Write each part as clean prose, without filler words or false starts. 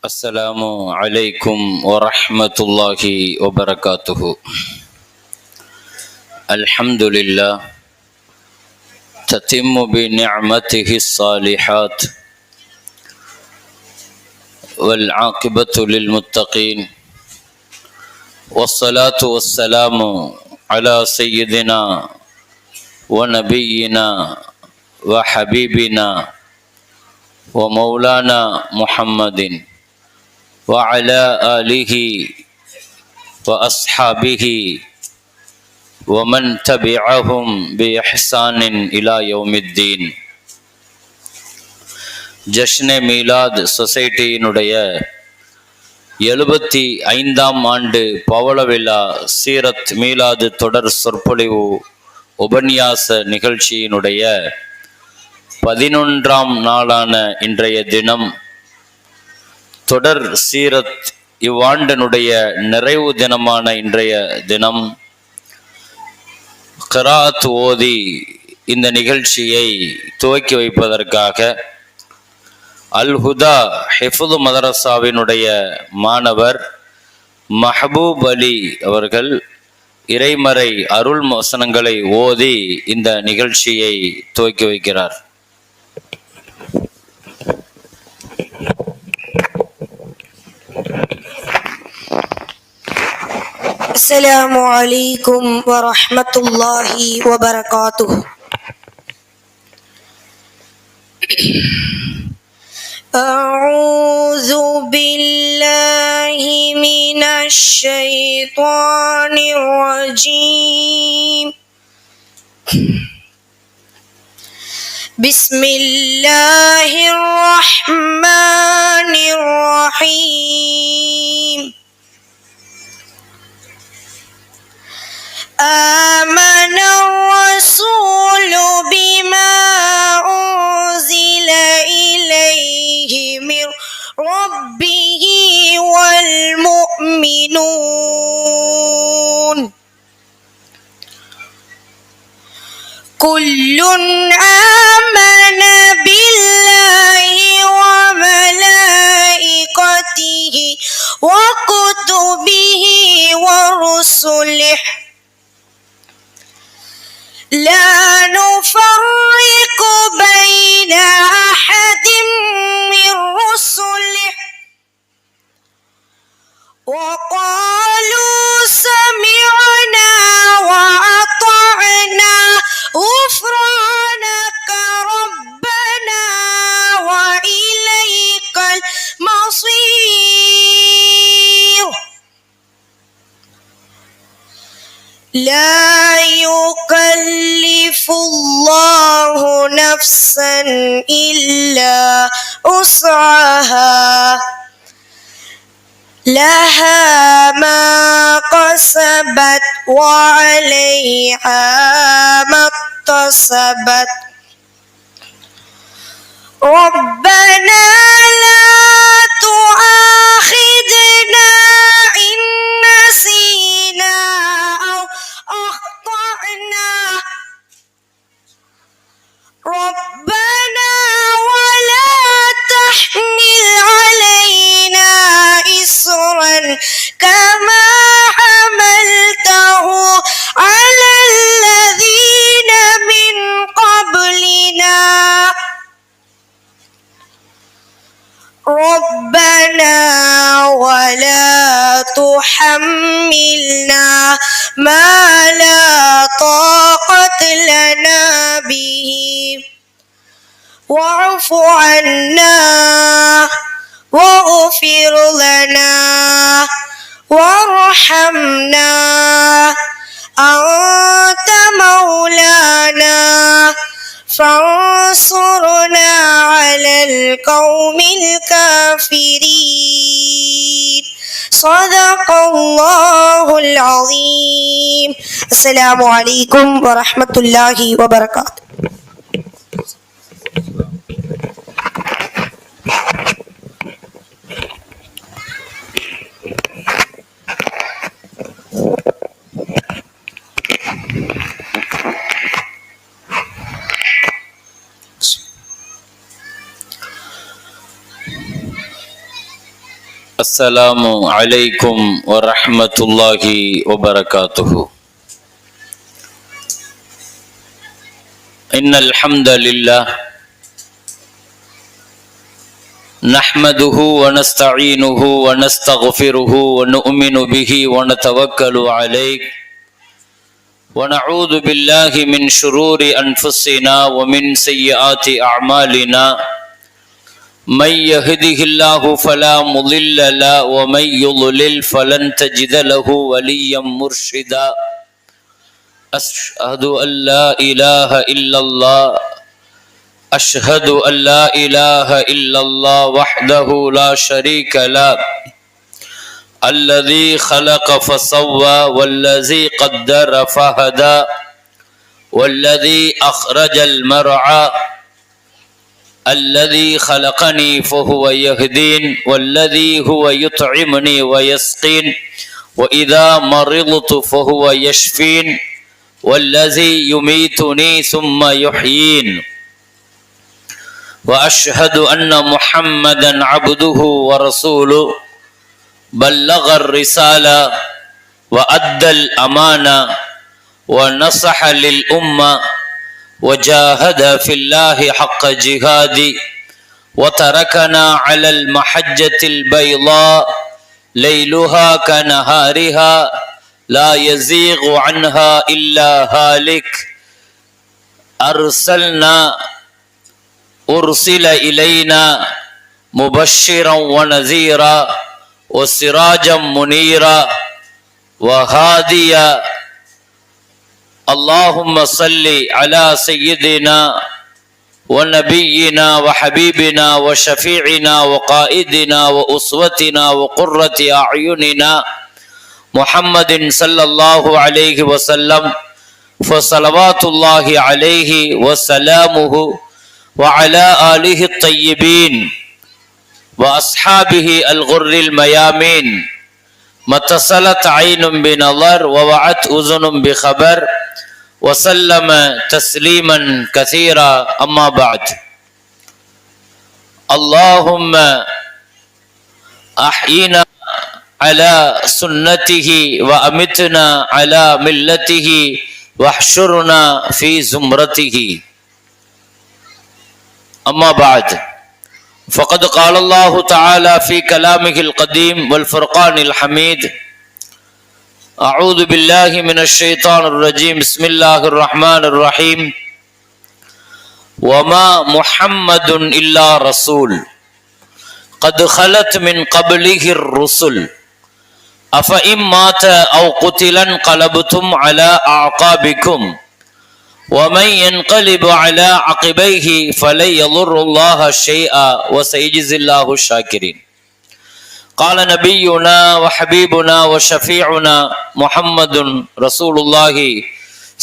السلام عليكم ورحمة الله وبركاته. الحمد لله تتم بنعمته الصالحات والعاقبة للمتقين، والصلاة والسلام على سيدنا ونبينا وحبيبنا ومولانا محمد وعلى آله وأصحابه ومن تبعهم بإحسان إلى يوم الدين. ஜஷ்னே மீலாத் சொசைட்டியினுடைய 75ஆம் ஆண்டு பவள விழா சீரத் மீலாது தொடர் சொற்பொழிவு உபன்யாச நிகழ்ச்சியினுடைய 11ஆம் நாளான இன்றைய தினம் தொடர் சீரத் இவ்வாண்டினுடைய நிறைவு தினமான இன்றைய தினம் கிராத் ஓதி இந்த நிகழ்ச்சியை துவக்கி வைப்பதற்காக அல் ஹுதா ஹிஃபுது மதரசாவினுடைய மாணவர் மஹபூப் அலி அவர்கள் இறைமறை அருள் வசனங்களை ஓதி இந்த நிகழ்ச்சியை துவக்கி வைக்கிறார். السلام عليكم ورحمة الله وبركاته. أعوذ بالله من الشيطان الرجيم. بسم الله الرحمن الرحيم. آمن الرسول بما أنزل إليه من ربه والمؤمنون كل آمن بالله وملائكته وكتبه ورسله لا نفرق بين أحد من رسله وقالوا سمعنا وأطعنا غفرانك ربنا وإليك المصير. لا يكلف الله نفسا إلا وسعها لها ما كسبت وعليها ما اكتسبت. ربنا لا تؤاخذنا إن نسينا أو أخطأنا ربنا ولا تحمل علينا إصرا كما حملته على الذين من قبلنا ربنا ولا تحملنا ما لا طاقة لنا به واعف عنا واغفر لنا وارحمنا أنت مولانا فانصرنا على القوم الكافرين. صدق الله العظيم. السلام عليكم ورحمة الله وبركاته. السلام عليكم ورحمة الله وبركاته. إن الحمد لله نحمده ونستعينه ونستغفره ونؤمن به ونتوكل عليه ونعوذ بالله من شرور أنفسنا ومن سيئات أعمالنا. من يهده الله فلا مضل له ومن يضلل فلن تجد له وليا مرشدا. أشهد أن لا إله إلا الله أشهد أن لا إله إلا الله وحده لا شريك له الذي خلق فسوى والذي قدر فهدى والذي أخرج المرعى الذي خلقني فهو يهدين والذي هو يطعمني ويسقين وإذا مرضت فهو يشفين والذي يميتني ثم يحيين. وأشهد أن محمدا عبده ورسوله بلغ الرسالة وأدى الأمانة ونصح للأمة وجاهد في الله حق جهاده وتركنا على المحجة البيضاء ليلها كنهارها لا يزيغ عنها إلا هالك. أرسل إلينا مبشرا ونذيرا وسراجا منيرا وهاديا. اللهم صل على سيدنا ونبينا وحبيبنا وشفيعنا وقائدنا وأسوتنا وقرة أعيننا محمد صلى الله عليه وسلم فصلوات الله عليه وسلامه وعلى آله الطيبين وأصحابه الغر الميامين. ما اتصلت عين بنظر ووعت أذن بخبر وسلم تسليما كثيرا. أما بعد، اللهم أحينا على سنته وأمتنا على ملته واحشرنا في زمرته. أما بعد، فقد قال الله تعالى في كلامه القديم والفرقان الحميد: أعوذ بالله من الشيطان الرجيم بسم الله الرحمن الرحيم وما محمد إلا رسول قد خلت من قبله الرسل أفإن مات أو قتل انقلبتم على أعقابكم ومن ينقلب على عقبيه فلن يضر الله شيئا وسيجزي الله الشاكرين. قال نبينا وحبيبنا وشفيعنا محمد رسول الله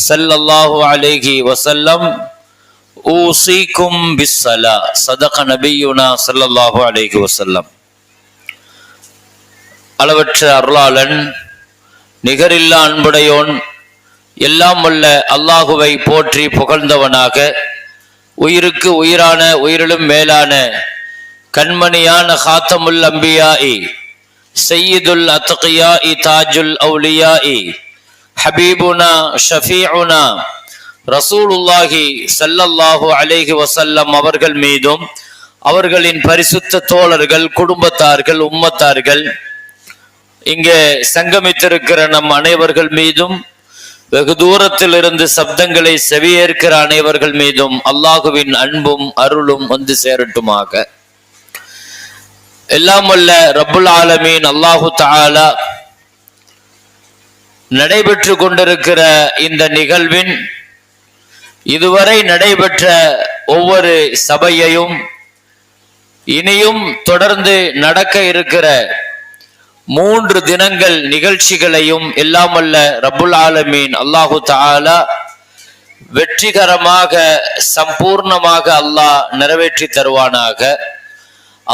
صلى الله عليه وسلم: أوصيكم بالصلاة. صدق نبينا صلى الله عليه وسلم. அளவற்ற அருளாளன் நிகரில்லா அன்புடையோன் எல்லாம் வல்ல அல்லாஹுவை போற்றி புகழ்ந்தவனாக, உயிருக்கு உயிரான உயிரிலும் மேலான கண்மணியான ஹாத்தமுல் அம்பியாஇ சையீதுல் அத்கியாஇ தாஜுல் அவுலியாஇ ஹபீபுனா ஷஃபீஉனா ரசூலுல்லாஹி ஸல்லல்லாஹு அலைஹி வஸல்லம் அவர்கள் மீதும் அவர்களின் பரிசுத்த தோழர்கள், குடும்பத்தார்கள், உம்மத்தார்கள், இங்கே சங்கமித்திருக்கிற நம் அனைவர்கள் மீதும், வெகு தூரத்தில் இருந்து சப்தங்களை செவியேற்கிற அனைவர்கள் மீதும் அல்லாஹுவின் அன்பும் அருளும் வந்து சேரட்டுமாக. எல்லாம் வல்ல ரப்புல் ஆலமீன் அல்லாஹு தஆலா நடைபெற்று கொண்டிருக்கிற இந்த நிகழ்வின் இதுவரை நடைபெற்ற ஒவ்வொரு சபையையும் இனியும் தொடர்ந்து நடக்க இருக்கிற 3 தினங்கள் நிகழ்ச்சிகளையும் எல்லாம் வல்ல ரப்புல் ஆலமீன் அல்லாஹு தஆலா வெற்றிகரமாக சம்பூர்ணமாக அல்லாஹ் நிறைவேற்றி தருவானாக.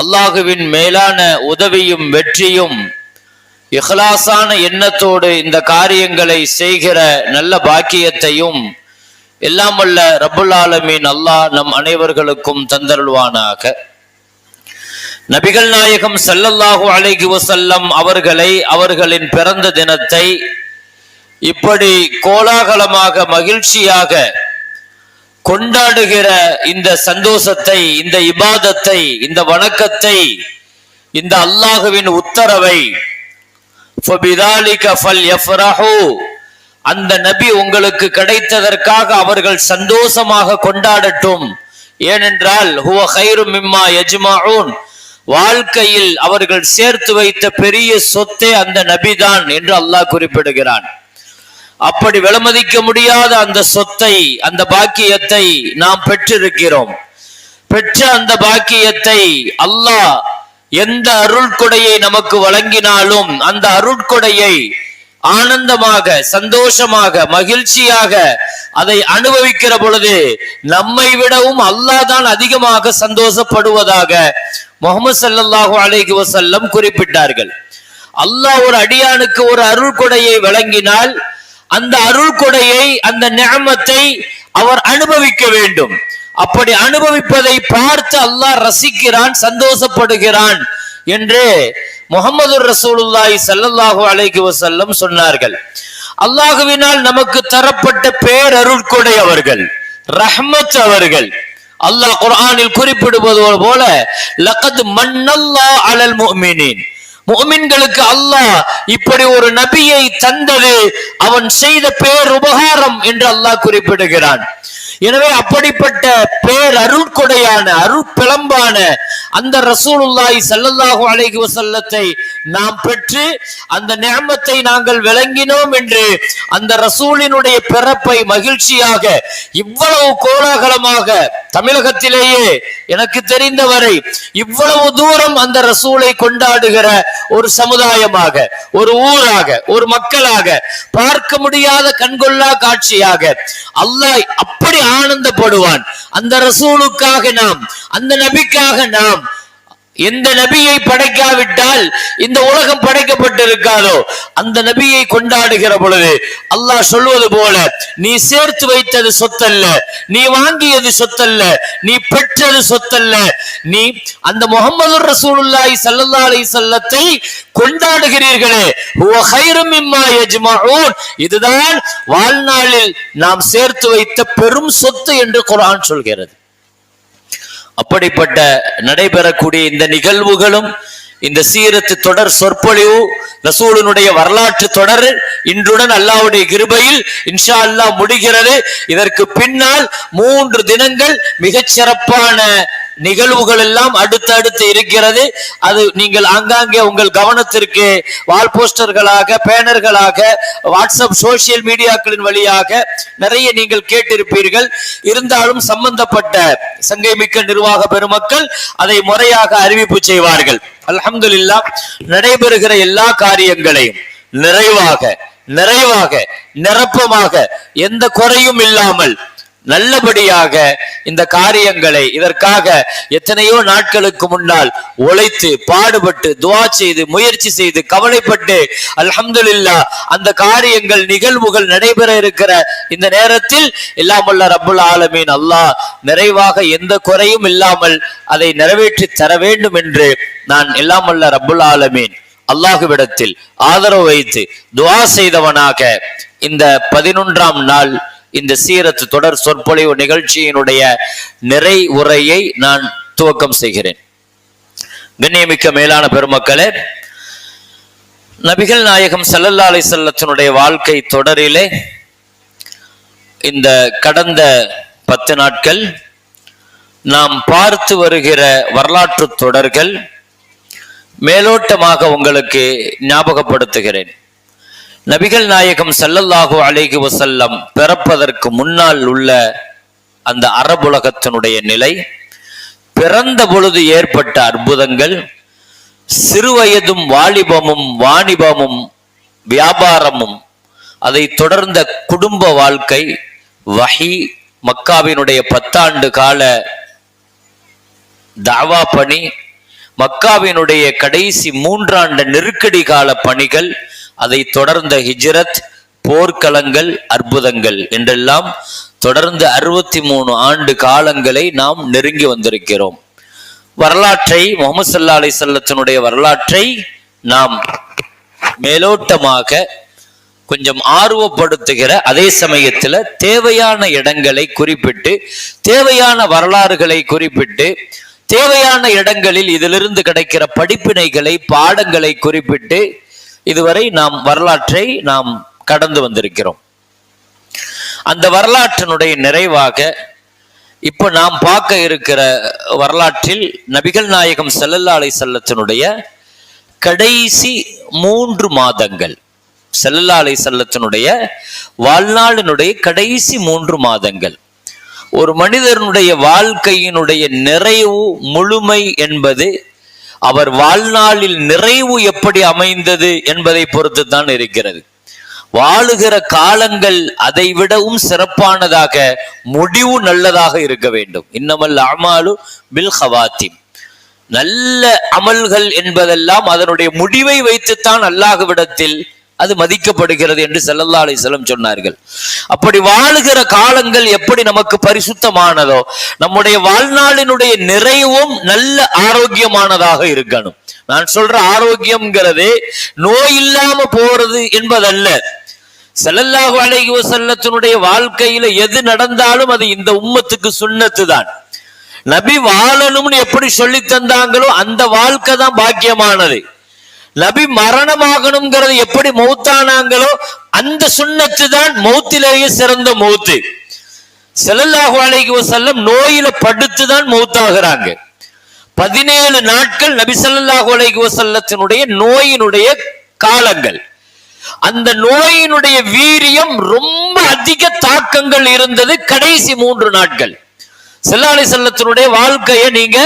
அல்லாஹுவின் மேலான உதவியும் வெற்றியும் இஹ்லாஸான எண்ணத்தோடு இந்த காரியங்களை செய்கிற நல்ல பாக்கியத்தையும் எல்லாம் வல்ல ரப்புல் ஆலமீன் அல்லாஹ் நம் அனைவர்களுக்கும் தந்தருள்வானாக. நபிகள் நாயகம் ஸல்லல்லாஹு அலைஹி வஸல்லம் அவர்களை, அவர்களின் பிறந்த தினத்தை இப்படி கோலாகலமாக மகிழ்ச்சியாக கொண்டாடுகிற இந்த சந்தோஷத்தை, இந்த இபாதத்தை, இந்த வணக்கத்தை, இந்த அல்லாஹுவின் உத்தரவை ஃபபிதாலிக ஃபல்யஃப்ரஹு, அந்த நபி உங்களுக்கு கிடைத்ததற்காக அவர்கள் சந்தோஷமாக கொண்டாடட்டும். ஏனென்றால் ஹுவ கைரும் மிம்மா யஜ்மஊன், வாழ்க்கையில் அவர்கள் சேர்த்து வைத்த பெரிய சொத்தே அந்த நபிதான் என்று அல்லாஹ் குறிப்பிடுகிறான். அப்படி விலமதிக்க முடியாத அந்த சொத்தை, அந்த பாக்கியத்தை நாம் பெற்றிருக்கிறோம். பெற்ற அந்த பாக்கியத்தை அல்லாஹ் எந்த அருள்கொடையை நமக்கு வழங்கினாலும் அந்த அருட்கொடையை ஆனந்தமாக, சந்தோஷமாக, மகிழ்ச்சியாக அதை அனுபவிக்கிற பொழுது நம்மை விடவும் அல்லாஹ் தான் அதிகமாக சந்தோஷப்படுவதாக முஹம்மது ஸல்லல்லாஹு அலைஹி வஸல்லம் குறிப்பிட்டார்கள். அல்லாஹ் ஒரு அடியானுக்கு ஒரு அருள்கொடையை வழங்கினால் அந்த அருள்கொடையை, அந்த நிஅமத்தை அவர் அனுபவிக்க வேண்டும். அப்படி அனுபவிப்பதை பார்த்து அல்லாஹ் ரசிக்கிறான், சந்தோஷப்படுகிறான் என்று முஹம்மது ரசூலுல்லாஹி ஸல்லல்லாஹு அலைஹி வஸல்லம் சொன்னார்கள். அல்லாஹ்வினால் நமக்கு தரப்பட்ட பேரருட்கொடை அவர்கள், ரஹ்மத் அவர்கள். அல்லாஹ் குர்ஆனில் குறிப்பிடுவது போல லகத் மன்னல்லாஹு அலல் முஃமினீன், முஃமின்களுக்கு அல்லாஹ் இப்படி ஒரு நபியை தந்தது அவன் செய்த பேருபகாரம் என்று அல்லாஹ் குறிப்பிடுகிறான். எனவே அப்படிப்பட்ட பேரருட்கொடையான, அருட்பிளம்பான அந்த ரசூலுல்லாஹி ஸல்லல்லாஹு அலைஹி வஸல்லத்தை நாம் பெற்று அந்த நிஅமத்தை நாங்கள் விளங்கினோம் என்று அந்த ரசூலினுடைய பிறப்பை மகிழ்ச்சியாக இவ்வளவு கோலாகலமாக தமிழகத்திலேயே எனக்கு தெரிந்தவரை இவ்வளவு தூரம் அந்த ரசூலை கொண்டாடுகிற ஒரு சமுதாயமாக, ஒரு ஊராக, ஒரு மக்களாக, பார்க்க முடியாத கண்கொள்ளா காட்சியாக அல்லாஹ் அப்படி ஆனந்தப்படுவான். அந்த ரசூலுக்காக நாம், அந்த நபிக்காக நாம், எந்த நபியை படைக்காவிட்டால் இந்த உலகம் படைக்கப்பட்டிருக்காதோ அந்த நபியை கொண்டாடுகிற பொழுது அல்லாஹ் சொல்வது போல, நீ சேர்த்து வைத்தது சொத்தல்ல, நீ வாங்கியது சொத்தல்ல, நீ பெற்றது சொத்தல்ல, நீ அந்த முஹம்மது ரசூலுல்லாஹி ஸல்லல்லாஹு அலைஹி வஸல்லத்தை கொண்டாடுகிறீர்களே, ஹுவ கைரும் மிம்மா யஜ்மஊன், இதுதான் வாழ்நாளில் நாம் சேர்த்து வைத்த பெரும் சொத்து என்று குர்ஆன் சொல்கிறது. அப்படிப்பட்ட நடைபெறக்கூடிய இந்த நிகழ்வுகளும், இந்த சீரத்து தொடர் சொற்பொழிவு, ரசூலுடைய வரலாற்று தொடர் இன்றுடன் அல்லாஹ்வுடைய கிருபையில் இன்ஷா அல்லாஹ் முடிகிறது. இதற்கு பின்னால் 3 தினங்கள் மிகச் சிறப்பான நிகழ்வுகள் எல்லாம் அடுத்தடுத்து இருக்கிறது. அது நீங்கள் ஆங்காங்கே உங்கள் கவனத்திற்கு வால் போஸ்டர்களாக, பேனர்களாக, வாட்ஸ்அப் சோசியல் மீடியாக்களின் வழியாக நிறைய நீங்கள் கேட்டிருப்பீர்கள். இருந்தாலும் சம்பந்தப்பட்ட சங்கை மிக்க நிர்வாக பெருமக்கள் அதை முறையாக அறிவிப்பு செய்வார்கள். அல்ஹம்துலில்லாஹ், நடைபெறுகிற எல்லா காரியங்களையும் நிறைவாக நிரப்பமாக எந்த குறையும் இல்லாமல் நல்லபடியாக இந்த காரியங்களை, இதற்காக எத்தனையோ நாட்களுக்கு முன்னால் உழைத்து பாடுபட்டு துஆ செய்து முயற்சி செய்து கவலைப்பட்டு அல்ஹம்துலில்லாஹ் அந்த காரியங்கள், நிகழ்வுகள் நடைபெற இருக்கிற இந்த நேரத்தில் எல்லாம் வல்ல ரப்புல் ஆலமீன் அல்லாஹ் நிறைவாக எந்த குறையும் இல்லாமல் அதை நிறைவேற்றி தர வேண்டும் என்று நான் எல்லாம் வல்ல ரப்புல் ஆலமீன் அல்லாஹ்விடத்தில் ஆதரவு வைத்து துஆ செய்தவனாக இந்த 11ஆம் நாள் இந்த சீரத்து தொடர் சொற்பொழிவு நிகழ்ச்சியினுடைய நிறை உரையை நான் துவக்கம் செய்கிறேன். கண்ணியமிக்க மேலான பெருமக்களே, நபிகள் நாயகம் ஸல்லல்லாஹு அலைஹி வஸல்லத்தினுடைய வாழ்க்கை தொடரிலே இந்த கடந்த 10 நாட்கள் நாம் பார்த்து வருகிற வரலாற்று தொடர்கள் மேலோட்டமாக உங்களுக்கு ஞாபகப்படுத்துகிறேன். நபிகள் நாயகம் ஸல்லல்லாஹு அலைஹி வஸல்லம் பிறப்பதற்கு முன்னால் உள்ள அந்த அரபுலகத்தினுடைய நிலை, பிறந்த பொழுது ஏற்பட்ட அற்புதங்கள், சிறுவயதும் வாணிபமும் வியாபாரமும், அதை தொடர்ந்த குடும்ப வாழ்க்கை, வஹி, மக்காவினுடைய 10 ஆண்டு கால தாவா பணி, மக்காவினுடைய கடைசி 3 ஆண்டு நெருக்கடி கால பணிகள், அதை தொடர்ந்த ஹிஜ்ரத், போர்க்களங்கள், அற்புதங்கள் என்றெல்லாம் தொடர்ந்து 63 ஆண்டு காலங்களை நாம் நெருங்கி வந்திருக்கிறோம். வரலாற்றை, முஹம்மது ஸல்லல்லாஹு அலைஹி வஸல்லத்தினுடைய வரலாற்றை நாம் மேலோட்டமாக கொஞ்சம் ஆர்வப்படுத்துகிற அதே சமயத்துல தேவையான இடங்களை குறிப்பிட்டு, தேவையான வரலாறுகளை குறிப்பிட்டு, தேவையான இடங்களில் இதிலிருந்து கிடைக்கிற படிப்பினைகளை, பாடங்களை குறிப்பிட்டு இதுவரை நாம் வரலாற்றை நாம் கடந்து வந்திருக்கிறோம். அந்த வரலாற்றினுடைய நிறைவாக இப்ப நாம் பார்க்க இருக்கிற வரலாற்றில் நபிகள் நாயகம் ஸல்லல்லாஹு அலைஹி வஸல்லத்தினுடைய கடைசி 3 மாதங்கள், ஸல்லல்லாஹு அலைஹி வஸல்லத்தினுடைய வாழ்நாளினுடைய கடைசி 3 மாதங்கள், ஒரு மனிதனுடைய வாழ்க்கையினுடைய நிறைவு முழுமை என்பது அவர் வாழ்நாளில் நிறைவு எப்படி அமைந்தது என்பதை பொறுத்து தான் இருக்கிறது. வாழுகிற காலங்கள் அதை விடவும் சிறப்பானதாக, முடிவு நல்லதாக இருக்க வேண்டும். இன்னமல் அமாலு பில் ஹவாத்திம். நல்ல அமல்கள் என்பதெல்லாம் அதனுடைய முடிவை வைத்துத்தான் அல்லாஹ்விடத்தில் அது மதிக்கப்படுகிறது என்று ஸல்லல்லாஹு அலைஹி வஸல்லம் சொன்னார்கள். அப்படி வாழுகிற காலங்கள் எப்படி நமக்கு பரிசுத்தமானதோ, நம்முடைய வாழ்நாளினுடைய நிறைவும் நல்ல ஆரோக்கியமானதாக இருக்கணும். நான் சொல்ற ஆரோக்கியம்ங்கிறது நோய் இல்லாம போறது என்பதல்ல. ஸல்லல்லாஹு அலைஹி வஸல்லத்தினுடைய வாழ்க்கையில எது நடந்தாலும் அது இந்த உம்மத்துக்கு சுன்னத்து தான். நபி வாழணும்னு எப்படி சொல்லி தந்தாங்களோ அந்த வாழ்க்கை தான் பாக்கியமானது. நபி மரணமாகணுங்கிறது எப்படி மௌத்தானாங்களோ அந்த சுன்னத்து தான் மௌத்திலேயே சிறந்த மௌத்து. ஸல்லல்லாஹு அலைஹி வஸல்லம் நோயில படுத்து தான் மௌத்தாகிறாங்க. 17 நாட்கள் நபி ஸல்லல்லாஹு அலைஹி வஸல்லத்தினுடைய நோயினுடைய காலங்கள். அந்த நோயினுடைய வீரியம் ரொம்ப அதிக தாக்கங்கள் இருந்தது கடைசி 3 நாட்கள். ஸல்லல்லாஹு அலைஹி வஸல்லத்தினுடைய வாழ்க்கையை நீங்க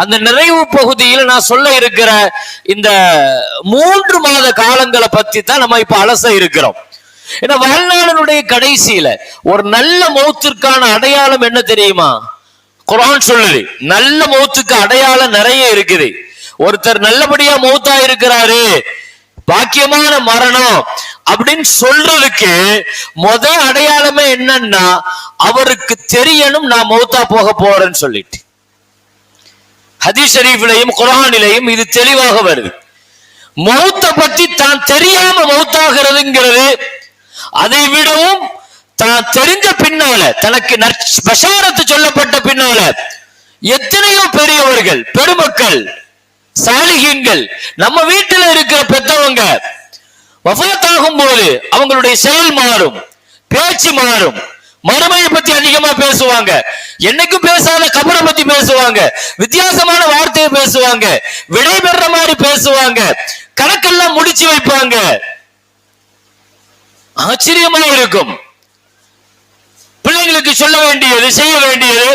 அந்த நிறைவு பகுதியில் நான் சொல்ல இருக்கிற இந்த 3 மாத காலங்களை பத்தி தான் நம்ம இப்ப அலச இருக்கிறோம். ஏன்னா வாழ்நாளினுடைய கடைசியில ஒரு நல்ல மௌத்திற்கான அடையாளம் என்ன தெரியுமா? குர்ஆன் சொல்லுது, நல்ல மௌத்துக்கு அடையாளம் நிறைய இருக்குது. ஒருத்தர் நல்லபடியா மௌத்தா இருக்கிறாரு, பாக்கியமான மரணம் அப்படின்னு சொல்றதுக்கு அடையாளமே என்னன்னா, அவருக்கு தெரியணும் நான் மௌத்தா போக போறேன்னு சொல்லிட்டு. ஹதீஸ் ஷரீஃபிலையும் குர்ஆனிலையும் இது தெளிவாக வருது. மௌத்த பத்தி தான் தெரியாம மௌத்தாகிறதுங்கிறது, அதை விடவும் தான் தெரிஞ்ச பின்னால, தனக்கு பஷாரத்து சொல்லப்பட்ட பின்னால எத்தனையோ பெரியவர்கள், பெருமக்கள், சாலிஹீன்கள், நம்ம வீட்டில் இருக்கிற பெத்தவங்க வஃபாத்தாகும் போது அவங்களுடைய செயல் மாறும், பேச்சு மாறும். மறுமையை பத்தி அதிகமா பேசுவாங்க, என்னைக்கும் பேசாத கபரை பத்தி பேசுவாங்க, வித்தியாசமான வார்த்தையை பேசுவாங்க, விடை பெற மாதிரி பேசுவாங்க, கணக்கெல்லாம் முடிச்சு வைப்பாங்க. ஆச்சரியமா இருக்கும். பிள்ளைங்களுக்கு சொல்ல வேண்டியது, செய்ய வேண்டியது,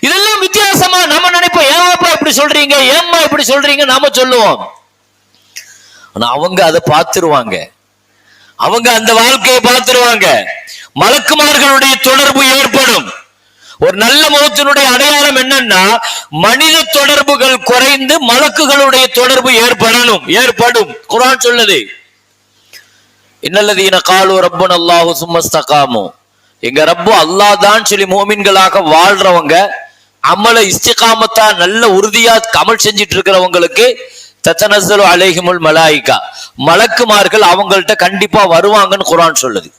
இதெல்லாம் வித்தியாசமா நம்ம நினைப்போம். ஏமாப்பா இப்படி சொல்றீங்க, ஏம்மா இப்படி சொல்றீங்க நாம சொல்லுவோம். ஆனா அவங்க அதை பார்த்துருவாங்க, அவங்க அந்த வாழ்க்கையை பார்த்துருவாங்க. மலக்குமார்களுடைய தொடர்பு ஏற்படும். ஒரு நல்ல மௌத்தினுடைய அடையாளம் என்னன்னா, மனித தொடர்புகள் குறைந்து மலக்குகளுடைய தொடர்பு ஏற்படும். குர்ஆன் சொல்லுது, இன்னல்லதீன காலு ரப்பனா அல்லாஹு சும்ம இஸ்தகாமு. எங்க ரப்பு அல்லாஹ் தான் சொல்லி முஃமின்களாக வாழ்றவங்க, அமல இஸ்திகாமத்தா நல்ல உறுதியா அமல் செஞ்சிட்டு இருக்கிறவங்களுக்கு தத்தனஸ்ஸலு அலைஹிமுல் மலாயிகா, மலக்குமார்கள் அவங்கள்ட்ட கண்டிப்பா வருவாங்கன்னு குர்ஆன் சொல்லுது.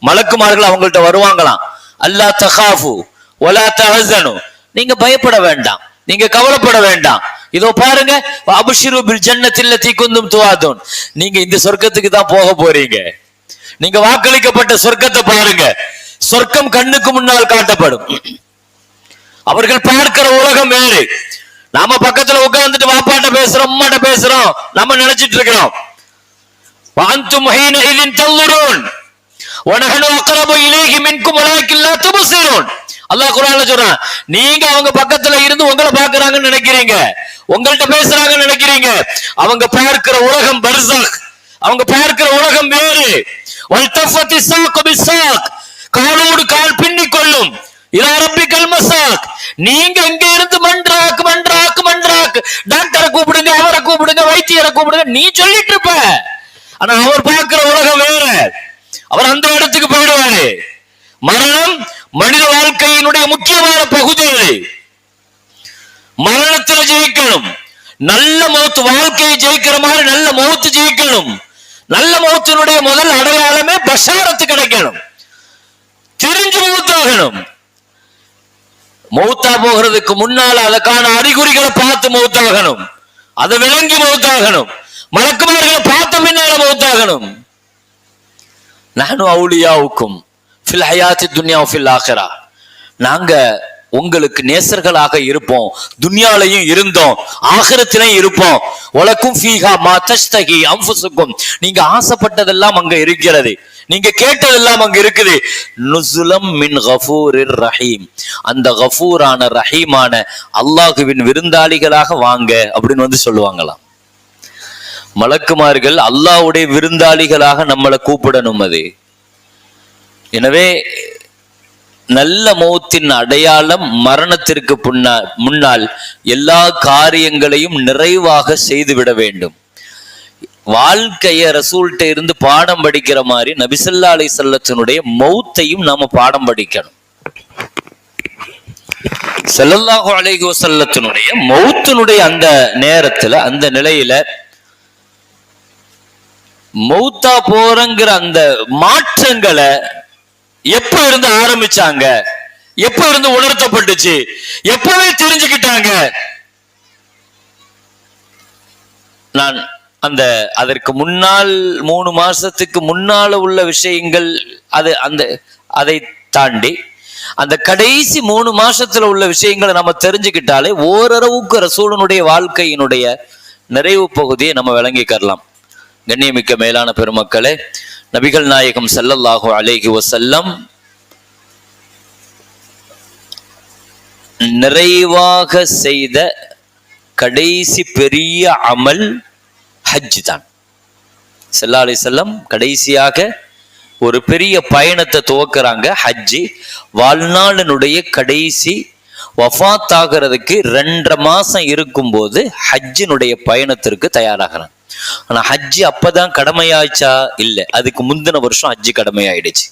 மலக்குமார்கள் அவங்கள்ட்ட வருவாங்களாம். அல்லா தகாஃபு வலா தஹஸனு, நீங்க பயப்பட வேண்டாம், நீங்க கவலைப்பட வேண்டாம். இதோ பாருங்க, அப்ஷிரு பில் ஜன்னத்தில் லத்தி குந்தும் துஆதுன், நீங்க இந்த சொர்க்கத்துக்கு தான் போக போறீங்க. நீங்க வாக்களிக்கப்பட்ட சொர்க்கத்தை பாருங்க. சொர்க்கம் கண்ணுக்கு முன்னால் காட்டப்படும். அவர்கள் பார்க்கிற உலகம் வேறு. நாம பக்கத்துல உட்கார்ந்துட்டு வாப்பாட்ட பேசுறோம், அம்மாட்ட பேசுறோம், நம்ம நினைச்சிட்டு இருக்கிறோம். வாந்தும் ஹீனஇதின் தன்துரூன் வனஹனு அக்ரபு இலைஹி மின்கும் வலாக்கின் லா துப்சிரூன். அல்லாஹ் குர்ஆன்ல சொல்றான், நீங்க அவங்க பக்கத்துல இருந்து உங்களை பார்க்கறாங்கன்னு நினைக்கிறீங்க, உங்கள்ட்ட பேசுறாங்கன்னு நினைக்கிறீங்க. அவங்க பார்க்கிற உலகம் பர்ஸக், அவங்க பார்க்கிற உலகம் வேறு. வல்தஃபத்தி ஸாக் பிஸாக், காலோடு கால் பின்னிக் கொள்ளும். இலா ரப்பிக்கல் மஸாக், நீங்க இங்க இருந்து மன்றாக் டாக்டரை கூப்பிடுங்க, அவரை கூப்பிடுங்க, வைத்தியரை கூப்பிடுங்க நீ சொல்லிட்டு இருப்ப. ஆனா அவர் பார்க்கிற உலகம் வேற. அவர் அந்த இடத்துக்கு போயிடுவாரு. மரணம் மனித வாழ்க்கையினுடைய முக்கியமான பகுதி. மரணத்துல ஜெயிக்கணும். நல்ல மௌத்து, வாழ்க்கையை ஜெயிக்கிற மாதிரி நல்ல மௌத்து ஜெயிக்கணும். நல்ல மௌத்தினுடைய முதல் அடையாளமே பஷாரத்து கிடைக்கணும். தெரிஞ்சு மௌத்தாகணும். மௌத்தா போகிறதுக்கு முன்னால அதற்கான அறிகுறிகளை பார்த்து மௌத்தாகணும். அதை விளங்கி மௌத்தாகணும். மலக்குமார்களை பார்த்த பின்னால மௌத்தாகணும். நானும் அவுலியாவுக்கும் ஃபில் ஹயாத்தி துன்யா ஃபில் ஆகிரா, நாங்க உங்களுக்கு நேசர்களாக இருப்போம். துன்யாலையும் இருந்தோம், ஆகிரத்திலையும் இருப்போம். உலக்கும் ஃபீஹா மா தஷ்தஹி அன்ஃபுசுக்கும், நீங்க ஆசைப்பட்டதெல்லாம் அங்க இருக்கிறது, நீங்க கேட்டதெல்லாம் அங்க இருக்குது. நுஸுலம் மின் கஃபூரிர் ரஹீம், அந்த கஃபூரான ரஹீமான அல்லாஹுவின் விருந்தாளிகளாக வாங்க அப்படின்னு வந்து சொல்லுவாங்களாம். மலக்குமார்கள் அல்லாஹ்வுடைய விருந்தாளிகளாக நம்மளை கூப்பிடணும். அது எனவே நல்ல மௌத்தின் அடையாளம் மரணத்திற்கு முன்னால் எல்லா காரியங்களையும் நிறைவாக செய்துவிட வேண்டும். வாழ்க்கைய ரசூல்கிட்ட இருந்து பாடம் படிக்கிற மாதிரி நபி ஸல்லல்லாஹு அலைஹி வஸல்லத்தினுடைய மௌத்தையும் நாம பாடம் படிக்கணும். ஸல்லல்லாஹு அலைஹி வஸல்லத்தினுடைய மௌத்தினுடைய அந்த நேரத்துல, அந்த நிலையில மௌத்தா போறங்கிற அந்த மாற்றங்களை எப்ப இருந்து ஆரம்பிச்சாங்க, எப்ப இருந்து உணர்த்தப்பட்டுச்சு, எப்பவே தெரிஞ்சுக்கிட்டாங்க. நான் அதற்கு முன்னால் 3 மாசத்துக்கு முன்னால உள்ள விஷயங்கள், அதை தாண்டி அந்த கடைசி 3 மாசத்துல உள்ள விஷயங்களை நம்ம தெரிஞ்சுக்கிட்டாலே ஓரளவுக்கு ரசூலுடைய வாழ்க்கையினுடைய நிறைவு பகுதியை நம்ம விளங்கிக்கலாம். கண்ணியமிக்க மேலான பெருமக்களே, நபிகள் நாயகம் ஸல்லல்லாஹு அலைஹி வஸல்லம் நிறைவாக செய்த கடைசி பெரிய அமல் ஹஜ் தான். ஸல்லல்லாஹு அலைஹி வஸல்லம் கடைசியாக ஒரு பெரிய பயணத்தை துவக்குறாங்க, ஹஜ்ஜி. வாழ்நாளினுடைய கடைசி வஃபாத் ஆகிறதுக்கு 2.5 மாசம் இருக்கும்போது ஹஜ்ஜினுடைய பயணத்திற்கு தயாராகிறாங்க. ஆனா ஹஜ்ஜி அப்பதான் கடமையாச்சா? இல்லை, அதுக்கு முந்தின வருஷம் ஹஜ்ஜி கடமையாயிடுச்சு.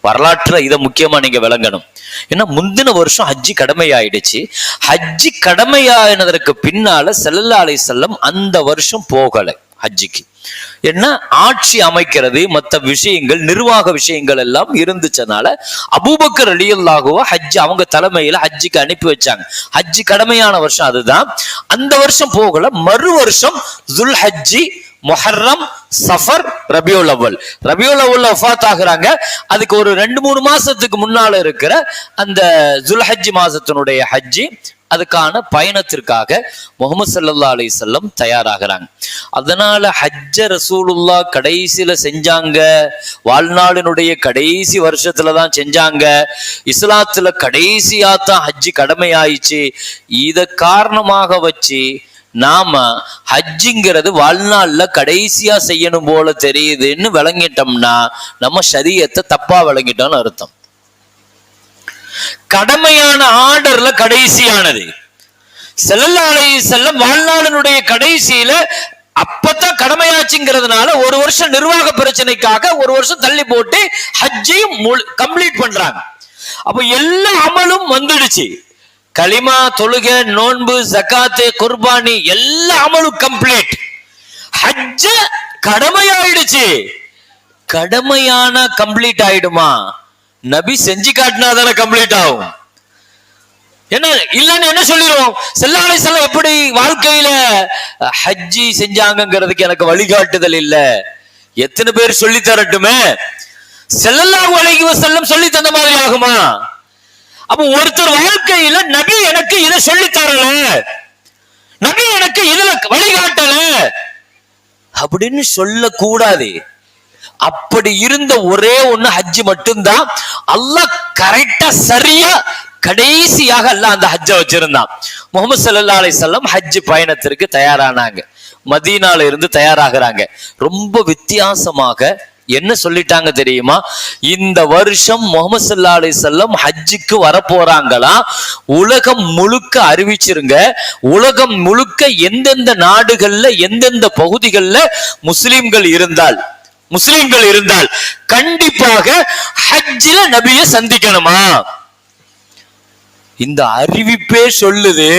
வரலாற்றுல இதை முக்கியமா நீங்க விளங்கணும். ஏன்னா முந்தின வருஷம் ஹஜ்ஜி கடமையாயிடுச்சு. ஹஜ்ஜி கடமையானதற்கு பின்னால ஸல்லல்லாஹு அலைஹி வஸல்லம் அந்த வருஷம் போகலை ஹஜ்ஜிக்கு. என்ன ஆட்சி அமைக்கிறது, மற்ற விஷயங்கள், நிர்வாக விஷயங்கள் எல்லாம் இருந்துச்சனால அபூபக்கர் ரலியல்லாஹு ஹஜ் அவங்க தலைமையில ஹஜ்ஜிக்கு அனுப்பி வச்சாங்க. ஹஜ்ஜி கடமையான வருஷம் அதுதான். அந்த வருஷம் போகல. மறு வருஷம் துல் ஹஜ்ஜி, முஹர்ரம், சஃபர், ரபியுல் அவ்வல். ரபியுல் அவ்வல் வஃபாத் ஆகுறாங்க. அதுக்கு ஒரு 2-3 மாசத்துக்கு முன்னால இருக்கிற அந்த துல் ஹஜ்ஜி மாசத்தினுடைய ஹஜ்ஜி, அதுக்கான பயணத்திற்காக முஹம்மது ஸல்லல்லாஹு அலைஹி வஸல்லம் தயாராகிறாங்க. அதனால ஹஜ்ஜ ரசூலுல்லாஹ் கடைசியில செஞ்சாங்க. வாழ்நாளினுடைய கடைசி வருஷத்துலதான் செஞ்சாங்க. இஸ்லாத்துல கடைசியா தான் ஹஜ்ஜி கடமையாயிடுச்சு. இத காரணமாக வச்சு நாம ஹஜ்ஜிங்கிறது வாழ்நாள்ல கடைசியா செய்யணும் போல தெரியுதுன்னு விளங்கிட்டோம்னா நம்ம ஷரியத்தை தப்பா விளங்கிட்டோம்னு அர்த்தம். கடமையான ஆர்டர்ல கடைசியானது. ஸல்லல்லாஹு அலைஹி வஸல்லம் வாழ்நாளினுடைய கடைசியில அப்பதான் கடமையாச்சுங்கிறதுனால ஒரு வருஷம் நிர்வாக பிரச்சனைக்காக ஒரு வருஷம் தள்ளி போட்டு ஹஜ்ஜையும் கம்ப்ளீட் பண்றாங்க. அப்ப எல்லா அமலும் வந்துடுச்சு. கலிமா, தொழுகை, நோன்பு, ஜகாத்து, குர்பானி எல்லா அமலும் கம்ப்ளீட். ஹஜ்ஜ கடமையாயிடுச்சு. கடமையான கம்ப்ளீட் ஆயிடுமா? நபி செஞ்சு காட்டினாதானே கம்ப்ளீட் ஆகும். என்ன இல்லன்னு என்ன சொல்லிடுவோம்? ஸல்லல்லாஹு அலைஹி வஸல்லம் எப்படி வாழ்க்கையில ஹஜ்ஜி செஞ்சாங்கிறதுக்கு எனக்கு வழிகாட்டுதல் இல்ல. எத்தனை பேர் சொல்லி தரட்டுமே? ஸல்லல்லாஹு அலைஹி வஸல்லம் சொல்லி தந்த மாதிரி ஆகுமா? அப்ப ஒருத்தர் வாழ்க்கையில நபி எனக்கு இதை சொல்லி தரல, நபி எனக்கு இதுல வழிகாட்டல அப்படின்னு சொல்லக்கூடாது. அப்படி இருந்த ஒரே ஒண்ணு ஹஜ்ஜி மட்டும்தான். அல்லாஹ் கரெக்டா சரியா கடைசியாக அல்லாஹ் அந்த ஹஜ்ஜை வச்சிருந்தான். முஹம்மது ஸல்லல்லாஹு அலைஹி வஸல்லம் ஹஜ் பயணத்திற்கு தயாரானாங்க. மதீனால இருந்து தயாராகிறாங்க. ரொம்ப வித்தியாசமாக என்ன சொல்லிட்டாங்க தெரியுமா? இந்த வருஷம் முஹம்மது ஸல்லல்லாஹு அலைஹி வஸல்லம் ஹஜ்ஜுக்கு வரப்போறாங்களா, உலகம் முழுக்க அறிவிச்சிருங்க. உலகம் முழுக்க எந்தெந்த நாடுகள்ல எந்தெந்த பகுதிகள்ல முஸ்லிம்கள் இருந்தால் கண்டிப்பாக ஹஜ்ஜில நபியை சந்திக்கணுமா. இந்த அறிவிப்பே சொல்லுது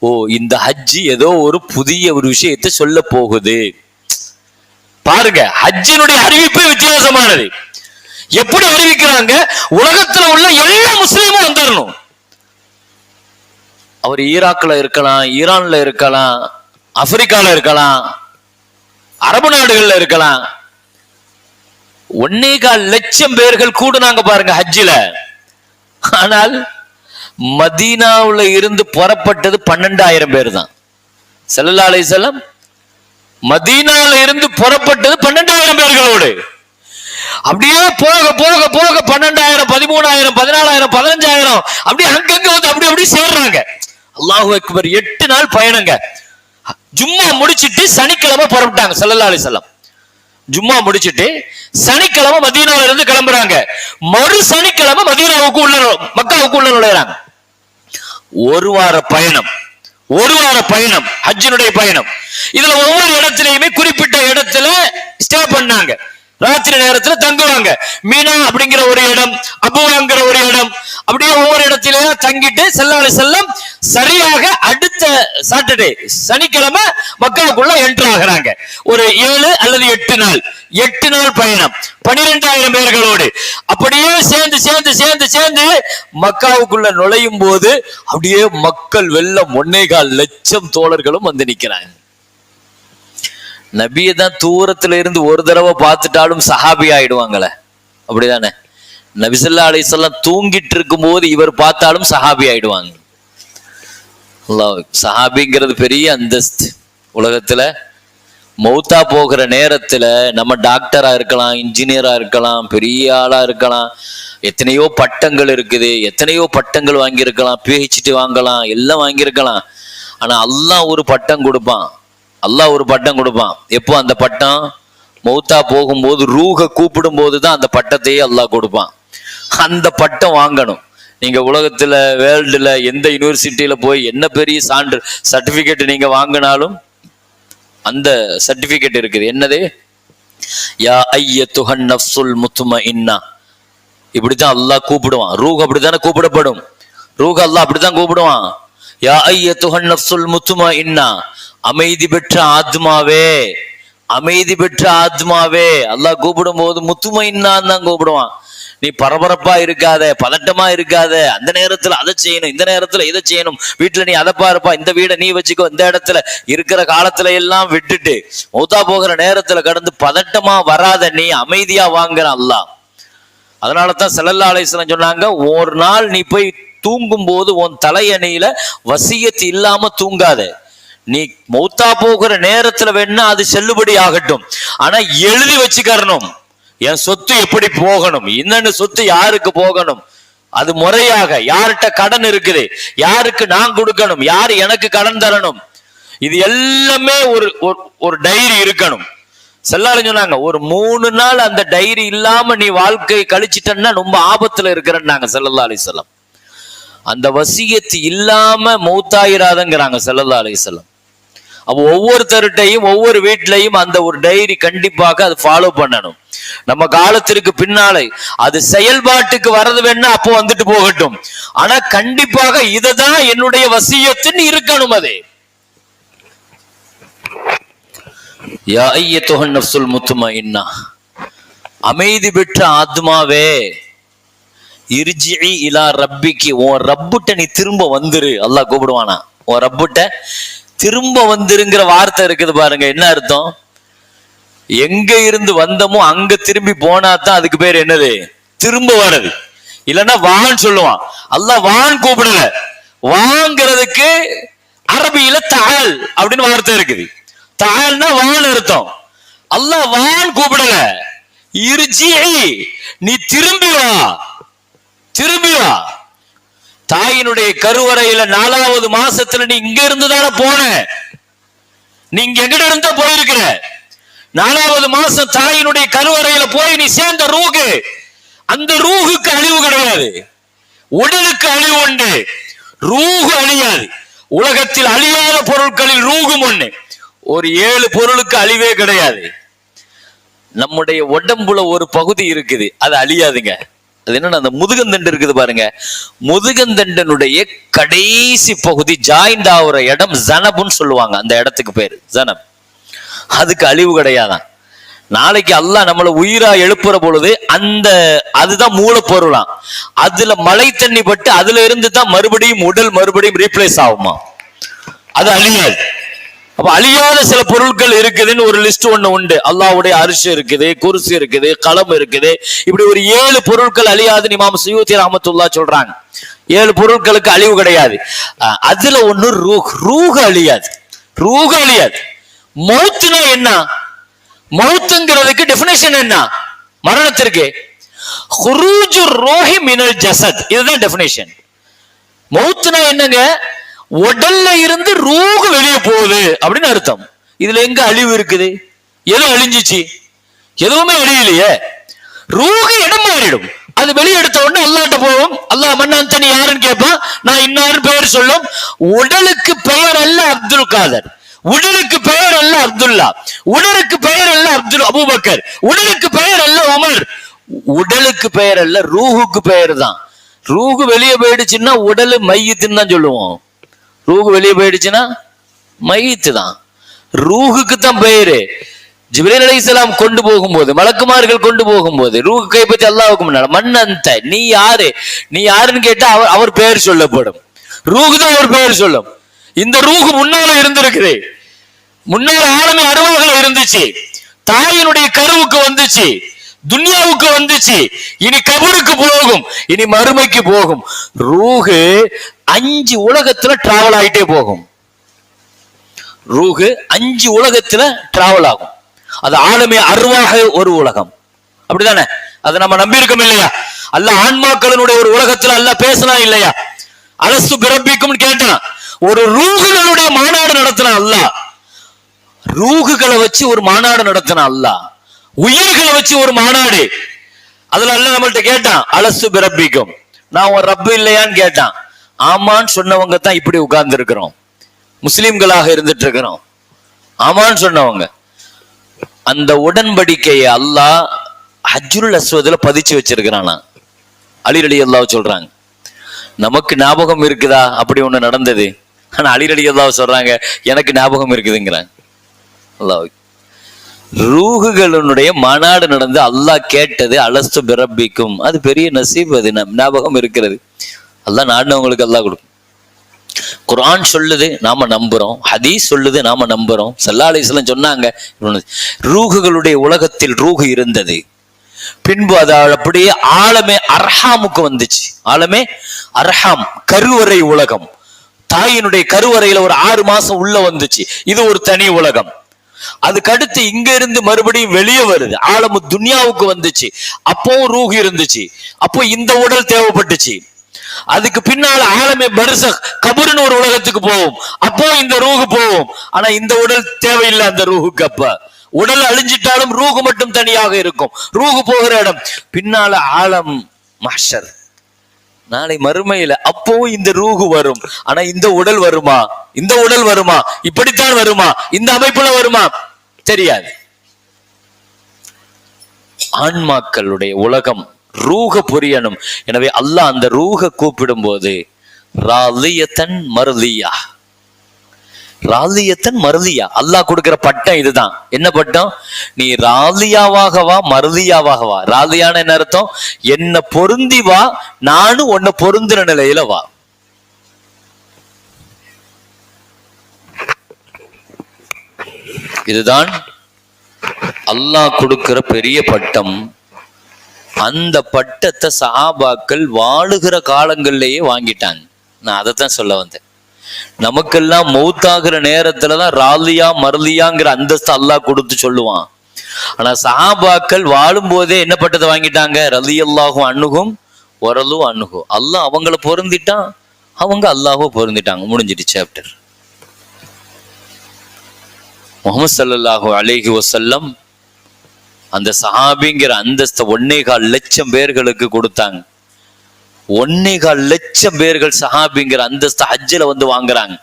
ஓ இந்த ஹஜ்ஜி ஏதோ ஒரு புதிய ஒரு விஷயத்தை சொல்ல போகுது. பாருங்க, ஹஜ்ஜினுடைய அறிவிப்பே வித்தியாசமானது. எப்படி அறிவிக்கிறாங்க? உலகத்துல உள்ள எல்லா முஸ்லீமும் வந்துடணும். அவர் ஈராக்ல இருக்கலாம், ஈரான்ல இருக்கலாம், ஆப்பிரிக்கால இருக்கலாம், அரபு நாடுகள்ல இருக்கலாம். 1.25 லட்சம் பேர்கள் கூடுனாங்க பாருங்க ஹஜ்ஜில. ஆனால் மதீனாவுல இருந்து புறப்பட்டது 12,000 பேர் தான். ஸல்லல்லாஹு அலைஹி வஸல்லம் மதீனால இருந்து புறப்பட்டது 12,000 பேர்களோடு. அப்படியே போக போக போக 12,000, 13,000, 14,000, 15,000 அப்படியே அங்கங்க வந்து அப்படி அப்படி சேர்றாங்க. அல்லாஹு அக்பர். 8 நாள் பயணங்க. ஜும்மா முடிச்சிட்டு சனிக்கிழமை புறப்பட்டாங்க ஸல்லல்லாஹு அலைஹி வஸல்லம். ஜும்மா முடிச்சிட்டு சனிக்கிழமை மதீனாவில இருந்து கிளம்புறாங்க. மறு சனிக்கிழமை மதீனாவுக்கு உள்ள மக்காவுக்கு உள்ள நுழைறாங்க. ஒரு வார பயணம் ஹஜ்ஜினுடைய பயணம். இதுல ஒவ்வொரு இடத்திலையுமே குறிப்பிட்ட இடத்துல ஸ்டே பண்ணாங்க. ராத்திரி நேரத்துல தங்குவாங்க. மீனா அப்படிங்கிற ஒரு இடம், அபுவாங்கிற ஒரு இடம், அப்படியே ஒவ்வொரு இடத்திலேயே தங்கிட்டு ஸல்லல்லாஹு அலைஹி வஸல்லம் சரியாக அடுத்த சாட்டர்டே சனிக்கிழமை மக்காவுக்குள்ள என்டர் ஆகிறாங்க. ஒரு 7 அல்லது 8 நாள் பயணம் 12,000 பேர்களோடு அப்படியே சேர்ந்து சேர்ந்து சேர்ந்து சேர்ந்து மக்காவுக்குள்ள நுழையும் போது அப்படியே மக்கள் வெள்ளம் 1.25 லட்சம் தோழர்களும் வந்து நிக்கிறாங்க. நபியை தான் தூரத்துல இருந்து ஒரு தடவை பார்த்துட்டாலும் சஹாபி ஆயிடுவாங்களே, அப்படிதானே? நபி ஸல்லல்லாஹு அலைஹி வஸல்லம் தூங்கிட்டு இருக்கும் போது இவர் பார்த்தாலும் சஹாபி ஆயிடுவாங்க. சஹாபிங்கிறது பெரிய அந்தஸ்து. உலகத்துல மௌத்தா போகிற நேரத்துல நம்ம டாக்டரா இருக்கலாம், இன்ஜினியரா இருக்கலாம், பெரிய ஆளா இருக்கலாம், எத்தனையோ பட்டங்கள் இருக்குது, எத்தனையோ பட்டங்கள் வாங்கியிருக்கலாம், PhD வாங்கலாம், எல்லாம் வாங்கியிருக்கலாம். ஆனா அல்லாஹ் ஒரு பட்டம் கொடுப்பான். எப்போ? அந்த பட்டம் மௌத்தா போகும்போது ரூஹ கூப்பிடும் போதுதான் அந்த பட்டத்தையே அல்லாஹ் கொடுப்பான். அந்த பட்டம் வாங்கணும். நீங்க உலகத்துல வேர்ல்டுல எந்த யூனிவர்சிட்டியில போய் என்ன பெரிய சர்டிபிகேட் நீங்க வாங்கினாலும் அந்த சர்டிபிகேட் இருக்குது. என்னது? யா அய்யத்துஹன் நஃப்ஸுல் முத்மஇன்னா. இப்படித்தான் அல்லாஹ் கூப்பிடுவான். ரூஹ் அப்படித்தானே கூப்பிடப்படும். ரூஹ் அல்லாஹ் அப்படித்தான் கூப்பிடுவான். யா அய்யத்துஹன் நஃப்ஸுல் முத்மஇன்னா, அமைதி பெற்ற ஆத்மாவே. அல்லாஹ் கூப்பிடும் போது முத்துமைன்னான்னு தான் கூப்பிடுவான். நீ பரபரப்பா இருக்காத, பதட்டமா இருக்காத, அந்த நேரத்துல அதை செய்யணும், இந்த நேரத்துல இதை செய்யணும், வீட்டுல நீ அதை பாருப்பா, இந்த வீடை நீ வச்சுக்கோ, இந்த இடத்துல இருக்கிற காலத்துல எல்லாம் விட்டுட்டு மௌத்தா போகிற நேரத்துல கடந்து பதட்டமா வராத, நீ அமைதியா வாங்குற அல்லாஹ். அதனாலதான் ஸல்லல்லாஹு அலைஹி வஸல்லம் சொன்னாங்க, ஒரு நாள் நீ போய் தூங்கும் போது உன் தலையணையில வசியத்து இல்லாம தூங்காத. நீ மௌத்தா போகிற நேரத்துல வேணா அது செல்லுபடி ஆகட்டும், ஆனா எழுதி வச்சுக்கறணும். என் சொத்து எப்படி போகணும், என்னென்ன சொத்து யாருக்கு போகணும், அது முறையாக, யார்கிட்ட கடன் இருக்குது, யாருக்கு நான் கொடுக்கணும், யாரு எனக்கு கடன் தரணும், இது எல்லாமே ஒரு டைரி இருக்கணும். ஸல்லல்லாஹு சொன்னாங்க, ஒரு 3 நாள் அந்த டைரி இல்லாம நீ வாழ்க்கை கழிச்சிட்டன்னா ரொம்ப ஆபத்துல இருக்கிறன்னாங்க ஸல்லல்லாஹு அலைஹி வஸல்லம். அந்த வசியத்து இல்லாம மௌத்தாயிராதங்கிறாங்க ஸல்லல்லாஹு அலைஹி வஸல்லம். அப்போ ஒவ்வொருத்தருட்டையும் ஒவ்வொரு வீட்லையும் அந்த ஒரு டைரி கண்டிப்பாக அது ஃபாலோ பண்ணணும். நம்ம காலத்திற்கு பின்னாலே அது செயல்பாட்டுக்கு வரது வேணா அப்போ வந்துட்டு போகட்டும், ஆனா கண்டிப்பாக இதுதான் என்னுடைய வசியத்துன்னு இருக்கணும். அது யா அய்யத்துஹன் நஃப்ஸுல் முத்மஇன்னா, அமைதி பெற்ற ஆத்மாவே, இர்ஜிஇ இலா ரப்பிக்கி, உன் ரப்புட்ட நீ திரும்ப வந்துரு. அல்லாஹ் கூப்பிடுவானா, உன் ரப்புட்ட திரும்ப வந்துருங்கிற வார்த்தை இருக்குது பாருங்க. என்ன அர்த்தம்? எங்க இருந்து வந்தமோ அங்க திரும்பி போனாதான் அதுக்கு பேர் என்னது? திரும்ப வர்றது. இல்லைன்னா வான்னு சொல்லுவான். அல்லாஹ் வான் கூப்பிடல. வாங்கிறதுக்கு அரபியில தால் அப்படின்னு வார்த்தை இருக்குது. தால்னா வான் அர்த்தம். அல்லாஹ் வான் கூப்பிடல. இர்ஜி, நீ திரும்பி வா. தாயினுடைய கருவறையில 4வது மாசத்துல நீ இங்க இருந்து தானே போன, நீ இங்க எங்கிட்ட இருந்தா போயிருக்கிற. 4வது மாசம் தாயினுடைய கருவறையில போய் நீ சேர்ந்த ரூஹு, அந்த ரூஹுக்கு அழிவு கிடையாது, உடலுக்கு அழிவு உண்டு, ரூஹு அழியாது. உலகத்தில் அழியாத பொருட்களில் ரூஹும் ஒண்ணு. ஒரு 7 பொருளுக்கு அழிவே கிடையாது. நம்முடைய உடம்புல ஒரு பகுதி இருக்குது, அது அழியாதுங்க. அது என்னன்னா அந்த முதுகந்தண்டு இருக்குது பாருங்க, முதுகந்தண்டனுடைய கடைசி பகுதி ஜாயிண்ட் ஆகுற இடம் ஜனபுன்னு சொல்லுவாங்க. அந்த இடத்துக்கு பேரு ஜனப். அதுக்கு அழிவு கிடையாதான். நாளைக்கு அல்லாஹ் நம்மளை உயிரா எழுப்புற பொழுது அதுதான் மூலப்பொருளாம். அதுல மழை தண்ணி பட்டு அதுல இருந்து தான் மறுபடியும் உடல் மறுபடியும் ரீப்ளேஸ் ஆகுமா, அது அழியாது. அப்ப அழியாத சில பொருட்கள் இருக்குதுன்னு ஒரு லிஸ்ட் ஒண்ணு உண்டு. அல்லாஹ்வுடைய அரிசி இருக்குது, குர்சி இருக்குது, களம் இருக்குது, இப்படி ஒரு 7 பொருட்கள் அழியாதுன்னு இமாம் சுயூத்தி ரஹ்மத்துல்லாஹ் சொல்றாங்க. 7 பொருட்களுக்கு அழிவு கிடையாது. அதுல ஒண்ணு ரூஹ் அழியாது. ரூஹ் அழியாது. மௌத்துனா என்ன? மௌத்துங்கிறதுக்கு டெஃபினேஷன் என்ன? மரணத்திற்கு குரூஜு ரூஹி மினல் ஜஸத், இதுதான் டெஃபினேஷன். மௌத்துனா என்னங்க? உடல்ல இருந்து ரூஹ் வெளியே போகுது அப்படின்னு அர்த்தம். இதுல எங்க அழிவு இருக்குது? எது அழிஞ்சிச்சு? எதுவுமே அழியலையே. ரூஹ் இடம் மாறிடும். அது வெளியே எடுத்த உடனே அல்லாஹ்ட்ட போகும். அல்லாஹ் மன்னான் தனி யாருன்னு கேட்பான். நான் இன்னாரு பெயர் சொல்லும். உடலுக்கு பெயர் அல்ல அப்துல் காதர், உடலுக்கு பெயர் அல்ல அப்துல்லா, உடலுக்கு பெயர் அல்ல அபூபக்கர், உடலுக்கு பெயர் அல்ல உமர், உடலுக்கு பெயர் அல்ல ரூஹுக்கு பெயர் தான். ரூஹு வெளியே போயிடுச்சுன்னா உடல் மையத்துன்னு தான் சொல்லுவோம். ரூஹு வெளியே போயிடுச்சுன்னா மையத்து தான். ரூஹுக்கு தான் பெயரு. ஜிப்ரீல் அலைஹிஸ்ஸலாம் கொண்டு போகும்போது, மலக்குமார்கள் கொண்டு போகும்போது ரூஹு கைப்பற்றி அல்லாஹ்வுக்கு முன்னால மன்னந்த நீ யாரு, நீ யாருன்னு கேட்டா அவர் பெயர் சொல்லப்படும். ரூஹு தான் அவர் பெயர் சொல்லும். இந்த ரூஹு முன்னால இருந்திருக்குது. முன்னால ஆலமே அருவாகல இருந்துச்சு, தாயினுடைய கருவுக்கு வந்துச்சு, துன்யாவுக்கு வந்துச்சு, இனி கபருக்கு போகும், இனி மறுமைக்கு போகும். ரூஹு 5 உலகத்துல டிராவல் ஆயிட்டே போகும். ரூஹு 5 உலகத்துல டிராவல் ஆகும். அது ஆலமே அருவாக ஒரு உலகம், அப்படிதானே? அதை நம்ம நம்பி இருக்கோம் இல்லையா? அல்லாஹ் ஆன்மாக்களினுடைய ஒரு உலகத்துல அல்லாஹ் பேசலாம் இல்லையா? அலஸ்து பிரபிக்கும் கேட்டான். ஒரு ரூஹுகளுடைய மாநாடு நடத்தின அல்லாஹ், ரூஹுகளை வச்சு ஒரு மாநாடு நடத்தின அல்லாஹ், உயிர்களை வச்சு ஒரு மாநாடு. அதுல அல்லாஹ் நம்மள்ட்ட கேட்டான், அலஸ்து பிரபிக்கும், நான் உன் ரப்பு இல்லையான்னு கேட்டான். ஆமான்னு சொன்னவங்க தான் இப்படி உட்கார்ந்து இருக்கிறோம், முஸ்லிம்களாக இருந்துட்டு இருக்கிறோம். ஆமான்னு சொன்னவங்க. அந்த உடன்படிக்கையை அல்லாஹ் ஹஜ்ருல் அஸ்வதுல பதிச்சு வச்சிருக்கிறானா. அலி ரலியல்லாஹு சொல்றாங்க, நமக்கு ஞாபகம் இருக்குதா அப்படி ஒண்ணு நடந்தது? ஆனா அலி ரலியல்லாஹு சொல்றாங்க, எனக்கு ஞாபகம் இருக்குதுங்கிறாங்க. அல்லாஹ் ரூஹுகளுடைய மாநாடு நடந்து அல்லாஹ் கேட்டது அலஸ்து பிரபிக்கும். அது பெரிய நசீப். அது ஞாபகம் இருக்கிறது. அல்லாஹ் நாடினவங்களுக்கு அல்லாஹ் கொடுக்கும். குர்ஆன் சொல்லுது, நாம நம்புறோம். ஹதீஸ் சொல்லுது, நாம நம்புறோம். ஸல்லல்லாஹு அலைஹி வஸல்லம் சொன்னாங்க, ரூஹுகளுடைய உலகத்தில் ரூஹு இருந்தது. பின்பு அது அப்படியே ஆலமே அர்ஹாமுக்கு வந்துச்சு. ஆலமே அர்ஹாம் கருவறை உலகம். தாயினுடைய கருவறையில ஒரு 6 மாசம் உள்ள வந்துச்சு. இது ஒரு தனி உலகம். அதுக்கு அடுத்து இங்க இருந்து மறுபடியும் வெளியே வருது, ஆலமு துன்யாவுக்கு வந்துச்சு. அப்போ ரூஹ் இருந்துச்சு. அப்போ இந்த உடல் தேவைப்பட்டுச்சு. அதுக்கு பின்னால ஆலமே பர்சக் கபர்னு ஒரு உலகத்துக்கு போகும். அப்போ இந்த ரூஹு போகும். ஆனா இந்த உடல் தேவையில்லை அந்த ரூஹுக்கு. அப்ப உடல் அழிஞ்சிட்டாலும் ரூஹு மட்டும் தனியாக இருக்கும். ரூஹு போகிற இடம் பின்னால ஆலம் மஹ்ஷர், நாளை மறுமையில. அப்போ இந்த ரூஹு வரும். ஆனா இந்த உடல் வருமா? இந்த உடல் வருமா? இப்படித்தான் வருமா? இந்த அமைப்புல வருமா? தெரியாது. ஆன்மாக்களுடைய உலகம் ரூஹ புரியணும். எனவே அல்லாஹ் அந்த ரூஹ கூப்பிடும் போது ராலியத்தன் மர்லியா, ராலியத்தன் மர்லியா, அல்லாஹ் கொடுக்கிற பட்டம் இதுதான். என்ன பட்டம்? நீ ராலியாவாக வா, மர்லியாவாக வா. ராலியான என்ன அர்த்தம்? என்ன பொருந்தி வா, நானும் உன்னை பொருந்துற நிலையில வா. இதுதான் அல்லாஹ் கொடுக்கிற பெரிய பட்டம். அந்த பட்டத்தை சஹாபாக்கள் வாழுகிற காலங்கள்லயே வாங்கிட்டாங்க. நான் அதைத்தான் சொல்ல வந்தேன். நமக்கெல்லாம் மௌத்தாகிற நேரத்துலதான் ராலியா மர்லியாங்கிற அந்தஸ்து அல்லாஹ் கொடுத்து சொல்லுவான். ஆனா சஹாபாக்கள் வாழும் போதே என்ன பட்டத்தை வாங்கிட்டாங்க? ரலியல்லாஹு அன்ஹும் வரலு அன்ஹு. அல்லாஹ் அவங்கள பொருந்திட்டான், அவங்க அல்லாஹ்வை பொருந்திட்டாங்க. முடிஞ்சிட்டு சாப்டர். முஹம்மது ஸல்லல்லாஹு அலைஹி வஸல்லம் அந்த சஹாபிங்கிற அந்தஸ்த 1.25 லட்சம் பேர்களுக்கு கொடுத்தாங்க. 1.25 லட்சம் பேர்கள் சஹாபிங்கிற அந்தஸ்த ஹஜ்ஜில வந்து வாங்குறாங்க.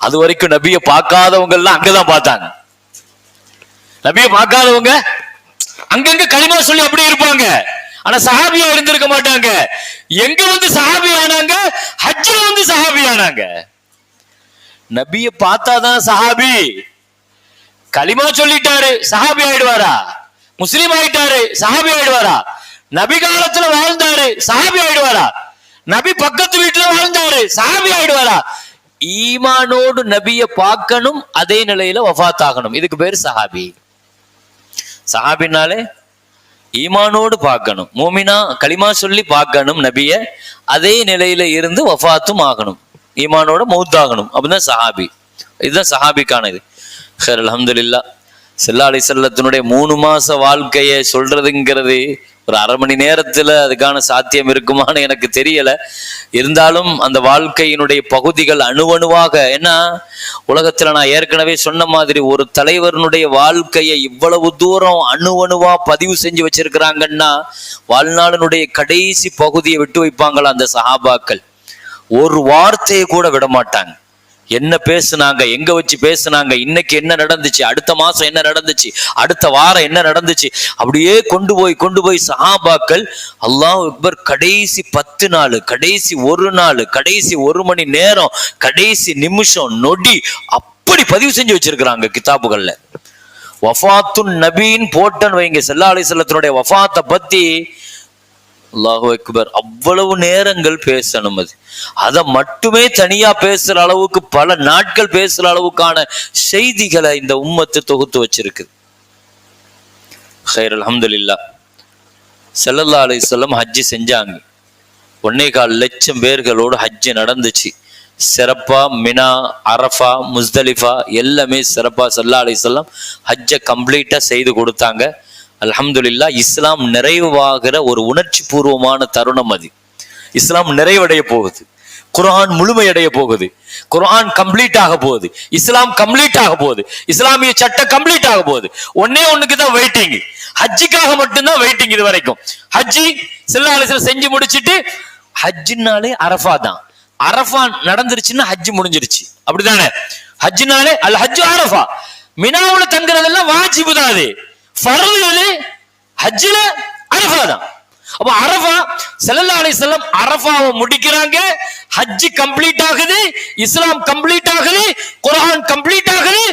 அது வரைக்கும் நபியை பார்க்காதவங்க எல்லாம் அங்கதான் பார்த்தாங்க. நபியை பார்க்காதவங்க அங்கங்க களிமா சொல்லி அப்படி இருப்பாங்க. ஆனா சஹாபியா இருந்திருக்க மாட்டாங்க. எங்க வந்து சஹாபி ஆனாங்க? ஹஜ்ஜில வந்து சஹாபி ஆனாங்க. நபியை பார்த்தாதான் சஹாபி. களிமா சொல்லிட்டாரு, சஹாபி ஆயிடுவாரா? முஸ்லீம் ஆயிட்டாரு, சஹாபி ஆயிடுவாரா? நபி காலத்துல வாழ்ந்தாரு, சஹாபி ஆயிடுவாரா? நபி பக்கத்து வீட்டுல வாழ்ந்தாரு, சஹாபி ஆயிடுவாரா? ஈமானோடு நபியை பார்க்கணும், அதே நிலையில வஃபாத் ஆகணும். இதுக்கு பேரு சஹாபி. சஹாபினாலே ஈமானோடு பார்க்கணும், மூமினா களிமா சொல்லி பார்க்கணும் நபிய, அதே நிலையில இருந்து வஃபாத்தும் ஆகணும், ஈமானோட மௌத்தாகணும். அப்படிதான் சஹாபி. இதுதான் சஹாபிக்கான இது. ஹைர் அல்ஹம்துலில்லாஹ். ஸல்லல்லாஹு அலைஹி வஸல்லத்தினுடைய 3 மாச வாழ்க்கையை சொல்றதுங்கிறது ஒரு அரை மணி நேரத்துல அதுக்கான சாத்தியம் இருக்குமான்னு எனக்கு தெரியல. இருந்தாலும் அந்த வாழ்க்கையினுடைய பகுதிகள் அணுவணுவாக, ஏன்னா உலகத்துல நான் ஏற்கனவே சொன்ன மாதிரி ஒரு தலைவருடைய வாழ்க்கையை இவ்வளவு தூரம் அணுவணுவா பதிவு செஞ்சு வச்சிருக்கிறாங்கன்னா வாழ்நாளினுடைய கடைசி பகுதியை விட்டு வைப்பாங்களா அந்த சஹாபாக்கள்? ஒரு வார்த்தையை கூட விட மாட்டாங்க. என்ன பேசுனாங்க, எங்க வச்சு பேசுனாங்க, இன்னைக்கு என்ன நடந்துச்சு, அடுத்த மாசம் என்ன நடந்துச்சு, அடுத்த வாரம் என்ன நடந்துச்சு, அப்படியே கொண்டு போய் சஹாபாக்கள் அல்லாஹ் அக்பர் கடைசி 10 நாள், கடைசி ஒரு நாள், கடைசி 1 மணி நேரம், கடைசி நிமிஷம் நொடி அப்படி பதிவு செஞ்சு வச்சிருக்கிறாங்க கிதாபுகள்ல. வஃபாத்துன் நபின்னு போட்டன்னு வைங்க, ஸல்லல்லாஹு அலைஹி வஸல்லத்தினுடைய வஃபாத்தை பத்தி அல்லாஹு அக்பர் அவ்வளவு நேரங்கள் பேசணும். அதை மட்டுமே தனியா பேசுற அளவுக்கு பல நாட்கள் பேசுற அளவுக்கான செய்திகளை இந்த உம்மத்து தொகுத்து வச்சிருக்குது. ஹைர் அல்ஹம்துலில்லாஹ். ஸல்லல்லாஹு அலைஹி வஸல்லம் ஹஜ்ஜி செஞ்சாங்க. 1.25 லட்சம் பேர்களோடு ஹஜ்ஜி நடந்துச்சு. சிறப்பா மினா, அரஃபா, முஸ்தலிஃபா எல்லாமே சிறப்பா ஸல்லல்லாஹு அலைஹி வஸல்லம் ஹஜ்ஜை கம்ப்ளீட்டா செய்து கொடுத்தாங்க. அல்ஹம்துலில்லாஹ். இஸ்லாம் நிறைவாகிற ஒரு உணர்ச்சி பூர்வமான தருணம் அது. இஸ்லாம் நிறைவடைய போகுது, குர்ஆன் முழுமையடைய போகுது, குர்ஆன் கம்ப்ளீட் ஆக போகுது, இஸ்லாம் கம்ப்ளீட் ஆக போகுது, இஸ்லாமிய சட்டம் கம்ப்ளீட் ஆக போகுது. ஒண்ணுக்கு தான் வெயிட்டிங், ஹஜ்ஜிக்காக மட்டும்தான் வெயிட்டிங். இது வரைக்கும் ஹஜ்ஜி ஸல்லல்லாஹு அலைஹி வஸல்லம் செஞ்சு முடிச்சிட்டு, ஹஜ்ஜினாலே அரஃபா தான், அரஃபா நடந்துருச்சுன்னா ஹஜ்ஜி முடிஞ்சிருச்சு, அப்படிதானே? ஹஜ்ஜினாலே அல் ஹஜ்ஜு அரஃபா. மினாவுல தங்குறதெல்லாம் வாஜிபு தான், அது ஃபர்து. ஹஜ்ஜில அரஃபா தான். அப்ப அரஃபா ஸல்லல்லாஹு அலைஹி வஸல்லம் அரஃபாவை முடிக்கிறாங்க, ஹஜ் கம்ப்ளீட் ஆகுது, இஸ்லாம் கம்ப்ளீட் ஆகுது, குர்ஆன் கம்ப்ளீட் ஆகுது.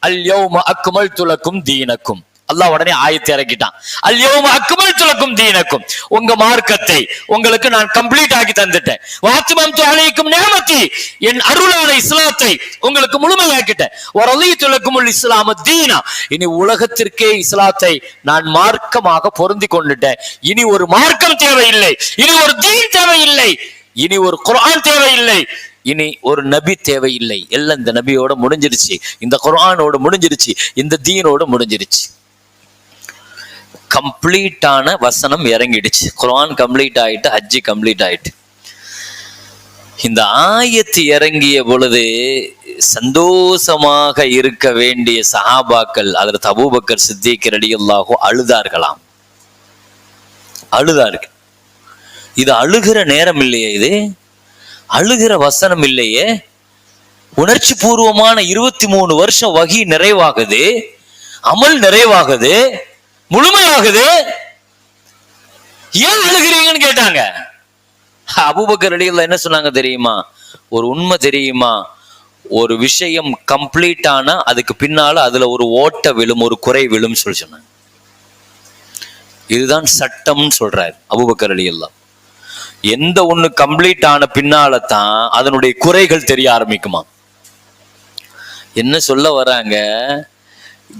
அல் யௌம அக்மல்து லக்கும் தீனக்கும். அல்லாஹ் உடனே ஆயத்தை இறக்கிட்டான். அல் யௌம அக்மல்து லக்கும் தீனக்கும், உங்க மார்க்கத்தை உங்களுக்கு நான் கம்ப்ளீட் ஆக்கி தந்துட்டேன். வஅத்மம்து அலைக்கும் நிஅமதி, என் அருளான இஸ்லாத்தை உங்களுக்கு முழுமையாக்கிட்டேன். வரலீது லக்குமுல் இஸ்லாம தீனா, இனி உலகத்திற்கே இஸ்லாத்தை நான் மார்க்கமாக பொருந்தி கொண்டுட்டேன். இனி ஒரு மார்க்கம் தேவையில்லை, இனி ஒரு தீன் தேவையில்லை, இனி ஒரு குர்ஆன் தேவையில்லை, இனி ஒரு நபி தேவையில்லை. எல்லாம் இந்த நபியோட முடிஞ்சிருச்சு, இந்த குர்ஆனோட முடிஞ்சிருச்சு, இந்த தீனோட முடிஞ்சிருச்சு. கம்ப்ளீட்டான வசனம் இறங்கிடுச்சு. குர்ஆன் கம்ப்ளீட் ஆயிட்டு, ஹஜ்ஜி கம்ப்ளீட் ஆயிட்டு. இந்த ஆயத்து இறங்கிய பொழுது சந்தோஷமாக இருக்க வேண்டிய சஹாபாக்கள் ஹஜ்ரத் அபூபக்கர் சித்திக் ரலியல்லாஹு அழுதார்களாம். அழுதார்கள். இது அழுகிற நேரம் இல்லையே, இது அழுகிற வசனம் இல்லையே. உணர்ச்சி பூர்வமான 23 வருஷம் வஹி நிறைவாகுது, அமல் நிறைவாகுது, முழுமையாகுது, ஏன் அழுகிறீங்கன்னு கேட்டாங்க. அபூபக்கர் ரலியல்லாஹு என்ன சொன்னாங்க தெரியுமா? ஒரு உண்மை தெரியுமா? ஒரு விஷயம் கம்ப்ளீட் ஆனா அதுக்கு பின்னால அதுல ஒரு ஓட்ட விழும், ஒரு குறை விழும் சொல்லி சொன்னாங்க. இதுதான் சட்டம்னு சொல்றாரு அபூபக்கர் ரலியல்லாஹு. எந்த ஒண்ணு கம்ப்ளீட் ஆன பின்னால தான் அதனுடைய குறைகள் தெரிய ஆரம்பிக்குமா. என்ன சொல்ல வராங்க?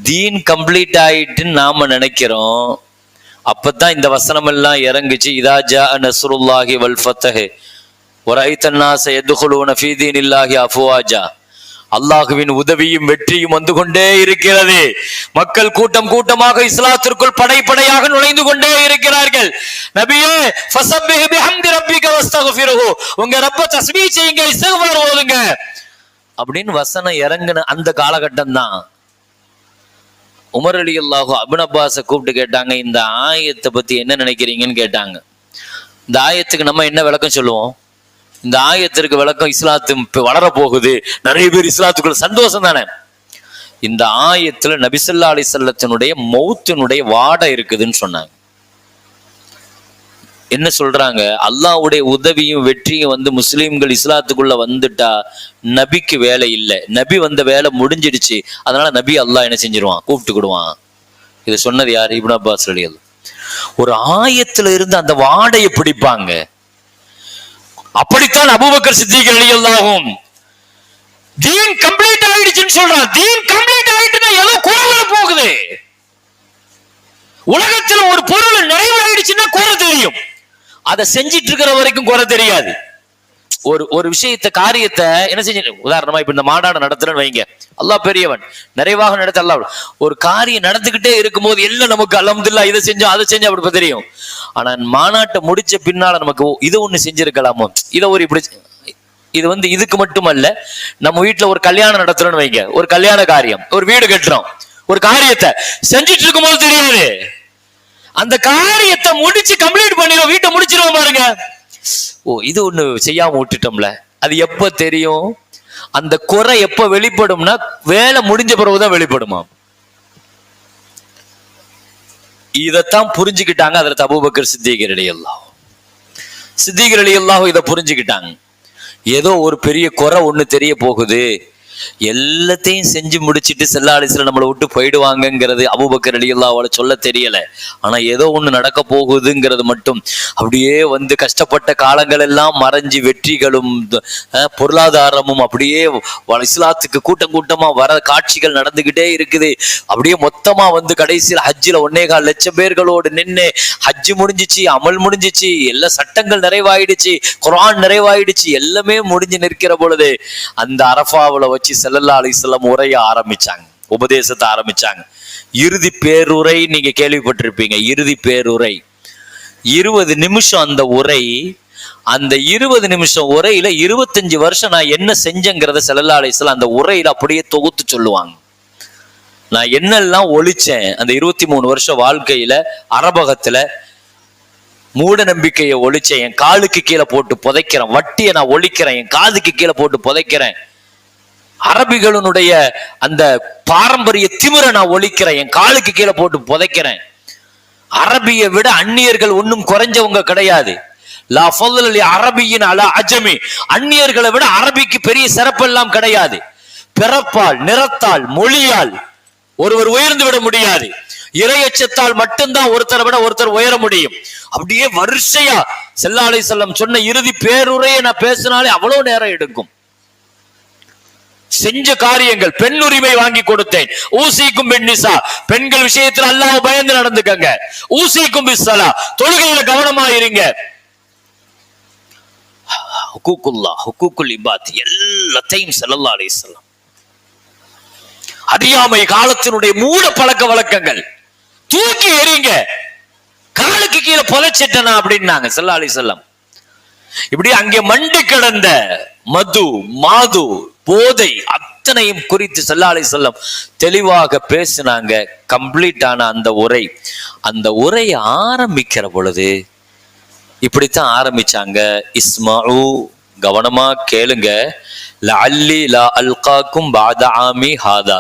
தீன் கம்ப்ளீட் ஆயிட்டுன்னு நாம நினைக்கிறோம். அப்பதான் இந்த வசனம் எல்லாம் இறங்குச்சு. இதா ஜா நஸ்ருல்லாஹி வல் ஃபத்ஹ் வரைத்தன் நாஸ யதுகுலூன ஃபீ தீனில்லாஹி அஃப்வாஜா. அல்லாஹுவின் உதவியும் வெற்றியும் வந்து கொண்டே இருக்கிறது. மக்கள் கூட்டம் கூட்டமாக இஸ்லாத்திற்குள் படைப்படையாக நுழைந்து கொண்டே இருக்கிறார்கள். நபியே ஃபஸப்பிஹ் பிஹம்தி ரப்பிக வஸ்தக்ஃபிருஹு, உங்க ரப்ப தஸ்பீஹ் செய்யுங்க, இஸ்திக்ஃபார் ஓதுங்க அப்படின்னு வசனம் இறங்குன அந்த காலகட்டம் தான். உமர் ரலியல்லாஹு இப்னு அப்பாஸை கூப்பிட்டு கேட்டாங்க, இந்த ஆயத்தை பத்தி என்ன நினைக்கிறீங்கன்னு கேட்டாங்க. இந்த ஆயத்துக்கு நம்ம என்ன விளக்கம் சொல்லுவோம்? இந்த ஆயத்திற்கு விளக்கம் இஸ்லாத்து வளர போகுது, நிறைய பேர் இஸ்லாத்துக்குள்ள சந்தோஷம் தானே. இந்த ஆயத்துல நபி ஸல்லல்லாஹு அலைஹி வஸல்லத்தினுடைய மௌத்தினுடைய வாடை இருக்குதுன்னு சொன்னாங்க. என்ன சொல்றாங்க, அல்லாஹ்வுடைய உதவியும் வெற்றியும் வந்து முஸ்லீம்கள் இஸ்லாத்துக்குள்ள வந்துட்டா நபிக்கு வேலை இல்லை, நபி வந்த வேலை முடிஞ்சிடுச்சு. அதனால நபி அல்லாஹ் என்ன செஞ்சிருவான், கூப்பிட்டுக்கிடுவான். இதை சொன்னது யார்? இப்னு அப்பாஸ் ரலியல்லாஹு. ஒரு ஆயத்துல இருந்து அந்த வாடையை பிடிப்பாங்க. அப்படித்தான் அபூபக்கர் சித்திக் ரலியல்லாஹு தீன் கம்ப்ளீட் ஆயிடுச்சுன்னு சொல்றான். தீன் கம்ப்ளீட் ஆயிட்டுனா ஏதோ குறைவுல போகுது. உலகத்துல ஒரு பொருள் நிறைவாயிடுச்சுன்னா குறை தெரியும், அதை செஞ்சிட்டு இருக்கிற வரைக்கும் குறை தெரியாது. ஒரு விஷயத்தை காரியத்தை என்ன செஞ்சு, உதாரணமா இப்ப இந்த மாநாடு நடத்துறேன்னு வைங்க, அல்லாஹ் பெரியவன், நிறைவாக நடத்த அல்லாஹ். ஒரு காரியம் நடந்துகிட்டே இருக்கும்போது எல்லாம் நமக்கு அல்ஹம்துலில்லாஹ் இதை செஞ்சோம் அதை செஞ்சோம் அப்படி தெரியும். ஆனா மாநாட்டை முடிச்ச பின்னால நமக்கு இது ஒண்ணு செஞ்சிருக்கலாமோ, இதை ஒரு இப்படி. இது வந்து இதுக்கு மட்டுமல்ல, நம்ம வீட்டுல ஒரு கல்யாணம் நடத்துறோம்னு வைங்க, ஒரு கல்யாண காரியம், ஒரு வீடு கட்டுறோம், ஒரு காரியத்தை செஞ்சிட்டு இருக்கும் போது தெரியாது, அந்த காரியத்தை முடிச்சு கம்ப்ளீட் பண்ணிடுவோம், வீட்டை முடிச்சிருவோம் பாருங்க. ஓ இது ஒண்ணு செய்யாம விட்டுட்டோம்ல, அது எப்ப தெரியும்? அந்த குறை எப்ப வெளிப்படும்னா வேலை முடிஞ்ச பிறகுதான் வெளிப்படுமா. இதத்தான் புரிஞ்சுக்கிட்டாங்க அதில் அபூபக்கர் சித்திக் ரலியல்லாஹு. சித்திக் ரலியல்லாஹு இதை புரிஞ்சுக்கிட்டாங்க. ஏதோ ஒரு பெரிய குறை ஒண்ணு தெரிய போகுது, எல்லாத்தையும் செஞ்சு முடிச்சிட்டு ஸல்லல்லாஹு அலைஹி வஸல்லம் நம்மளை விட்டு போயிடுவாங்கங்கிறது அபூபக்கர் ரலியல்லாஹு சொல்ல தெரியல. ஆனா ஏதோ ஒண்ணு நடக்க போகுதுங்கிறது மட்டும் அப்படியே வந்து கஷ்டப்பட்ட காலங்கள் எல்லாம் மறைஞ்சு வெற்றிகளும் பொருளாதாரமும் அப்படியே இஸ்லாத்துக்கு கூட்டம் கூட்டமா வர காட்சிகள் நடந்துகிட்டே இருக்குது. அப்படியே மொத்தமா வந்து கடைசியில் ஹஜ்ஜில் 1.25 லட்சம் பேர்களோடு நின்று ஹஜ்ஜு முடிஞ்சிச்சு, அமல் முடிஞ்சிச்சு, எல்லா சட்டங்கள் நிறைவாயிடுச்சு, குர்ஆன் நிறைவாயிடுச்சு, எல்லாமே முடிஞ்சு நிற்கிற பொழுது அந்த அரஃபாவுல வச்சு ஸல்லல்லாஹு அலைஹி வஸல்லம் உரைய ஆரம்பிச்சாங்க, உபதேசத்தை ஆரம்பிச்சாங்க. இறுதி பேருரை நீங்க கேள்விப்பட்டிருப்பீங்க. இறுதி பேருரை 20 நிமிஷம். அந்த உரை, அந்த 20 நிமிஷம் உரையில 25 வருஷம் நான் என்ன செஞ்சேங்கிறத ஸல்லல்லாஹு அலைஹி வஸல்லம் அந்த உரையில அப்படியே தொகுத்து சொல்லுவாங்க. நான் என்னெல்லாம் ஒழிச்சேன் அந்த 23 வருஷம் வாழ்க்கையில. அரபகத்துல மூட நம்பிக்கையை ஒழிச்சேன், என் காலுக்கு கீழே போட்டு புதைக்கிறேன், வட்டியை நான் ஒழிக்கிறேன், என் காதுக்கு கீழே போட்டு புதைக்கிறேன், அரபிகளுடைய அந்த பாரம்பரிய திமிரை நான் ஒழிக்கிறேன், என் காலுக்கு கீழே போட்டு புதைக்கிறேன். அரபியை விட அந்நியர்கள் ஒன்னும் குறைஞ்சவங்க கிடையாது. லா ஃபضل அரபியின் அலா அஜமி, அந்நியர்களை விட அரபிக்கு பெரிய சிறப்பெல்லாம் கிடையாது. பிறப்பால், நிறத்தால், மொழியால் ஒருவர் உயர்ந்து விட முடியாது. இறையச்சத்தால் மட்டும்தான் ஒருத்தரை விட ஒருத்தர் உயர முடியும். அப்படியே வரிசையா ஸல்லல்லாஹு அலைஹி வஸல்லம் சொன்ன இறுதி பேருரையை நான் பேசினாலே அவ்வளவு நேரம் எடுக்கும். செஞ்ச காரியங்கள், பெண் உரிமை வாங்கி கொடுத்தேன், ஊசிக்கும் பெண்ணிசா, பெண்கள் விஷயத்தில் அல்லாஹ் பயந்து நடந்துக்கங்க, ஊசிக்கும் பிஸ்ஸலா, தொழுகையில கவனமா இருங்க, ஹுக்கூக்குல்லாஹ், ஹுக்கூக்குல் இபாத், எல்லாத்தையும் ஸல்லல்லாஹு அலைஹி வஸல்லம். அறியாமை காலத்தினுடைய மூட பழக்க வழக்கங்கள் தூக்கி எறிங்க, காலுக்கு கீழே புதைச்சிட்டனா அப்படின்னாங்க ஸல்லல்லாஹு அலைஹி வஸல்லம். இப்படி அங்கே மண்டி கிடந்த மது, மாது, போதை அத்தனையும் குறித்து ஸல்லல்லாஹு அலைஹி வஸல்லம் தெளிவாக பேசினாங்க. கம்ப்ளீட் ஆன அந்த உரை, அந்த உரையை ஆரம்பிக்கிற பொழுது இப்படித்தான் ஆரம்பிச்சாங்க. இஸ்மஉ, கவனமா கேளுங்க, லஅல்லி லா அல்காக்கும் பஅத ஆமி ஹாதா,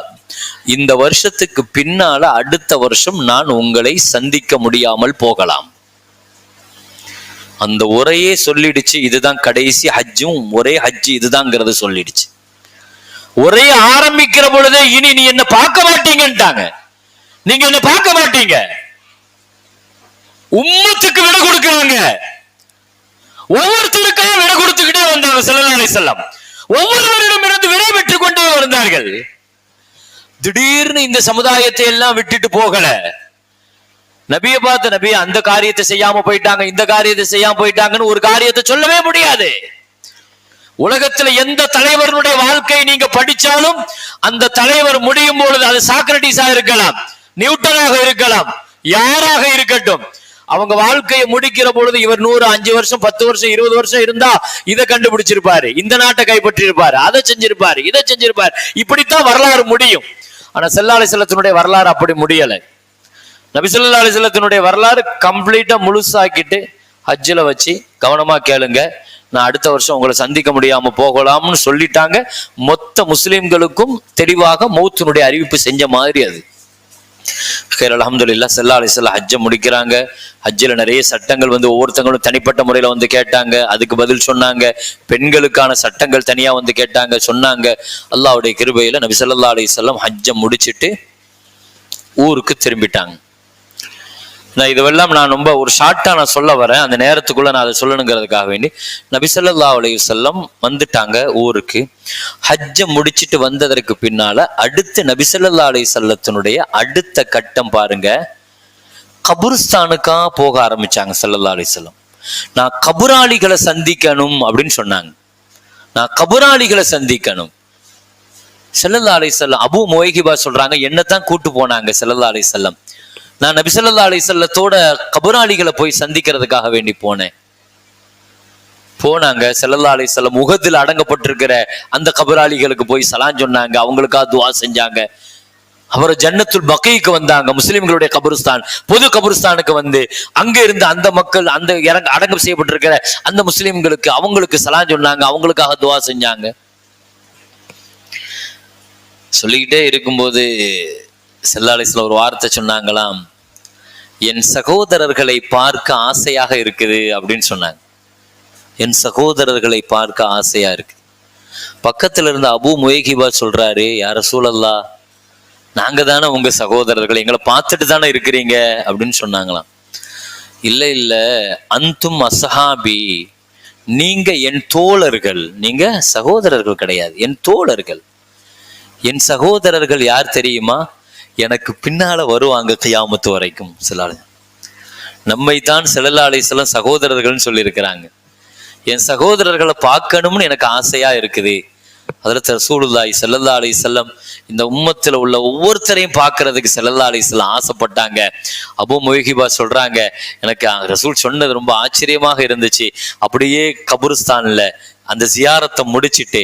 இந்த வருஷத்துக்கு பின்னால அடுத்த வருஷம் நான் உங்களை சந்திக்க முடியாமல் போகலாம். அந்த உரையே சொல்லிடுச்சு, இதுதான் கடைசி ஹஜ்ஜும், ஒரே ஹஜ்ஜு இதுதாங்கிறது சொல்லிடுச்சு. உரைய ஆரம்பிக்கிற பொழுதே இனி நீ என்ன பார்க்க மாட்டீங்கன்ட்டாங்க. நீங்க என்ன பார்க்க மாட்டீங்க, உம்மத்துக்கு விட கொடுக்கிறாங்க. ஒவ்வொருத்தருக்கும் விட கொடுத்துக்கிட்டே வந்தாங்க ஸல்லல்லாஹு அலைஹி வஸல்லம். ஒவ்வொருவரிடம் இருந்து விடை பெற்றுக் கொண்டே வந்தார்கள். திடீர்னு இந்த சமுதாயத்தை எல்லாம் விட்டுட்டு போகல. நபியை பார்த்து, நபி அந்த காரியத்தை செய்யாம போயிட்டாங்க, இந்த காரியத்தை செய்யாம போயிட்டாங்கன்னு ஒரு காரியத்தை சொல்லவே முடியாது. உலகத்துல எந்த தலைவருடைய வாழ்க்கையை நீங்க படிச்சாலும் அந்த தலைவர் முடியும் பொழுது, அது சாக்ரட்டிஸா இருக்கலாம், நியூட்டனாக இருக்கலாம், யாராக இருக்கட்டும், அவங்க வாழ்க்கையை முடிக்கிற பொழுது இவர் 100, 5 வருஷம், 10 வருஷம், 20 வருஷம் இருந்தா இதை கண்டுபிடிச்சிருப்பாரு, இந்த நாட்டை கைப்பற்றி இருப்பாரு, அதை செஞ்சிருப்பாரு, இதை செஞ்சிருப்பாரு, இப்படித்தான் வரலாறு முடியும். ஆனா ஸல்லல்லாஹு அலைஹி வஸல்லத்தினுடைய வரலாறு அப்படி முடியல. நபி ஸல்லல்லாஹு அலைஹி வஸல்லத்தினுடைய வரலாறு கம்ப்ளீட்டா முழுசாக்கிட்டு ஹஜ்ஜில வச்சு, கவனமா கேளுங்க, நான் அடுத்த வருஷம் உங்களை சந்திக்க முடியாம போகலாம்னு சொல்லிட்டாங்க. மொத்த முஸ்லிம்களுக்கும் தெளிவாக மௌத்தினுடைய அறிவிப்பு செஞ்ச மாதிரி அது. அல்ஹம்துலில்லாஹ் ஸல்லல்லாஹு அலைஹி வஸல்லம் ஹஜ்ஜை முடிக்கிறாங்க. ஹஜ்ஜில் நிறைய சட்டங்கள் ஒவ்வொருத்தங்களும் தனிப்பட்ட முறையில் கேட்டாங்க. அதுக்கு பதில் சொன்னாங்க. பெண்களுக்கான சட்டங்கள் தனியா கேட்டாங்க, சொன்னாங்க. அல்லாஹ்வுடைய கிருபையில நபி ஸல்லல்லாஹு அலைஹி வஸல்லம் ஹஜ்ஜை முடிச்சிட்டு ஊருக்கு திரும்பிட்டாங்க. இதுவெல்லாம் நான் ரொம்ப ஒரு ஷார்ட்டா நான் சொல்ல வரேன். அந்த நேரத்துக்குள்ள நான் அதை சொல்லணுங்கிறதுக்காக வேண்டி நபி ஸல்லல்லாஹு அலைஹி வஸல்லம் வந்துட்டாங்க ஊருக்கு. ஹஜ்ஜை முடிச்சிட்டு வந்ததற்கு பின்னால அடுத்து நபி ஸல்லல்லாஹு அலைஹி வஸல்லத்தினுடைய அடுத்த கட்டம் பாருங்க, கபுர்ஸ்தானுக்கா போக ஆரம்பிச்சாங்க ஸல்லல்லாஹு அலைஹி வஸல்லம். நான் கபுராளிகளை சந்திக்கணும் அப்படின்னு சொன்னாங்க. நான் கபுராளிகளை சந்திக்கணும். ஸல்லல்லாஹு அலைஹி வஸல்லம் அபூ முவைகிபா சொல்றாங்க, என்னத்தான் கூட்டு போனாங்க ஸல்லல்லாஹு அலைஹி வஸல்லம். நான் நபி ஸல்லல்லாஹு அலைஹி வஸல்லத்தோட கபுராளிகளை போய் சந்திக்கிறதுக்காக வேண்டி போனாங்க. ஸல்லல்லாஹு அலைஹி வஸல்லம் உஹதில் அடங்கப்பட்டிருக்கிற அந்த கபுராளிகளுக்கு போய் சலாம் சொன்னாங்க, அவங்களுக்காக துஆ செஞ்சாங்க. அப்புறம் ஜன்னத்துல் பகீக்கு வந்தாங்க, முஸ்லிம்களுடைய கபுர்ஸ்தான், பொது கபுர்ஸ்தானுக்கு அங்க இருந்து அந்த மக்கள் அந்த அடங்கம் செய்யப்பட்டிருக்கிற அந்த முஸ்லிம்களுக்கு அவங்களுக்கு சலாம் சொன்னாங்க, அவங்களுக்காக துஆ செஞ்சாங்க. சொல்லிக்கிட்டே இருக்கும்போது ஸல்லல்லாஹு அலைஹி வஸல்லம் ஒரு வார்த்தை சொன்னாங்களாம், என் சகோதரர்களை பார்க்க ஆசையாக இருக்குது அப்படின்னு சொன்னாங்க. என் சகோதரர்களை பார்க்க ஆசையா இருக்கு. பக்கத்துல இருந்த அபூ முவைகிபா சொல்றாரு, யா ரசூலல்லாஹ், நாங்க தானே உங்க சகோதரர்கள், எங்களை பார்த்துட்டு தானே இருக்கிறீங்க அப்படின்னு சொன்னாங்களாம். இல்ல அந்தும் அஸ்ஹாபி, நீங்க என் தோழர்கள், நீங்க சகோதரர்கள் கிடையாது, என் தோழர்கள். என் சகோதரர்கள் யார் தெரியுமா? எனக்கு பின்னால வருவாங்க கியாமத்து வரைக்கும். நம்மை தான் ஸல்லல்லாஹு அலைஹி வஸல்லம் சகோதரர்கள்னு சொல்லியிருக்கிறாங்க. என் சகோதரர்களை பார்க்கணும்னு எனக்கு ஆசையா இருக்குது. ஹஜ்ரத் ரசூலுல்லாஹி ஸல்லல்லாஹு அலைஹி வஸல்லம் இந்த உம்மத்துல உள்ள ஒவ்வொருத்தரையும் பார்க்கறதுக்கு ஸல்லல்லாஹு அலைஹி வஸல்லம் ஆசைப்பட்டாங்க. அபூ முவைகிபா சொல்றாங்க, எனக்கு ரசூல் சொன்னது ரொம்ப ஆச்சரியமாக இருந்துச்சு. அப்படியே கபுர்ஸ்தான்ல அந்த ஜியாரத்தை முடிச்சுட்டு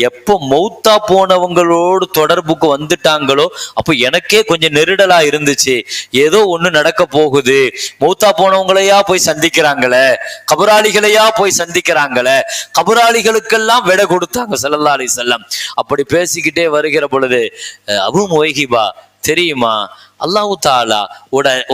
எப்போ மௌத்தா போனவங்களோடு தொடர்புக்கு வந்துட்டாங்களோ அப்போ எனக்கே கொஞ்சம் நெருடலா இருந்துச்சு. ஏதோ ஒண்ணு நடக்க போகுது, மௌத்தா போனவங்களையா போய் சந்திக்கிறாங்களே, கபுராளிகளையா போய் சந்திக்கிறாங்களே, கபுராளிகளுக்கெல்லாம் விடை கொடுத்தாங்க ஸல்லல்லாஹு அலைஹி வஸல்லம். அப்படி பேசிக்கிட்டே வருகிற பொழுது, அபூ முவைகிபா தெரியுமா, அல்லாஹ் தஆலா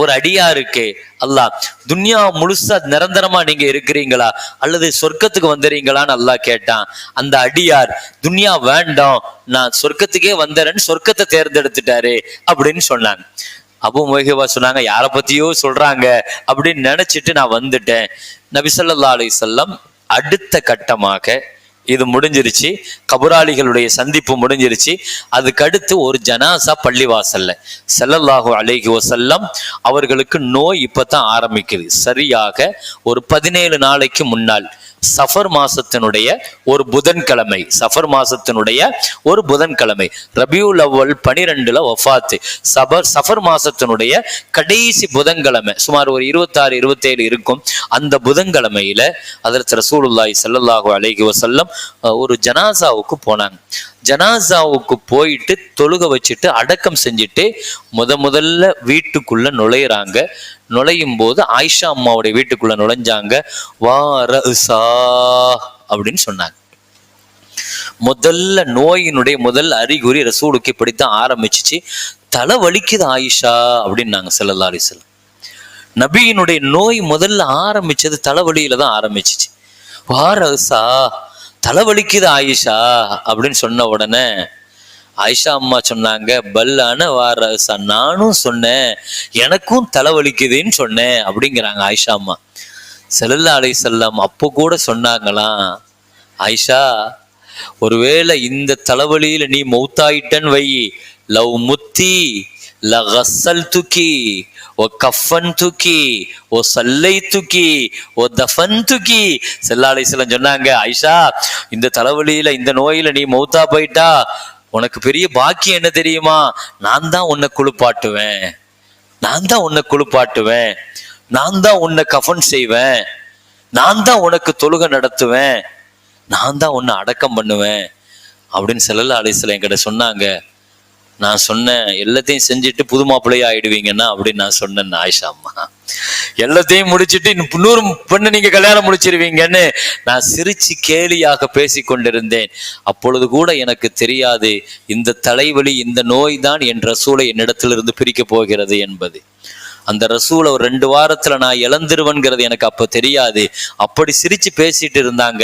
ஒரு அடியாருக்கு அல்லாஹ் துன்யா முழுசா நிரந்தரமா நீங்க இருக்கிறீங்களா அல்லது சொர்க்கத்துக்கு வந்துறீங்களான்னு அல்லாஹ் கேட்டான். அந்த அடியார் துன்யா வேண்டாம், நான் சொர்க்கத்துக்கே வந்துறேன்னு சொர்க்கத்தை தேர்ந்தெடுத்துட்டாரு அப்படின்னு சொன்னாங்க. அபூ முவைகிபா சொன்னாங்க, யாரை பத்தியோ சொல்றாங்க அப்படின்னு நினைச்சிட்டு நான் வந்துட்டேன். நபி ஸல்லல்லாஹு அலைஹி வஸல்லம் அடுத்த கட்டமாக இது முடிஞ்சிருச்சு, கபுராளிகளுடைய சந்திப்பு முடிஞ்சிருச்சு. அதுக்கு அடுத்து ஒரு ஜனாசா பள்ளிவாசல்ல. ஸல்லல்லாஹு அலைஹி வஸல்லம் அவர்களுக்கு நோய் இப்பதான் ஆரம்பிக்குது. சரியாக ஒரு 17 நாளைக்கு முன்னால் சஃபர் மாசத்தினுடைய ஒரு புதன்கிழமை, சஃபர் மாசத்தினுடைய ஒரு புதன்கிழமை, ரபியுல் அவ்வல் 12 வஃபாத்து. சஃபர் மாசத்தினுடைய கடைசி புதன்கிழமை, சுமார் ஒரு 26-27 இருக்கும். அந்த புதன்கிழமையில ஹஜ்ரத் ரசூலுல்லாஹி ஸல்லல்லாஹு அலைஹி வஸல்லம் ஒரு ஜனாசாவுக்கு போனாங்க. ஜனாசாவுக்கு போயிட்டு தொழுக வச்சுட்டு அடக்கம் செஞ்சுட்டு முதல்ல வீட்டுக்குள்ள நுழையிறாங்க. நுழையும் போது ஆயிஷா அம்மாவுடைய வீட்டுக்குள்ள நுழைஞ்சாங்க. வாரசா அப்படின்னு சொன்னாங்க. முதல்ல நோயினுடைய முதல் அறிகுறி ரசூலுக்கு இப்படித்தான் ஆரம்பிச்சிச்சு. தலை வலிக்குது ஆயிஷா அப்படின்னாங்க ஸல்லல்லாஹு அலைஹி வஸல்லம். நபியினுடைய நோய் முதல்ல ஆரம்பிச்சது தலைவலியில தான் ஆரம்பிச்சிச்சு. வாரசா, தலைவலிக்குது ஆயிஷா அப்படின்னு சொன்ன உடனே ஆயிஷா அம்மா சொன்னாங்க, பல்லான வாரசா, நானும் சொன்னேன், எனக்கும் தலைவலிக்குதுன்னு சொன்னேன் அப்படிங்கிறாங்க ஆயிஷா அம்மா. ஸல்லல்லாஹு அலைஹி வஸல்லம் அப்போ கூட சொன்னாங்களாம், ஆயிஷா, ஒருவேளை இந்த தலைவலியில நீ மௌத்தாயிட்டன்னு வை, லவ் முத்தி லகஸல்துகி ஓ கஃபன்துகி ஓ சல்லைதுகி ஓ தஃபன்துகி. ஸல்லல்லாஹு அலைஹி வஸல்லம் சொன்னாங்க, ஆயிஷா, இந்த தலைவலியில இந்த நோயில நீ மௌத்தா போயிட்டா உனக்கு பெரிய பாக்கியம் என்ன தெரியுமா? நான் தான் உன்னை குளிப்பாட்டுவேன், நான் தான் உன்னை குளிப்பாட்டுவேன், நான் தான் உன்னை கஃபன் செய்வேன், நான் தான் உனக்கு தொழுகை நடத்துவேன், நான் தான் உன்னை அடக்கம் பண்ணுவேன் அப்படின்னு ஸல்லல்லாஹு அலைஹி வஸல்லம் என்கிட்ட சொன்னாங்க. நான் சொன்னேன், எல்லாத்தையும் செஞ்சுட்டு புது மாப்பிள்ளையா ஆயிடுவீங்கன்னா அப்படின்னு நான் சொன்னேன். ஆயிஷா அம்மா, எல்லாத்தையும் முடிச்சுட்டு இன்னொரு பெண்ணு நீங்க கல்யாணம் முடிச்சிருவீங்கன்னு நான் சிரிச்சு கேலியாக பேசி கொண்டிருந்தேன். அப்பொழுது கூட எனக்கு தெரியாது இந்த தலைவலி, இந்த நோய் தான் என் ரசூலை என்னிடத்திலிருந்து பிரிக்க போகிறது என்பது. அந்த ரசூலை ஒரு 2 வாரத்துல நான் இழந்துருவேன்கிறது எனக்கு அப்ப தெரியாது. அப்படி சிரிச்சு பேசிட்டு இருந்தாங்க.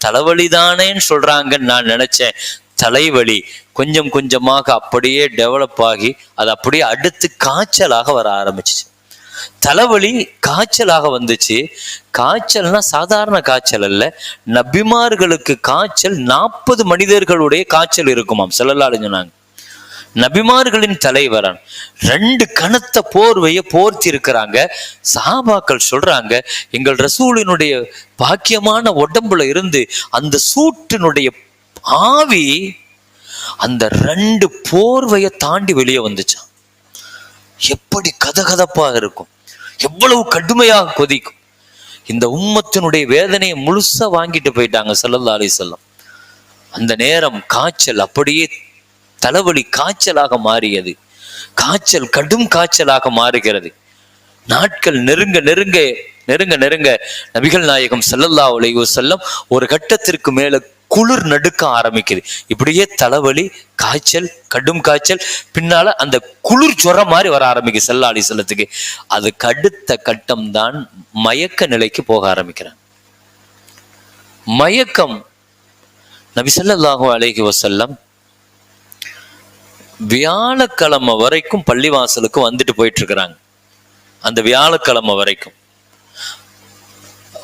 தலைவலிதானேன்னு சொல்றாங்கன்னு நான் நினைச்சேன். தலைவலி கொஞ்சம் கொஞ்சமாக அப்படியே டெவலப் ஆகி அது அப்படியே அடுத்து காய்ச்சலாக வர ஆரம்பிச்சிச்சு. தலைவலி காய்ச்சலாக வந்துச்சு. காய்ச்சல்னா சாதாரண காய்ச்சல் அல்ல. நபிமார்களுக்கு காய்ச்சல் 40 மனிதர்களுடைய காய்ச்சல் இருக்குமாம். ஸல்லல்லாஹு அலைஹி சொன்னாங்க. நபிமார்களின் தலைவரன் 2 கனத்த போர்வையை போர்த்தி இருக்கிறாங்க. சஹாபாக்கள் சொல்றாங்க, எங்கள் ரசூலினுடைய பாக்கியமான உடம்புல இருந்து அந்த சூட்டினுடைய ஆவி அந்த 2 போர்வையை தாண்டி வெளியே வந்துச்சான். எப்படி கதகதப்பாக இருக்கும், எவ்வளவு கடுமையாக கொதிக்கும். இந்த உம்மத்தினுடைய வேதனையை முழுசா வாங்கிட்டு போயிட்டாங்க ஸல்லல்லாஹு அலைஹி வஸல்லம். அந்த நேரம் காய்ச்சல் அப்படியே தலைவலி காய்ச்சலாக மாறியது. காய்ச்சல் கடும் காய்ச்சலாக மாறுகிறது. நாட்கள் நெருங்க நெருங்க நெருங்க நெருங்க நபிகள் நாயகம் ஸல்லல்லாஹு அலைஹி வஸல்லம் ஒரு கட்டத்திற்கு மேல குளிர் நடுக்க ஆரம்பிக்குது. இப்படியே தலைவலி, காய்ச்சல், கடும் காய்ச்சல், பின்னால அந்த குளிர் சொர மாதிரி வர ஆரம்பிக்குது ஸல்லல்லாஹு அலைஹி வஸல்லத்துக்கு. அதுக்கு அடுத்த கட்டம் தான் மயக்க நிலைக்கு போக ஆரம்பிக்கிறாங்க. மயக்கம். நபி ஸல்லல்லாஹு அலைஹி வஸல்லம் வியாழக்கிழமை வரைக்கும் பள்ளிவாசலுக்கு வந்துட்டு போயிட்டு இருக்கிறாங்க. அந்த வியாழக்கிழமை வரைக்கும்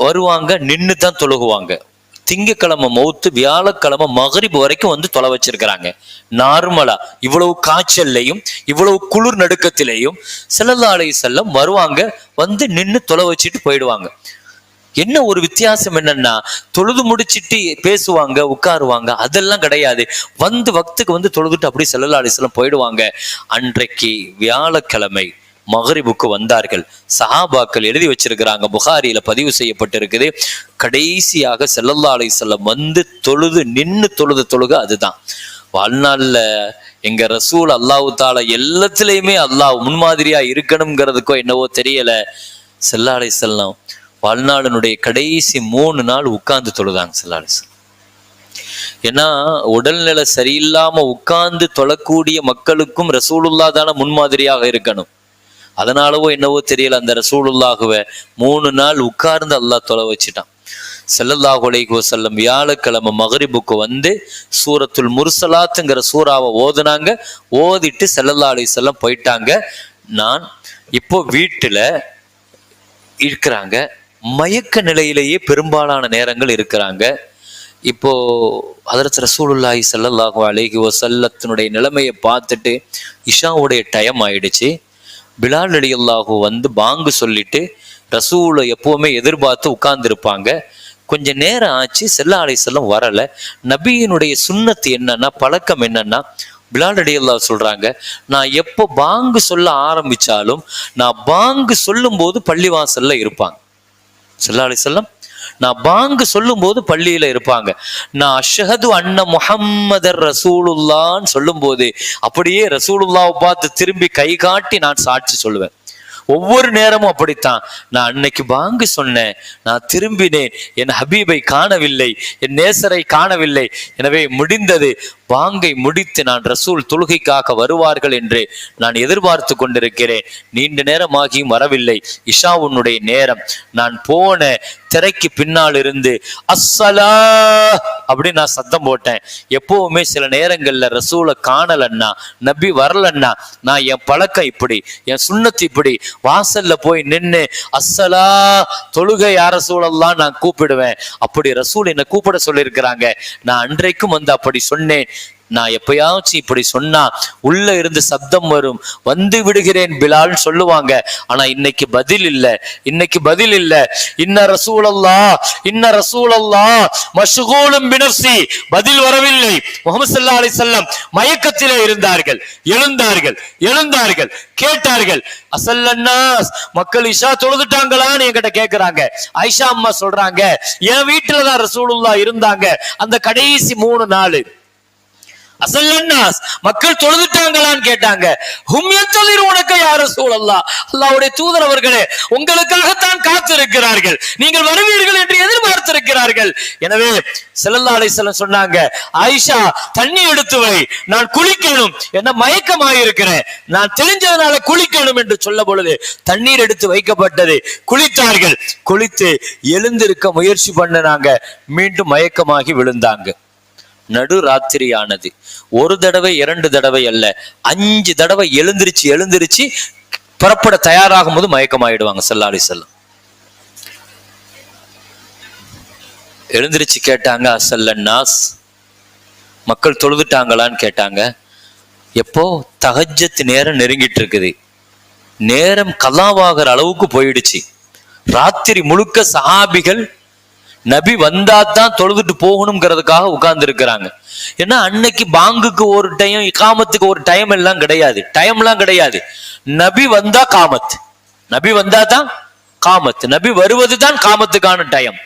வருவாங்க, நின்று தான் தொழுகுவாங்க. திங்கக்கிழமை மௌத்து, வியாழக்கிழமை மகரிப் வரைக்கும் வந்து தொலை வச்சிருக்கிறாங்க. நார்மலா இவ்வளவு காய்ச்சல்லையும் இவ்வளவு குளிர் நடுக்கத்திலையும் ஸல்லல்லாஹு அலைஹி வஸல்லம் வருவாங்க, வந்து நின்று தொலை வச்சுட்டு போயிடுவாங்க. என்ன ஒரு வித்தியாசம் என்னன்னா, தொழுது முடிச்சிட்டு பேசுவாங்க, உட்காருவாங்க, அதெல்லாம் கிடையாது. வந்து வக்துக்கு வந்து தொழுதுட்டு அப்படி ஸல்லல்லாஹு அலைஹி வஸல்லம் போயிடுவாங்க. அன்றைக்கு வியாழக்கிழமை மகரிபுக்கு வந்தார்கள். சஹாபாக்கள் எழுதி வச்சிருக்கிறாங்க, புகாரியில பதிவு செய்யப்பட்டிருக்குது. கடைசியாக ஸல்லல்லாஹு அலைஹி வஸல்லம் வந்து தொழுது நின்று தொழுக அதுதான். வாழ்நாள்ல எங்க ரசூல் அல்லாஹ் தாலா எல்லாத்துலயுமே அல்லாஹ் முன்மாதிரியா இருக்கணுங்கிறதுக்கோ என்னவோ தெரியல, ஸல்லல்லாஹு அலைஹி வஸல்லம் வாழ்நாளினுடைய கடைசி 3 நாள் உட்கார்ந்து தொழுதாங்க ஸல்லல்லாஹு அலைஹி வஸல்லம். ஏன்னா உடல்நிலை சரியில்லாம உட்கார்ந்து தொழக்கூடிய மக்களுக்கும் ரசூலுல்லாஹ் தானே முன்மாதிரியாக இருக்கணும். அதனாலவோ என்னவோ தெரியல, அந்த ரசூலுல்லாஹுவை 3 நாள் உட்கார்ந்து அல்லாஹ் தொலை வச்சுட்டான். ஸல்லல்லாஹு அலைஹி வஸல்லம் வியாழக்கிழமை மகரிபுக்கு வந்து சூரத்துல் முர்சலாத்துங்கிற சூறாவை ஓதுனாங்க. ஓதிட்டு ஸல்லல்லாஹு அலைஹி வஸல்லம் போயிட்டாங்க. நான் இப்போ வீட்டுல இருக்கிறாங்க. மயக்க நிலையிலேயே பெரும்பாலான நேரங்கள் இருக்கிறாங்க. இப்போ ஹதரத் ரசூலுல்லாஹி ஸல்லல்லாஹு அலைஹி வஸல்லத்தினுடைய நிலைமையை பார்த்துட்டு இஷாவுடைய டைம் ஆயிடுச்சு. பிலால் ரலியல்லாஹு வந்து பாங்கு சொல்லிட்டு ரசூலை எப்பவுமே எதிர்பார்த்து உட்கார்ந்துருப்பாங்க. கொஞ்ச நேரம் ஆச்சு, ஸல்லல்லாஹு அலைஹி வஸல்லம் வரல. நபியினுடைய சுன்னத்து என்னன்னா, பழக்கம் என்னன்னா, பிலால் ரலியல்லாஹு சொல்றாங்க, நான் எப்போ பாங்கு சொல்ல ஆரம்பிச்சாலும் நான் பாங்கு சொல்லும் போது பள்ளிவாசல்ல இருப்பாங்க. ஸல்லல்லாஹு அலைஹி வஸல்லம் நான் பாங்கு சொல்லும் போது பள்ளியில இருப்பாங்க. நான் அஷ்ஹது அன்ன முஹம்மதர் ரசூலுல்லான்னு சொல்லும் போது அப்படியே ரசூலுல்லாவை பார்த்து திரும்பி கை காட்டி நான் சாட்சி சொல்லுவேன். ஒவ்வொரு நேரமும் அப்படித்தான். நான் அன்னைக்கு பாங்கு சொன்னேன், நான் திரும்பினேன், என் ஹபீபை காணவில்லை, என் நேசரை காணவில்லை. எனவே முடிந்தது, பாங்கை முடித்து நான் ரசூல் தொழுகைக்காக வருவார்கள் என்று நான் எதிர்பார்த்து கொண்டிருக்கிறேன். நீண்ட நேரமாகியும் வரவில்லை. இஷாவுன்னுடைய நேரம். நான் போன திரைக்கு பின்னால் இருந்து அஸ்ஸலா அப்படின்னு நான் சத்தம் போட்டேன். எப்பவுமே சில நேரங்கள்ல ரசூலை காணலன்னா, நபி வரலன்னா, நான் என் பழக்கம் இப்படி, என் சுன்னத்து இப்படி, வாசல்ல போய் நின்று அஸ்ஸலா தொழுகை யார ரசூலல்லாஹ் நான் கூப்பிடுவேன். அப்படி ரசூல் என்னை கூப்பிட சொல்லியிருக்கிறாங்க. நான் அன்றைக்கும் வந்து அப்படி சொன்னேன். நான் எப்பயாச்சும் இப்படி சொன்னா உள்ள இருந்து சப்தம் வரும், வந்து விடுகிறேன் பிலால் சொல்லுவாங்க. ஆனா இன்னைக்கு பதில் இல்ல, இன்னைக்கு பதில் இல்ல. இன்ன ரசூலல்லாஹ் மஷ்கூலும் பினஃப்ஸி, பதில் வரவில்லை. முஹம்மது ஸல்லல்லாஹு அலைஹி வஸல்லம் மயக்கத்திலே இருந்தார்கள். எழுந்தார்கள், கேட்டார்கள், அஸல்லன்னாஸ், மக்கள் இஷா தொழுதுட்டாங்களான்னு என்கிட்ட கேட்கிறாங்க. ஆயிஷா அம்மா சொல்றாங்க, என் வீட்டுலதான் ரசூலுல்லாஹ் இருந்தாங்க அந்த கடைசி 3 நாள். அசல்லன்னாஸ், மக்கள் தொழுதுட்டாங்களான்னு கேட்டாங்க. ஹும் யன்தலிரூனக யா ரசூலல்லாஹ், அல்லாஹ்வுடைய தூதர் அவர்களே, உங்களுக்காகத்தான் காத்திருக்கிறார்கள், நீங்கள் வருவீர்கள் என்று எதிர்பார்த்திருக்கிறார்கள். எனவே ஸல்லல்லாஹு அலைஹி வஸல்லம் சொன்னாங்க, ஆயிஷா தண்ணி எடுத்து வை, நான் குளிக்கணும், என்ன மயக்கமாயிருக்கிறேன், நான் தெரிஞ்சதுனால குளிக்கணும் என்று சொல்ல பொழுது தண்ணீர் எடுத்து வைக்கப்பட்டது. குளித்தார்கள். குளித்து எழுந்திருக்க முயற்சி பண்ணினாங்க. மீண்டும் மயக்கமாகி விழுந்தாங்க. நடு ராத்திரியானது. ஒரு தடவை 2 தடவை அல்ல, 5 தடவை எழுந்திருச்சு புறப்பட தயாராகும் போது மயக்கமாயிடுவாங்க ஸல்லல்லாஹு அலைஹி வஸல்லம். எழுந்திருச்சு கேட்டாங்க, அஸல்லன்னாஸ், மக்கள் தொழுதுட்டாங்களான்னு கேட்டாங்க. எப்போ? தஹஜ்ஜத் நேரம் நெருங்கிட்டு இருக்குது. நேரம் கலாவாகிற அளவுக்கு போயிடுச்சு. ராத்திரி முழுக்க சஹாபிகள் நபி வந்தாதான் தொழுதுட்டு போகணுங்கிறதுக்காக உட்கார்ந்து இருக்கிறாங்க. ஏன்னா அன்னைக்கு பாங்குக்கு ஒரு டைம், இகாமத்துக்கு ஒரு டைம் எல்லாம் கிடையாது, டைம்லாம் கிடையாது. நபி வந்தா காமத், நபி வந்தா தான் காமத், நபி வருவது தான் காமத்துக்கான டைம்.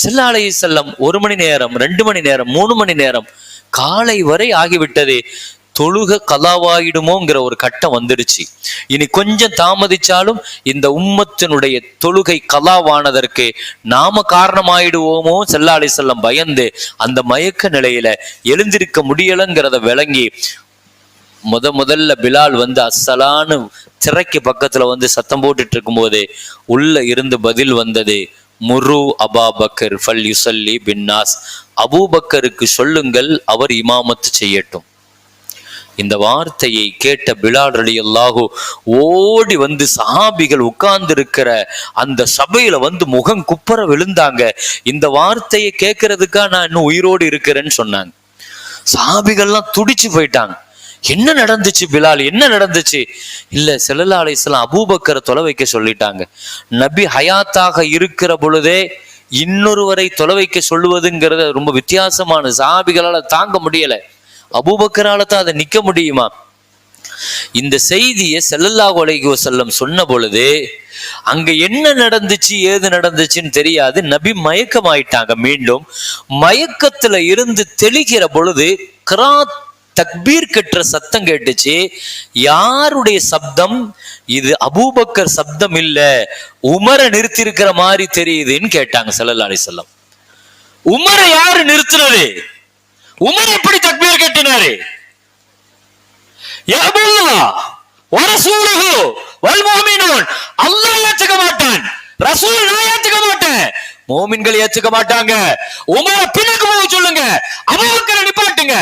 ஸல்லல்லாஹு அலைஹி வஸல்லம் 1 மணி நேரம், 2 மணி நேரம், 3 மணி நேரம், காலை வரை ஆகிவிட்டது. தொழுக கலாவாயிடுமோங்கிற ஒரு கட்டம் வந்துடுச்சு. இனி கொஞ்சம் தாமதிச்சாலும் இந்த உம்மத்தினுடைய தொழுகை கலாவானதற்கு நாம காரணமாயிடுவோமோ ஸல்லல்லாஹு அலைஹி வஸல்லம் பயந்து அந்த மயக்க நிலையில எழுந்திருக்க முடியலங்கிறத விளங்கி முதல்ல பிலால் வந்து அஸ்ஸலான்னு திரைக்கு பக்கத்துல வந்து சத்தம் போட்டுட்டு இருக்கும் போது உள்ள இருந்து பதில் வந்தது, முரு அபூபக்கர் ஃபல் யுஸல்லி பின்னாஸ், அபூபக்கருக்கு சொல்லுங்கள், அவர் இமாமத்து செய்யட்டும். இந்த வார்த்தையை கேட்ட பிலால் ரலியல்லாஹு ஓடி வந்து சஹாபிகள் உட்கார்ந்து இருக்கிற அந்த சபையில வந்து முகம் குப்புற விழுந்தாங்க. இந்த வார்த்தையை கேட்கறதுக்கா நான் இன்னும் உயிரோடு இருக்கிறேன்னு சொன்னாங்க. சஹாபிகள்லாம் துடிச்சு போயிட்டாங்க. என்ன நடந்துச்சு பிலால், என்ன நடந்துச்சு? இல்ல, ஸல்லல்லாஹு அலைஹி வஸல்லம் அபூபக்கரை தொலை வைக்க சொல்லிட்டாங்க. நபி ஹயாத்தாக இருக்கிற பொழுதே இன்னொருவரை தொலை வைக்க சொல்லுவதுங்கிறது ரொம்ப வித்தியாசமான, சஹாபிகளால தாங்க முடியல. அபூபக்கரால தான் அதை நிக்க முடியுமா? இந்த செய்தியை ஸல்லல்லாஹு அலைஹி வஸல்லம் சொன்ன பொழுது அங்க என்ன நடந்துச்சு ஏது நடந்துச்சுன்னு தெரியாது. நபி மயக்கமாயிட்டாங்க. மீண்டும் மயக்கத்துல இருந்து தெளிகிற பொழுது கிராத் தக்பீர் கட்டுற சத்தம் கேட்டுச்சு. யாருடைய சப்தம் இது? அபூபக்கர் சப்தம் இல்ல, உமரை நிறுத்தி இருக்கிற மாதிரி தெரியுதுன்னு கேட்டாங்க ஸல்லல்லாஹு அலைஹி வஸல்லம். உமரை யாரு நிறுத்தினது? உமர் எப்படி தக்பீர் கட்டினாரு? யா அல்லாஹ் வ ரசூலுஹு வல் முஃமினூன், அல்லாஹ் ஏத்துக்க மாட்டான், ரசூல் நான் ஏத்துக்க மாட்டேன், முஃமின்கள் ஏத்துக்க மாட்டாங்க. உமரை பின்னுக்கு போக சொல்லுங்க, அபூபக்கரை நிப்பாட்டுங்க.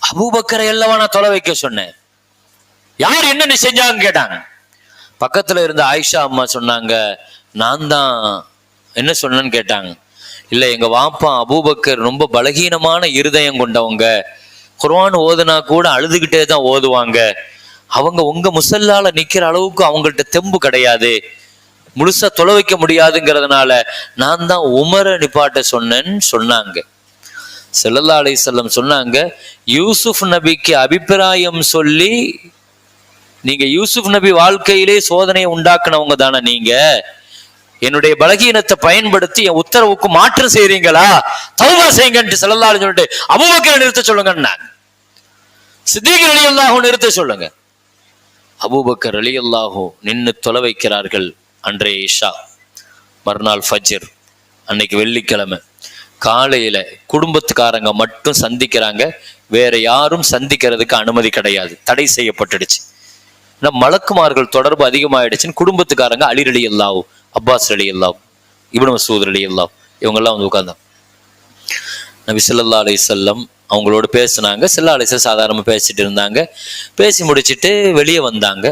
அபூபக்கரை எல்லாம் நான் தொலை வைக்க சொன்னேன். யார் என்ன செஞ்சாங்க கேட்டாங்க. பக்கத்துல இருந்த ஆயிஷா அம்மா சொன்னாங்க, நான் தான் என்ன சொன்னேன்னு கேட்டாங்க. இல்ல, எங்க வாப்பா அபூபக்கர் ரொம்ப பலகீனமான இருதயம் கொண்டவங்க, குர்ஆன் ஓதுனா கூட அழுதுகிட்டே தான் ஓதுவாங்க, அவங்க உங்க முசல்லால நிக்கிற அளவுக்கு அவங்கள்ட்ட தெம்பு கிடையாது, முழுசா தொலை வைக்க முடியாதுங்கிறதுனால நான் தான் உமரை நிப்பாட்ட சொன்னேன்னு சொன்னாங்க. ஸல்லல்லாஹு அலைஹி வஸல்லம் சொன்னாங்க, யூசுப் நபிக்கு அபிப்பிராயம் சொல்லி, நீங்க யூசுப் நபி வாழ்க்கையிலே சோதனையை உண்டாக்குனவங்க தானே, நீங்க என்னுடைய பலகீனத்தை பயன்படுத்தி என் உத்தரவுக்கு மாற்றம் செய்றீங்களா? தௌபா செய்யுங்கன்னு ஸல்லல்லாஹு அலைஹி வஸல்லம் அபூபக்கரை நிறுத்த சொல்லுங்கன்னாங்க. சித்தீக் ரலியல்லாஹு நிறுத்த சொல்லுங்க. அபூபக்கர் ரலியல்லாஹு நின்னு தொலை வைக்கிறார்கள். அன்றைய இஷா, மறுநாள் ஃபஜ்ர், அன்னைக்கு வெள்ளிக்கிழமை காலையில குடும்பத்துக்காரங்க மட்டும் சந்திக்கிறாங்க. வேற யாரும் சந்திக்கிறதுக்கு அனுமதி கிடையாது, தடை செய்யப்பட்டுடுச்சு. மலக்குமார்கள் தொடர்பு அதிகமாயிடுச்சுன்னு குடும்பத்துக்காரங்க அலி ரலியல்லாஹு, அப்பாஸ் ரலியல்லாஹு, இப்னு மஸ்ஊத் ரலியல்லாஹு இவங்க எல்லாம் வந்து உட்கார்ந்தாங்க. நபி ஸல்லல்லாஹு அலைஹி வஸல்லம் அவங்களோட பேசினாங்க. ஸல்லல்லாஹு அலைஹி வஸல்லம் சாதாரணமா பேசிட்டு இருந்தாங்க. பேசி முடிச்சுட்டு வெளியே வந்தாங்க.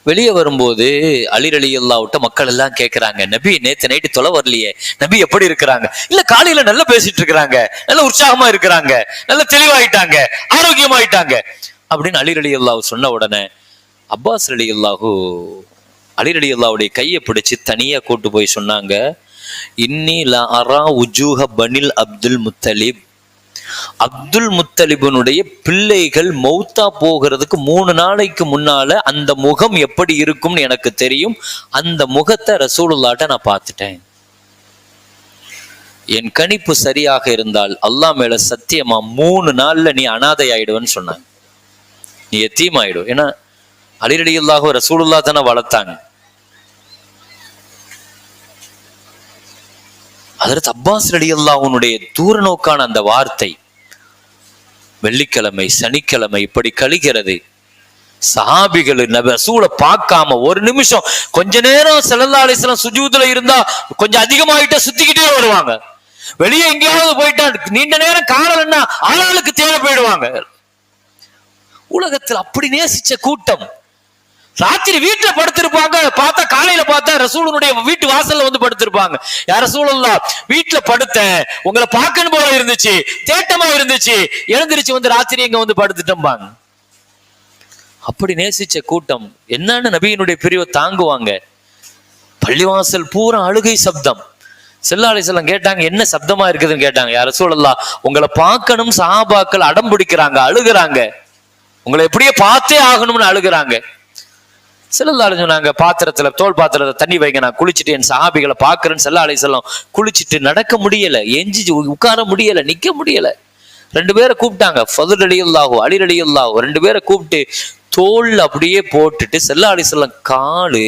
வெளியே வரும்போது அலி ரலியல்லாஹுட்ட மக்கள் எல்லாம் கேட்கிறாங்க, நபி நேத்து நைட்டு தொலை வரலையே, நபி எப்படி இருக்கிறாங்க? இல்ல, காலையில நல்லா பேசிட்டு இருக்கிறாங்க, நல்ல உற்சாகமா இருக்கிறாங்க, நல்ல தெளிவாயிட்டாங்க, ஆரோக்கியமாயிட்டாங்க அப்படின்னு அலி ரலியல்லாஹு சொன்ன உடனே அப்பாஸ் ரலியல்லாஹு அலி ரலியல்லாஹுடைய கையை பிடிச்சு தனியா கூட்டு போய் சொன்னாங்க, இன்னி லா அரா உஜூஹ பனில் அப்துல் முத்தலிப், அப்துல் முத்தலிபனுடைய பிள்ளைகள் மௌத்தா போகிறதுக்கு 3 நாளைக்கு முன்னால அந்த முகம் எப்படி இருக்கும்னு எனக்கு தெரியும், அந்த முகத்தை ரசூலுல்லாஹ்ட்ட நான் பார்த்துட்டேன். என் கணிப்பு சரியாக இருந்தால் அல்லாஹ் மேல சத்தியமா 3 நாள்ல நீ அனாதை ஆயிடுவேன்னு சொன்னாங்க. நீ எத்தீம் ஆயிடும். ஏன்னா அலி ரலியல்லாஹு ரசூலுல்லாஹ் தானே வளர்த்தாங்க. ஹஜ்ரத் அப்பாஸ் ரலியல்லாஹுனுடைய தூர நோக்கான அந்த வார்த்தை வெள்ளிக்கிழமை சனிக்கிழமை இப்படி கழிகிறது. சஹாபிகள் ரசூலை பார்க்காம ஒரு நிமிஷம் கொஞ்ச நேரம் ஸல்லல்லாஹு அலைஹி வஸல்லம் சுஜூதுல இருந்தா கொஞ்சம் அதிகமாயிட்ட சுத்திக்கிட்டே வருவாங்க. வெளியே எங்கேயாவது போயிட்டா நீண்ட நேரம் காணலன்னா ஆளாளுக்கு தேவை போயிடுவாங்க. உலகத்தில் அப்படி நேசிச்ச கூட்டம். ராத்திரி வீட்டுல படுத்திருப்பாங்க, பார்த்தா காலையில பார்த்தா ரசூலுடைய வீட்டு வாசல்ல வந்து படுத்திருப்பாங்க. யார் ரசூலுல்லாஹ் வீட்டுல படுத்தேன், உங்களை பார்க்கணும் போல இருந்துச்சு, தேட்டமா இருந்துச்சு, எழுந்திருச்சு வந்து ராத்திரி எங்க வந்து படுத்துட்டோம்பாங்க. அப்படி நேசிச்ச கூட்டம். என்னன்னு நபியினுடைய பிரிவை தாங்குவாங்க. பள்ளிவாசல் பூரா அழுகை சப்தம். ஸல்லல்லாஹு அலைஹி வஸல்லம் கேட்டாங்க, என்ன சப்தமா இருக்குதுன்னு கேட்டாங்க. யார் ரசூலுல்லாஹ் உங்களை பார்க்கணும், சஹாபாக்கள் அடம் பிடிக்கிறாங்க, அழுகுறாங்க, உங்களை எப்படியே பார்த்தே ஆகணும்னு அழுகுறாங்க. ஸல்லல்லாஹு அலைஹி சொன்னாங்க, பாத்திரத்துல தோல் பாத்திரத்தை தண்ணி வைங்க, நான் குளிச்சுட்டு என் சஹாபிகளை பார்க்கறேன்னு. ஸல்லல்லாஹு அலைஹி வஸல்லம் குளிச்சுட்டு நடக்க முடியல, எஞ்சி உட்கார முடியல, நிக்க முடியல. 2 பேரை கூப்பிட்டாங்க, ஃபதுல் ரலியல்லாஹு அலி ரலியல்லாஹு. 2 பேரை கூப்பிட்டு தோல் அப்படியே போட்டுட்டு ஸல்லல்லாஹு அலைஹி வஸல்லம் காலு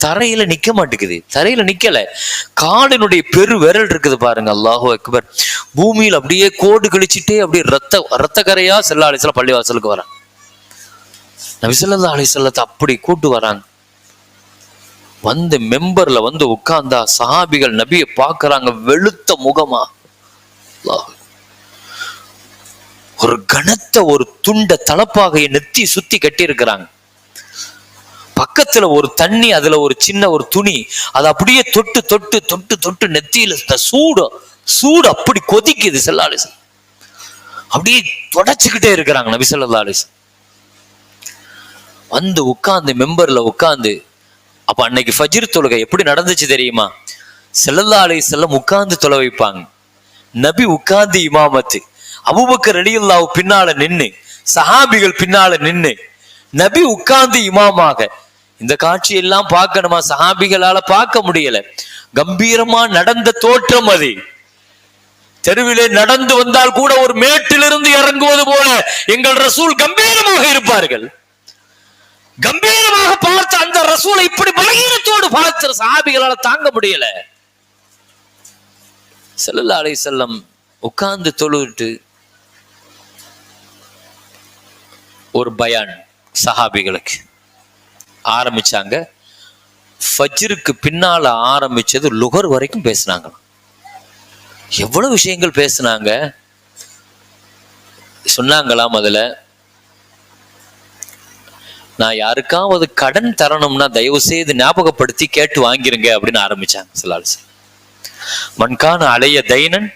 தரையில நிக்க மாட்டேங்குது. தரையில நிக்கல, காலினுடைய பெரு விரல் இருக்குது பாருங்க, அல்லாஹு அக்பர், பூமியில் அப்படியே கோடு கழிச்சுட்டே அப்படியே ரத்த கரையா ஸல்லல்லாஹு அலைஹி வஸல்லம் பள்ளிவாசலுக்கு வராங்க. நபி ஸல்லல்லாஹு அலைஹி வஸல்லத்தை அப்படி கூட்டு வராங்க. வந்து மெம்பர்ல வந்து உட்கார்ந்தா சஹாபிகள் நபியை பார்க்கறாங்க, வெளுத்த முகமா, ஒரு கனத்த ஒரு துண்ட தலப்பாகையை நெத்தி சுத்தி கட்டி இருக்கிறாங்க. பக்கத்துல ஒரு தண்ணி, அதுல ஒரு சின்ன ஒரு துணி, அது அப்படியே தொட்டு தொட்டு தொட்டு தொட்டு நெத்தியில சூடு அப்படி கொதிக்குது. ஸல்லல்லாஹு அலைஹி வஸல்லம் அப்படியே தொடச்சுக்கிட்டே இருக்கிறாங்க. நபி ஸல்லல்லாஹு அலைஹி வஸல்லம் வந்து உட்கார்ந்து மெம்பர்ல உட்கார்ந்து. அப்ப அன்னைக்கு ஃபஜ்ர் தொழுகை எப்படி நடந்துச்சு தெரியுமா? ஸல்லல்லாஹு அலைஹி வஸல்லம் உட்கார்ந்து தொலை வைப்பாங்க, நபி உட்கார்ந்து இமாமத்து, அபூபக்கர் ரலியல்லாஹு பின்னால நின்னு, சஹாபிகள் பின்னால நின்னு, நபி உட்கார்ந்து இமாமாக. இந்த காட்சியெல்லாம் பார்க்கணுமா? சஹாபிகளால பார்க்க முடியல. கம்பீரமா நடந்த தோற்றம் அது. தெருவிலே நடந்து வந்தால் கூட ஒரு மேட்டிலிருந்து இறங்குவது போல எங்கள் ரசூல் கம்பீரமாக இருப்பார்கள். கம்பீரமாக பார்த்த அந்த ரசூலை இப்படி பலகீனத்தோடு பார்த்த சஹாபிகளால தாங்க முடியல. ஸல்லல்லாஹு அலைஹி வஸல்லம் உட்கார்ந்து தொழுவிட்டு ஒரு பயான் சஹாபிகளுக்கு ஆரம்பிச்சாங்க. ஃபஜ்ருக்கு பின்னால ஆரம்பிச்சது லுகர் வரைக்கும் பேசினாங்க. எவ்வளவு விஷயங்கள் பேசினாங்க. சொன்னாங்களாம், அதுல நான் யாருக்காவது கடன் தரணும்னா தயவு செய்து ஞாபகப்படுத்தி கேட்டு வாங்கிருங்க அப்படின்னு ஆரம்பிச்சாங்க. ஸல்லல்லாஹு அலைஹி வஸல்லம் மன்கான அலைய தைனன்.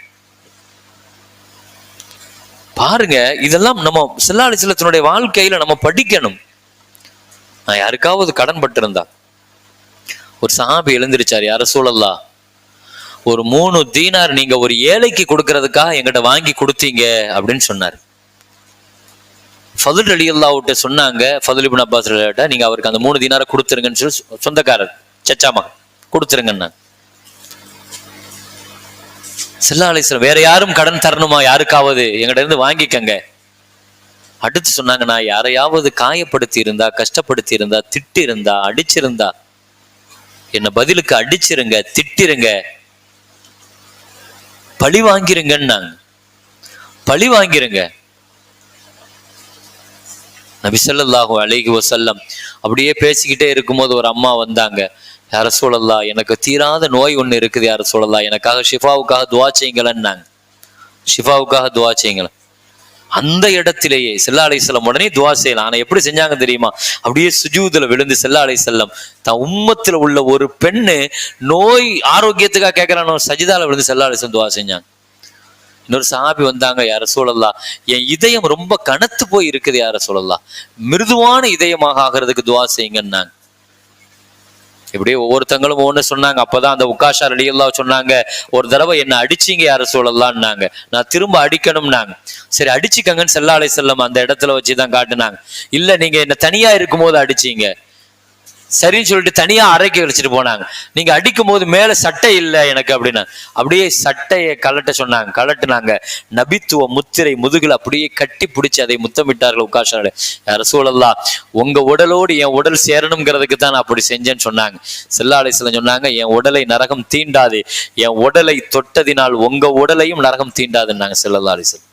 பாருங்க, இதெல்லாம் நம்ம ஸல்லல்லாஹு அலைஹி வஸல்லத்தினுடைய வாழ்க்கையில நம்ம படிக்கணும். நான் யாருக்காவது கடன் பட்டிருந்தா, ஒரு சஹாபி எழுந்திருச்சார், யார் ரசூலல்லாஹ் ஒரு 3 தீனார் நீங்க ஒரு ஏழைக்கு கொடுக்கறதுக்காக எங்கிட்ட வாங்கி கொடுத்தீங்க அப்படின்னு சொன்னார். ஃபதுல் ரலியல்லாஹு சொன்னாங்க, ஃபதுல் இப்னு அப்பாஸ் ரலியல்லாஹு, நீங்க அவருக்கு அந்த 3 தீனாரை கொடுத்துருங்கன்னு சொல்லி சொந்தக்காரர் சச்சாமா கொடுத்துருங்கன்னு. ஸல்லல்லாஹு அலைஹி வஸல்லம் வேற யாரும் கடன் தரணுமா, யாருக்காவது எங்கிட்ட இருந்து வாங்கிக்கங்க. அடுத்து சொன்னாங்க, நான் யாரையாவது காயப்படுத்தி இருந்தா, கஷ்டப்படுத்தி இருந்தா, திட்டி இருந்தா, அடிச்சிருந்தா என்ன பதிலுக்கு அடிச்சிருங்க, திட்டிருங்க, பழி வாங்கிருங்கன்னாங்க. பழி வாங்கிருங்க. நபி ஸல்லல்லாஹு அலைஹி வஸல்லம் அப்படியே பேசிக்கிட்டே இருக்கும்போது ஒரு அம்மா வந்தாங்க. யா ரசூலல்லாஹ், எனக்கு தீராத நோய் ஒண்ணு இருக்குது, யா ரசூலல்லாஹ் எனக்காக ஷிஃபாவுக்காக துஆ செய்யுங்களேன்னாங்க. ஷிஃபாவுக்காக துஆ செய்யுங்களேன். அந்த இடத்திலேயே ஸல்லல்லாஹு அலைஹி வஸல்லம் உடனே துஆ செய்யலாம். ஆனா எப்படி செஞ்சாங்க தெரியுமா? அப்படியே சுஜூதுல விழுந்து ஸல்லல்லாஹு அலைஹி வஸல்லம் தான் உம்மத்துல உள்ள ஒரு பெண்ணு நோய் ஆரோக்கியத்துக்காக கேட்கறானோ சஜிதால விழுந்து ஸல்லல்லாஹு அலைஹி வஸல்லம் துஆ செஞ்சாங்க. இன்னொரு சஹாபி வந்தாங்க, யா ரசூலல்லாஹ் என் இதயம் ரொம்ப கனத்து போய் இருக்குது, யா ரசூலல்லாஹ் மிருதுவான இதயமாக ஆகிறதுக்கு துஆ செய்யுங்கன்னாங்க. இப்படியே ஒவ்வொருத்தங்களும் ஒவ்வொன்று சொன்னாங்க. அப்பதான் அந்த உக்காஷா ரலியல்லாஹு சொன்னாங்க, ஒரு தடவை என்ன அடிச்சீங்க யா ரசூலல்லாஹ்னாங்க, நான் திரும்ப அடிக்கணும்னாங்க. சரி அடிச்சுக்கங்கன்னு ஸல்லல்லாஹு அலைஹி வஸல்லம் அந்த இடத்துல வச்சுதான் காட்டுனாங்க. இல்ல நீங்க என்ன தனியா இருக்கும் போது அடிச்சீங்க. சரின்னு சொல்லிட்டு தனியா அறைக்கு வச்சுட்டு போனாங்க. நீங்க அடிக்கும் போது மேல சட்டை இல்லை எனக்கு அப்படின்னா, அப்படியே சட்டையை கலட்ட சொன்னாங்க. கலட்டுனாங்க. நபித்துவ முத்திரை முதுகில் அப்படியே கட்டி பிடிச்சி அதை முத்தமிட்டார்கள். உட்காஷால, ரசூலல்லாஹ் உங்க உடலோடு என் உடல் சேரணுங்கிறதுக்கு தான் நான் அப்படி செஞ்சேன்னு சொன்னாங்க. ஸல்லல்லாஹு அலைஹி வஸல்லம் சொன்னாங்க, என் உடலை நரகம் தீண்டாது, என் உடலை தொட்டதினால் உங்க உடலையும் நரகம் தீண்டாதுன்னாங்க ஸல்லல்லாஹு அலைஹி வஸல்லம்.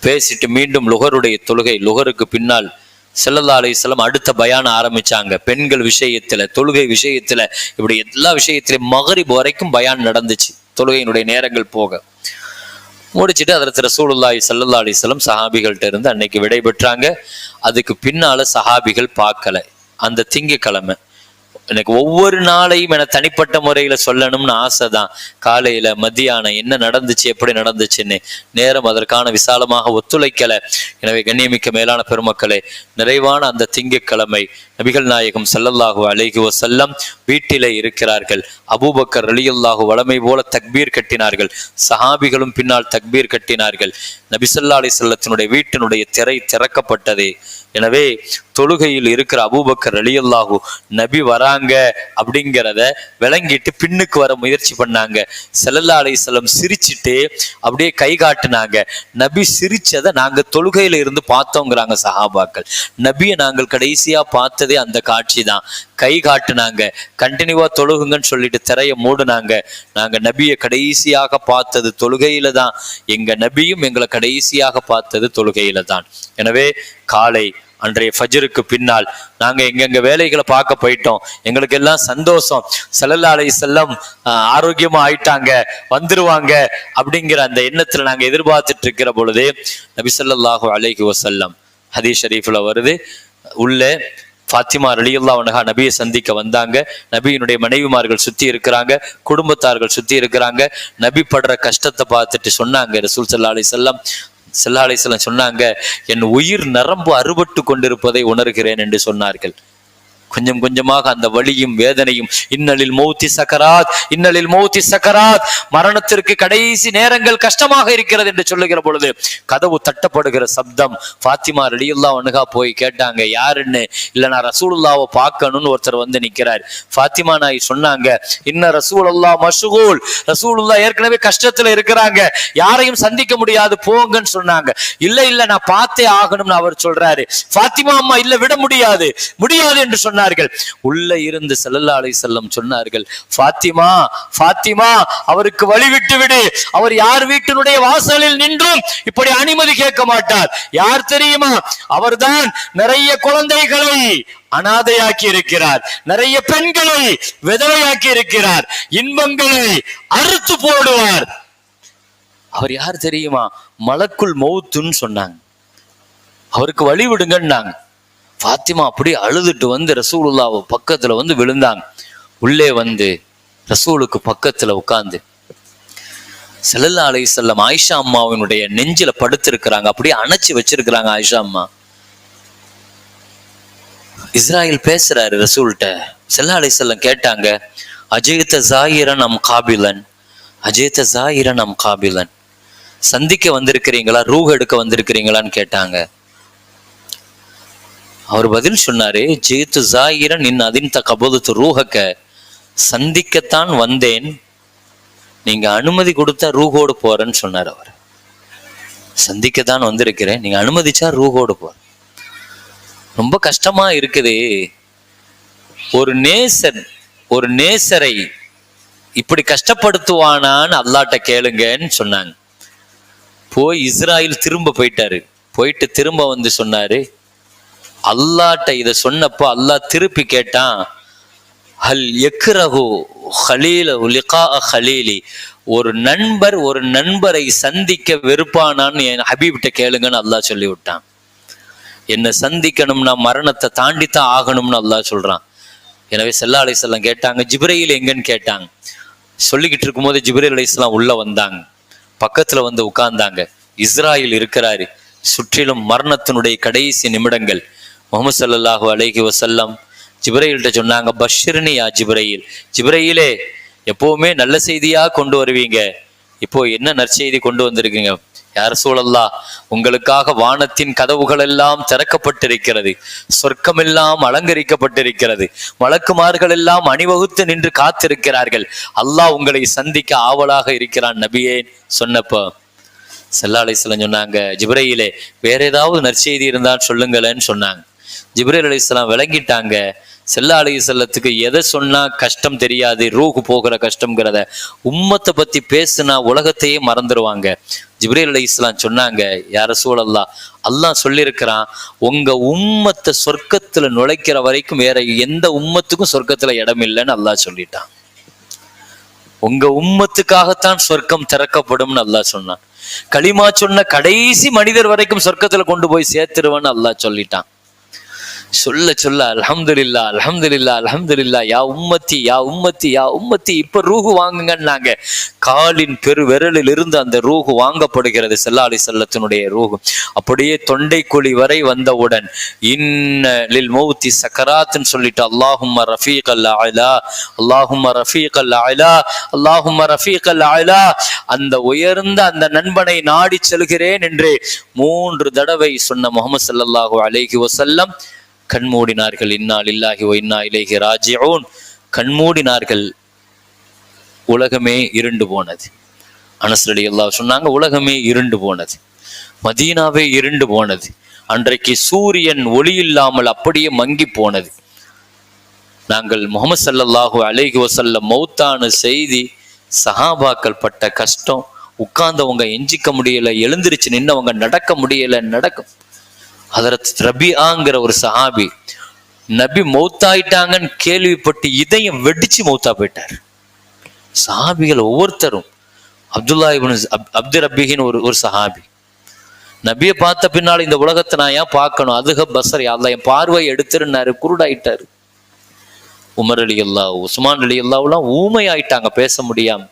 பேசிட்டு மீண்டும் லுகருடைய தொழுகை, லுகருக்கு பின்னால் ஸல்லல்லாஹு அலைஹி வஸல்லம் அடுத்த பயான ஆரம்பிச்சாங்க. பெண்கள் விஷயத்துல, தொழுகை விஷயத்துல, இப்படி எல்லா விஷயத்திலும் மகரிப் வரைக்கும் பயான் நடந்துச்சு. தொழுகையினுடைய நேரங்கள் போக முடிச்சுட்டு ஹஜ்ரத் ரசூலுல்லாஹி ஸல்லல்லாஹு அலைஹி வஸல்லம் சஹாபிகள்கிட்ட இருந்து அன்னைக்கு விடை பெற்றாங்க. அதுக்கு பின்னால சஹாபிகள் பார்க்கல. அந்த திங்கக்கிழமை எனக்கு ஒவ்வொரு நாளையும் என தனிப்பட்ட முறையில சொல்லணும்னு ஆசைதான். காலையில மத்தியானம் என்ன நடந்துச்சு, எப்படி நடந்துச்சுன்னு நேரம் அதற்கான விசாலமாக ஒத்துழைக்கல. எனவே கண்ணியமிக்க மேலான பெருமக்களே, நிறைவான அந்த திங்கட்கிழமை நபிகள் நாயகம் ஸல்லல்லாஹு அலைஹி வஸல்லம் வீட்டிலே இருக்கிறார்கள். அபூபக்கர் ரலியல்லாஹு வலமை போல தக்பீர் கட்டினார்கள். சஹாபிகளும் பின்னால் தக்பீர் கட்டினார்கள். நபி ஸல்லல்லாஹு அலைஹி வஸல்லத்தினுடைய வீட்டினுடைய திரை திறக்கப்பட்டது. எனவே தொழுகையில் இருக்கிற அபூபக்கர் ரலியல்லாஹு நபி வராங்க அப்படிங்கிறத விளங்கிட்டு பின்னுக்கு வர முயற்சி பண்ணாங்க. ஸல்லல்லாஹு அலைஹி வஸல்லம் சிரிச்சுட்டு அப்படியே கை காட்டுனாங்க. நபி சிரிச்சதை நாங்க தொழுகையில இருந்து பார்த்தோங்கிறாங்க சஹாபாக்கள். நபியை நாங்கள் கடைசியா பார்த்ததே அந்த காட்சி தான். கை காட்டுனாங்க, கண்டினியூவா தொழுகுங்கன்னு சொல்லிட்டு திரைய மூடுனாங்க. நாங்க நபியை கடைசியாக பார்த்தது தொழுகையில தான். எங்க நபியும் எங்களை கடைசியாக பார்த்தது தொழுகையில தான். எனவே காலை அன்றைய ஃபஜ்ருக்கு பின்னால் நாங்க எங்கெங்க வேலைகளை பார்க்க போயிட்டோம். எங்களுக்கு எல்லாம் சந்தோஷம். ஸல்லல்லாஹு அலைஹி வஸல்லம் ஆரோக்கியமா ஆயிட்டாங்க, வந்துருவாங்க அப்படிங்கிற அந்த எண்ணத்துல நாங்க எதிர்பார்த்துட்டு இருக்கிற பொழுது நபி ஸல்லல்லாஹு அலைஹி வஸல்லம் ஹதீஸ் ஷரீஃப்ல வருது, உள்ளே ஃபாத்திமா ரலியல்லாஹு அன்ஹா நபியை சந்திக்க வந்தாங்க. நபியினுடைய மனைவிமார்கள் சுத்தி இருக்கிறாங்க, குடும்பத்தார்கள் சுத்தி இருக்கிறாங்க. நபி படுற கஷ்டத்தை பார்த்துட்டு சொன்னாங்க ரசூல் ஸல்லல்லாஹு அலைஹி வஸல்லம் சொன்னாங்க, என் உயிர் நரம்பு அறுபட்டு கொண்டிருப்பதை உணர்கிறேன் என்று சொன்னார்கள். கொஞ்சம் கொஞ்சமாக அந்த வலியும் வேதனையும், இன்னலில் மௌத்தி சக்கராத், இன்னலில் மௌத்தி சக்கராத், மரணத்திற்கு கடைசி நேரங்கள் கஷ்டமாக இருக்கிறது என்று சொல்லுகிற பொழுது கதவு தட்டப்படுகிற சப்தம். ஃபாத்திமா ரலியல்லாஹு அன்ஹா போய் கேட்டாங்க, யாருன்னு. இல்ல, நான் ரசூலுல்லாஹ்வை பார்க்கணும்னு ஒருத்தர் வந்து நிக்கிறார். ஃபாத்திமா நாய் சொன்னாங்க, இன்ன ரசூலுல்லாஹ் மஷ்கூல், ரசூலுல்லாஹ் ஏற்கனவே கஷ்டத்துல இருக்கிறாங்க, யாரையும் சந்திக்க முடியாது, போங்கன்னு சொன்னாங்க. இல்ல நான் பார்த்தே ஆகணும்னு அவர் சொல்றாரு. ஃபாத்திமா அம்மா இல்ல, விட முடியாது என்று சொன்னார்கள். உள்ள இருந்து ஸல்லல்லாஹு அலைஹி வஸல்லம் சொன்னார்கள், ஃபாத்திமா அவருக்கு வழி விட்டு விடு. அவர் யார் வீட்டினுடைய வாசலில் நின்றும் இப்படி அனுமதி கேட்க மாட்டார். யார் தெரியுமா? அவர்தான் நிறைய குழந்தைகளை அனாதையாக்கி இருக்கிறார், நிறைய பெண்களை விதவையாக்கி இருக்கிறார், இன்பங்களை அறுத்து போடுவார். அவர் யார் தெரியுமா? மலக்குல் மௌத்துன்னு சொன்னாங்க. அவருக்கு வழி விடுங்கன்னாங்க. ஃபாத்திமா அப்படி அழுதுட்டு வந்து ரசூலுல்லாஹ் பக்கத்துல வந்து விழுந்தாங்க. உள்ளே வந்து ரசூலுக்கு பக்கத்துல உட்கார்ந்து ஸல்லல்லாஹு அலைஹி வஸல்லம் ஆயிஷா அம்மாவினுடைய நெஞ்சில படுத்திருக்கிறாங்க. அப்படியே அணைச்சி வச்சிருக்கிறாங்க ஆயிஷா அம்மா. இஸ்ராயில் பேசுறாரு ரசூல்கிட்ட. ஸல்லல்லாஹு அலைஹி வஸல்லம் கேட்டாங்க, அஜீத ஜாயிரன் அம் காபிலன், அஜீத ஜாயிரன் அம் காபிலன், சந்திக்க வந்திருக்கிறீங்களா, ரூஹ் எடுக்க வந்திருக்கிறீங்களான்னு கேட்டாங்க. அவர் பதில் சொன்னாரு, ஜீத்து ஜாயிரன் இன் அதின் தகபதுத்து ரூஹக்க, சந்திக்கத்தான் வந்தேன், நீங்க அனுமதி கொடுத்தா ரூஹோடு போறேன்னு சொன்னார். அவர் சந்திக்கத்தான் வந்திருக்கிறேன், நீங்க அனுமதிச்சா ரூஹோடு போற. ரொம்ப கஷ்டமா இருக்குது. ஒரு நேசரை இப்படி கஷ்டப்படுத்துவானான்னு அல்லாட்ட கேளுங்கன்னு சொன்னாங்க. போய் இஸ்ராயில் திரும்ப போயிட்டாரு. போயிட்டு திரும்ப வந்து சொன்னாரு, அல்லாட்ட இதை சொன்னப்போ அல்லாஹ் திருப்பி கேட்டான், ஹல் யக்ரஹு ஹலீல லிகா ஹலீலி, ஒரு நண்பரை சந்திக்க வெறுப்பானான்னு என் ஹபீப்கிட்ட கேளுங்கன்னு அல்லாஹ் சொல்லி விட்டான். என்னை சந்திக்கணும்னா மரணத்தை தாண்டித்தான் ஆகணும்னு அல்லாஹ் சொல்றான். எனவே ஸல்லல்லாஹு அலைஹி வஸல்லம் கேட்டாங்க, ஜிப்ரீல் எங்கன்னு கேட்டாங்க. சொல்லிக்கிட்டு இருக்கும்போது ஜிப்ரீல் அலைஹிஸ்ஸலாம் உள்ள வந்தாங்க, பக்கத்துல வந்து உட்கார்ந்தாங்க. இஸ்ராயில் இருக்கிறாரு, சுற்றிலும் மரணத்தினுடைய கடைசி நிமிடங்கள். முஹம்மது ஸல்லல்லாஹு அலைஹி வஸல்லம் ஜிப்ரீல்கிட்ட சொன்னாங்க, பஷ்ஷிர்னி யா ஜிப்ரீல், ஜிப்ரீலே எப்பவுமே நல்ல செய்தியா கொண்டு வருவீங்க, இப்போ என்ன நற்செய்தி கொண்டு வந்திருக்கீங்க? யார் ரசூலல்லாஹ், உங்களுக்காக வானத்தின் கதவுகள் எல்லாம் திறக்கப்பட்டிருக்கிறது, சொர்க்கமெல்லாம் அலங்கரிக்கப்பட்டிருக்கிறது, மலக்குமார்கள் எல்லாம் அணிவகுத்து நின்று காத்திருக்கிறார்கள், அல்லாஹ் உங்களை சந்திக்க ஆவலாக இருக்கிறான் நபியே சொன்னப்போ ஸல்லல்லாஹு அலைஹி வஸல்லம் சொன்னாங்க, ஜிப்ரீலே வேற ஏதாவது நற்செய்தி இருந்தால் சொல்லுங்களேன்னு சொன்னாங்க. ஜிப்ரீல் அலைஹிஸ்ஸலாம் விளங்கிட்டாங்க, ஸல்லல்லாஹு அலைஹி வஸல்லத்துக்கு எதை சொன்னா கஷ்டம் தெரியாது, ரூஹு போகிற கஷ்டம்ங்கிறத, உம்மத்தை பத்தி பேசுனா உலகத்தையே மறந்துடுவாங்க. ஜிப்ரீல் அலைஹிஸ்ஸலாம் சொன்னாங்க, யா ரசூலல்லாஹ், அல்லாஹ் சொல்லியிருக்கிறான், உங்க உம்மத்தை சொர்க்கத்துல நுழைக்கிற வரைக்கும் வேற எந்த உம்மத்துக்கும் சொர்க்கத்துல இடம் இல்லைன்னு அல்லாஹ் சொல்லிட்டான். உங்க உம்மத்துக்காகத்தான் சொர்க்கம் திறக்கப்படும்னு அல்லாஹ் சொன்னான். களிமா சொன்ன கடைசி மனிதர் வரைக்கும் சொர்க்கத்துல கொண்டு போய் சேர்த்துருவேன்னு அல்லாஹ் சொல்லிட்டான். சொல்ல சொல்ல அல்ஹம்துலில்லாஹ் அல்ஹம்துலில்லாஹ் அல்ஹம்துலில்லாஹ், யா உம்மத்தி யா உம்மத்தி யா உம்மத்தி, இப்ப ரூஹு வாங்குங்கன்னாங்க. காலின் பெரு விரலில் இருந்து அந்த ரூஹு வாங்கப்படுகிறது, ஸல்லல்லாஹு அலைஹி வஸல்லத்தினுடைய ரூஹு. அப்படியே தொண்டை குழி வரை வந்தவுடன் இன்ன லில் மௌத்தி சக்கராத்னு சொல்லிட்டு அல்லாஹும்ம ரஃபீகல் அலா அல்லாஹும்ம ரஃபீகல் அலா அல்லாஹும்ம ரஃபீகல் அலா, அந்த உயர்ந்த அந்த நண்பனை நாடி செல்கிறேன் என்று 3 தடவை சொன்ன முஹம்மது ஸல்லல்லாஹு அலைஹி வஸல்லம் கண்மூடினார்கள். இன்னா லில்லாஹி வ இன்னா இலைஹி ராஜிஊன். கண்மூடினார்கள், உலகமே இருண்டு போனது. அனஸ் ரலியல்லாஹு சொன்னாங்க, உலகமே இருண்டு போனது, மதீனாவே இருண்டு போனது. அன்றைக்கு சூரியன் ஒளி இல்லாமல் அப்படியே மங்கி போனது. நாங்கள் முஹம்மது ஸல்லல்லாஹு அலைஹி வஸல்லம் மௌத்தான செய்தி, சஹாபாக்கள் பட்ட கஷ்டம், உட்கார்ந்தவங்க எஞ்சிக்க முடியல, எழுந்திருச்சு நின்னவங்க நடக்க முடியல. ஹதரத் ரபிஆங்கிற ஒரு சஹாபி நபி மௌத்தாயிட்டாங்கன்னு கேள்விப்பட்டு இதயம் வெடிச்சு மௌத்தா போயிட்டார். சஹாபிகள் ஒவ்வொருத்தரும், அப்துல்லா இப்னு அப்து ரப்பிஹின் ஒரு சஹாபி, நபியை பார்த்த பின்னால் இந்த உலகத்தை நான் ஏன் பார்க்கணும், அதுக பசர் யாழ்லா என் பார்வை எடுத்துருன்னாரு, குருடாயிட்டாரு. உமர் ரலியல்லாஹு உஸ்மான் ரலியல்லாஹுலாம் ஊமை ஆயிட்டாங்க, பேச முடியாம.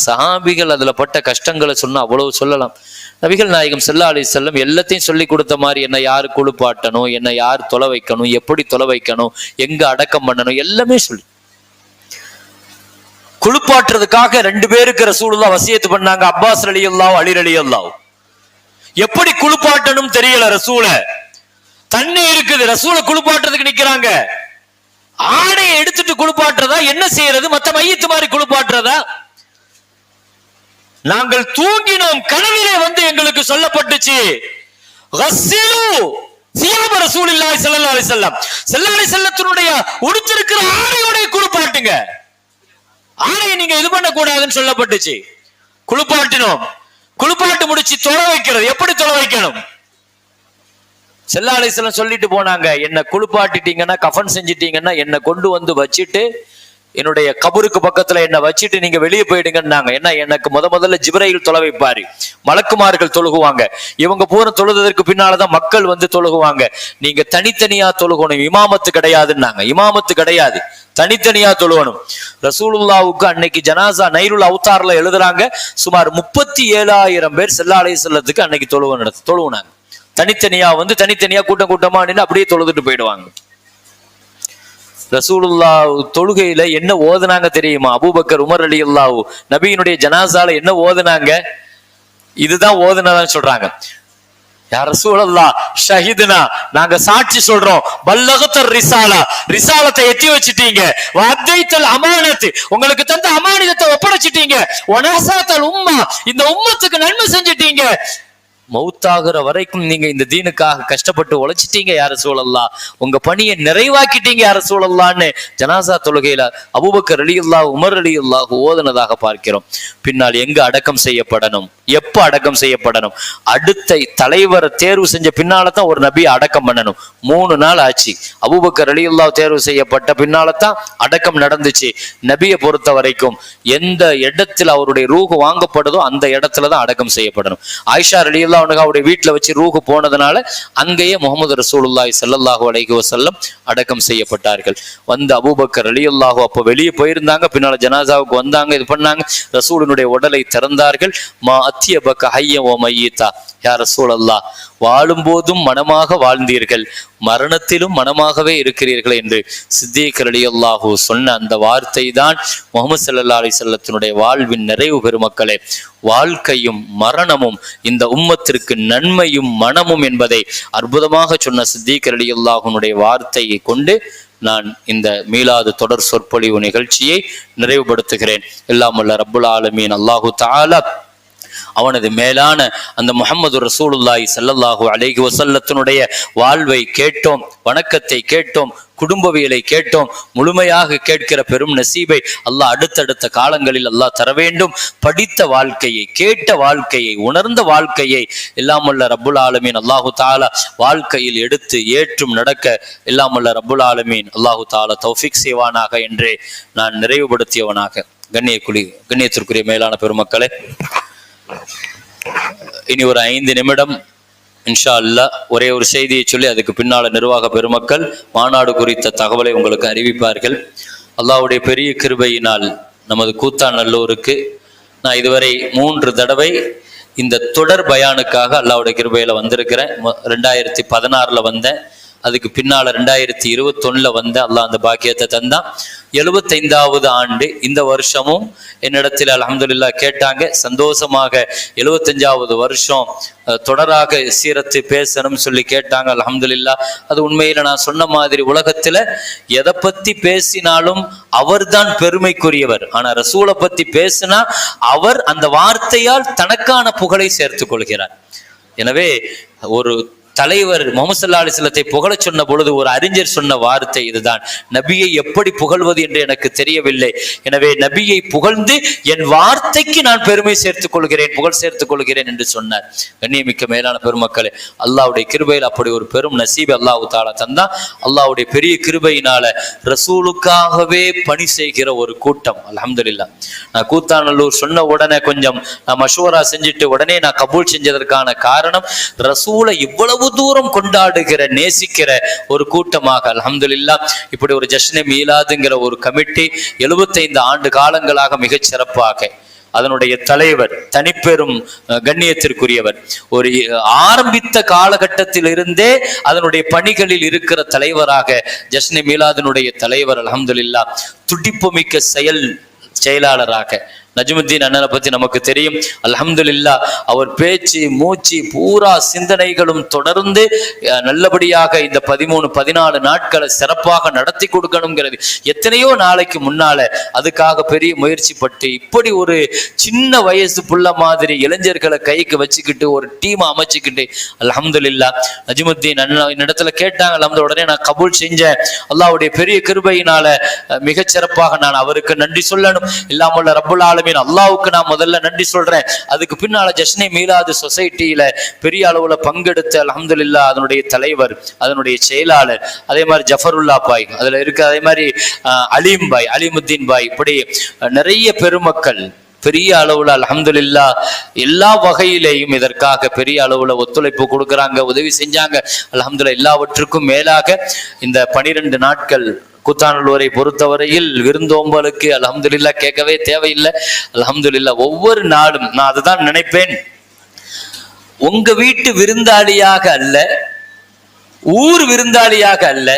சஹாபிகள் அதுல பட்ட கஷ்டங்களை சொன்னா அவ்வளவு சொல்லலாம். நபிகள் நாயகம் ஸல்லல்லாஹு அலைஹி வஸல்லம் எல்லாத்தையும் சொல்லி கொடுத்த மாதிரி, என்ன யாரு குளிப்பாட்டணும், என்ன யார் தொலை வைக்கணும், எப்படி தொலை வைக்கணும், எங்க அடக்கம் பண்ணணும், எல்லாமே சொல்லி. குளிப்பாட்டுறதுக்காக 2 பேருக்கு ரசூலுல்லாஹ் வசியத்து பண்ணாங்க, அப்பாஸ் ரலியல்லாஹு அலி ரலியல்லாஹு. எப்படி குளிப்பாட்டணும் தெரியல ரசூல, தண்ணி இருக்குது, ரசூல குளிப்பாட்டுறதுக்கு நிக்கிறாங்க. ஆடையை எடுத்துட்டு குளிப்பாட்டுறதா, என்ன செய்யறது, மத்த மையத்து மாதிரி குளிப்பாட்டுறதா? நாங்கள் தூங்கினோம், கனவிலே வந்து எங்களுக்கு சொல்லப்பட்டுச்சு, உடுத்திருக்கிற ஆடையோட குளிப்பாட்டுங்க, ஆடையை நீங்க இது பண்ண கூடாதுன்னு சொல்லப்பட்டுச்சு. குளிப்பாட்டினோம், குளிப்பாட்டு முடிச்சு தொலை வைக்கிறது, எப்படி தொலை வைக்கணும் ஸல்லல்லாஹு அலைஹி வஸல்லம் சொல்லிட்டு போனாங்க, என்ன குளிப்பாட்டிட்டீங்கன்னா, கஃபன் செஞ்சிட்டீங்கன்னா என்ன கொண்டு வந்து வச்சுட்டு என்னுடைய கபருக்கு பக்கத்துல என்ன வச்சுட்டு நீங்க வெளியே போயிடுங்கன்னாங்க. ஏன்னா எனக்கு முதல்ல ஜிப்ரீல் தொலை வைப்பாரு, மலக்குமார்கள் தொழுகுவாங்க, இவங்க பூரா தொழுதற்கு பின்னாலதான் மக்கள் வந்து தொழுகுவாங்க. நீங்க தனித்தனியா தொழுகணும், இமாமத்து கிடையாதுன்னாங்க. இமாமத்து கிடையாது, தனித்தனியா தொழுகணும். ரசூலுல்லாவுக்கு அன்னைக்கு ஜனாசா நைருல் அவுத்தார்ல எழுதுறாங்க, சுமார் 37,000 பேர் ஸல்லல்லாஹு அலைஹி வஸல்லத்துக்கு அன்னைக்கு தொழுவுனாங்க. தனித்தனியா வந்து தனித்தனியா கூட்டமா நின்று அப்படியே தொழுதுட்டு போயிடுவாங்க. ரசூலுல்லாஹ் தொழுகையில என்ன ஓதுனாங்க தெரியுமா? அபூபக்கர் உமர் ரலியல்லாஹு நபியினுடைய ஜனாசால என்ன ஓதுனாங்க? இதுதான் ஓதுனதான் சொல்றாங்க. யா ரசூலல்லாஹ் ஷஹீதுனா, நாங்க சாட்சி சொல்றோம், பல்லகத்தர் ரிசாலா, ரிசாலத்தை எத்தி வச்சிட்டீங்க, வஅத்தைத்தல் அமானத், உங்களுக்கு தந்த அமானிதத்தை ஒப்படைச்சிட்டீங்க, வனஸாத்தல் உம்மா, இந்த உம்மத்துக்கு நன்மை செஞ்சிட்டீங்க, மௌத்தாகிற வரைக்கும் நீங்க இந்த தீனுக்காக கஷ்டப்பட்டு உழைச்சிட்டீங்க யா ரசூலல்லாஹ், உங்க பணியை நிறைவாக்கிட்டீங்க யா ரசூலல்லாஹ்னு ஜனாசா தொழுகையில அபூபக்கர் ரலியல்லாஹு உமர் ரலியல்லாஹு ஓதுனதாக பார்க்கிறோம். பின்னால் எங்க அடக்கம் செய்யப்படணும், எப்ப அடக்கம் செய்யப்படணும், அடுத்த தலைவரை தேர்வு செஞ்ச பின்னால்தான் ஒரு நபியை அடக்கம் பண்ணணும். 3 நாள் ஆச்சு. அபூபக்கர் ரலியல்லாஹு தேர்வு செய்யப்பட்ட பின்னால்தான் அடக்கம் நடந்துச்சு. நபியை பொறுத்த வரைக்கும் எந்த இடத்துல அவருடைய ரூஹ் வாங்கப்படுதோ அந்த இடத்துலதான் அடக்கம் செய்யப்படணும். ஆயிஷா ரலியல்லாஹு அவனுடைய வீட்டுல வச்சு ரூஹு போனதுனால அங்கேயே முகமது ரசூலுல்லாஹி ஸல்லல்லாஹு அலைஹி வஸல்லம் அடக்கம் செய்யப்பட்டார்கள். வந்து அபூபக்கர் ரலியல்லாஹு அப்போ வெளியே போயிருந்தாங்க, பின்னால ஜனாசாவுக்கு வந்தாங்க, இது பண்ணாங்க. ரசூலினுடைய உடலை திறந்தார்கள். மா அத்தியபக ஹய்ய வ மய்யிதா, யா ரசூலல்லாஹ், வாழும் போதும் மனமாக வாழ்ந்தீர்கள், மரணத்திலும் மனமாகவே இருக்கிறீர்கள் என்று சித்தீக் ரலியல்லாஹு சொன்ன அந்த வார்த்தை தான் முஹம்மது ஸல்லல்லாஹு அலைஹி வஸல்லத்தினுடைய வாழ்வின் நிறைவு. பெருமக்களே, வாழ்க்கையும் மரணமும் இந்த உம்மத்திற்கு நன்மையும் மனமும் என்பதை அற்புதமாக சொன்ன சித்தீக் ரலியல்லாஹுனுடைய வார்த்தையை கொண்டு நான் இந்த மீலாது தொடர் சொற்பொழிவு நிகழ்ச்சியை நிறைவுபடுத்துகிறேன். எல்லாம் வல்ல ரப்புல் ஆலமீன் அல்லாஹு தஆலா அவனது மேலான அந்த முஹம்மது ரசூலுல்லாஹி ஸல்லல்லாஹு அலைஹி வஸல்லத்தினுடைய வாழ்வை கேட்டோம், வணக்கத்தை கேட்டோம், குடும்பவியலை கேட்டோம், முழுமையாக கேட்கிற பெரும் நசீபை அல்லாஹ் அடுத்தடுத்த காலங்களில் அல்லாஹ் தர வேண்டும். படித்த வாழ்க்கையை, கேட்ட வாழ்க்கையை, உணர்ந்த வாழ்க்கையை எல்லாம் வல்ல ரப்புல் ஆலமீன் அல்லாஹு தஆலா வாழ்க்கையில் எடுத்து ஏற்றும் நடக்க எல்லாம் வல்ல ரப்புல் ஆலமீன் அல்லாஹு தஆலா தௌஃபீக் செய்வானாக என்று நான் நிறைவுபடுத்தியவனாக. கண்ணியத்திற்குரிய மேலான பெருமக்களே, இனி ஒரு 5 நிமிடம் இன்ஷா அல்லாஹ் ஒரே ஒரு செய்தியை சொல்லி அதுக்கு பின்னால நிர்வாக பெருமக்கள் மாநாடு குறித்த தகவலை உங்களுக்கு அறிவிப்பார்கள். அல்லாஹ்வுடைய பெரிய கிருபையினால் நமது கூத்தாநல்லூருக்கு நான் இதுவரை 3 தடவை இந்த தொடர் பயானுக்காக அல்லாஹ்வுடைய கிருபையில வந்திருக்கிறேன். 2016 வந்தேன், அதுக்கு பின்னால 2021 வந்த அல்லாஹ் அந்த பாக்கியத்தை தந்தான். 75வது ஆண்டு இந்த வருஷமும் என்னிடத்தில் அல்ஹம்துலில்லாஹ் கேட்டாங்க. சந்தோஷமாக 75வது வருஷம் தொடராக சீரத்து பேசணும் சொல்லி கேட்டாங்க. அல்ஹம்துலில்லாஹ். அது உண்மையில நான் சொன்ன மாதிரி உலகத்துல எதை பத்தி பேசினாலும் அவர்தான் பெருமைக்குரியவர். ஆனா ரசூலை பத்தி பேசினா அவர் அந்த வார்த்தையால் தனக்கான புகழை சேர்த்துக் கொள்கிறார். எனவே ஒரு தலைவர் முஹம்மது ஸல்லல்லாஹு அலைஹி வஸல்லத்தை புகழ சொன்ன பொழுது ஒரு அறிஞர் சொன்ன வார்த்தை இதுதான்: நபியை எப்படி புகழ்வது என்று எனக்கு தெரியவில்லை, எனவே நபியை புகழ்ந்து என் வார்த்தைக்கு நான் பெருமை சேர்த்துக் கொள்கிறேன், புகழ் சேர்த்துக் கொள்கிறேன் என்று சொன்னார். கண்ணியமிக்க மேலான பெருமக்களே, அல்லாஹ்வுடைய கிருபையில் அப்படி ஒரு பெரும் நசீப் அல்லாஹ் தஆலா தந்தா. அல்லாஹ்வுடைய பெரிய கிருபையினால ரசூலுக்காகவே பணி செய்கிற ஒரு கூட்டம். அல்ஹம்துலில்லாஹ். நான் கூத்தாநல்லூர் சொன்ன உடனே கொஞ்சம் நான் மஷூரா செஞ்சுட்டு உடனே நான் கபூல் செஞ்சதற்கான காரணம், ரசூலை இவ்வளவு தூரம் கொண்டாடுகிற நேசிக்கிற ஒரு கூட்டமாக அல்ஹம்துலில்லாஹ் இப்படி ஒரு ஜஷ்னே மீலாதுங்கிற ஒரு கமிட்டி 75 ஆண்டு காலங்களாக மிகச் சிறப்பாக, அதனுடைய தலைவர் தனிப்பெரும் கண்ணியத்திற்குரியவர், ஒரு ஆரம்பித்த காலகட்டத்தில் இருந்தே அதனுடைய பணிகளில் இருக்கிற தலைவராக ஜஷ்னே மீலாதினுடைய தலைவர் அல்ஹம்துலில்லாஹ் துடிப்புமிக்க செயலாளராக நஜ்முத்தீன் அண்ணனை பத்தி நமக்கு தெரியும். அல்ஹம்துலில்லாஹ் அவர் பேச்சு மூச்சு பூரா சிந்தனைகளும் தொடர்ந்து நல்லபடியாக இந்த 13-14 நாட்களை சிறப்பாக நடத்தி கொடுக்கணுங்கிறது எத்தனையோ நாளைக்கு முன்னால அதுக்காக பெரிய முயற்சி பட்டு இப்படி ஒரு சின்ன வயசு புள்ள மாதிரி இளைஞர்களை கைக்கு வச்சுக்கிட்டு ஒரு டீம் அமைச்சுக்கிட்டு அல்ஹம்துலில்லாஹ் நஜ்முத்தீன் அண்ணன் இடத்துல கேட்டாங்க. அல்ஹம்துலில்லாஹ் உடனே நான் கபூல் செஞ்சேன். அல்லாஹ்வுடைய பெரிய கிருபையினால மிகச் சிறப்பாக நான் அவருக்கு நன்றி சொல்லணும். இல்லாமல் ரப்புல் ஆலமீன் அல்லாஹ்வுக்கு நான் முதல்ல நன்றி சொல்றேன். அதுக்கு பின்னால ஜஷ்னே மீலாது சொசைட்டியில பெரிய அளவுல பங்கெடுத்த அல்ஹம்துலில்லாஹ் அதனுடைய தலைவர், அதனுடைய செயலாளர், அதே மாதிரி ஜஃபருல்லா பாய் அதுல இருக்க, அதே மாதிரி அலீம் பாய், அலிமுத்தீன் பாய், இப்படி நிறைய பெருமக்கள் பெரிய அளவுல அல்ஹம்துலில்லாஹ் எல்லா வகையிலேயும் இதற்காக பெரிய அளவுல ஒத்துழைப்பு கொடுக்குறாங்க, உதவி செஞ்சாங்க. அல்ஹம்துலில்லாஹ் எல்லாவற்றுக்கும் மேலாக இந்த 12 நாட்கள் கூத்தாநல்லூரை பொறுத்தவரையில் விருந்தோம்பலுக்கு அல்ஹம்துலில்லாஹ் கேட்கவே தேவையில்லை. அல்ஹம்துலில்லாஹ் ஒவ்வொரு நாளும் நான் அதுதான் நினைப்பேன், உங்க வீட்டு விருந்தாளியாக அல்ல, ஊர் விருந்தாளியாக அல்ல,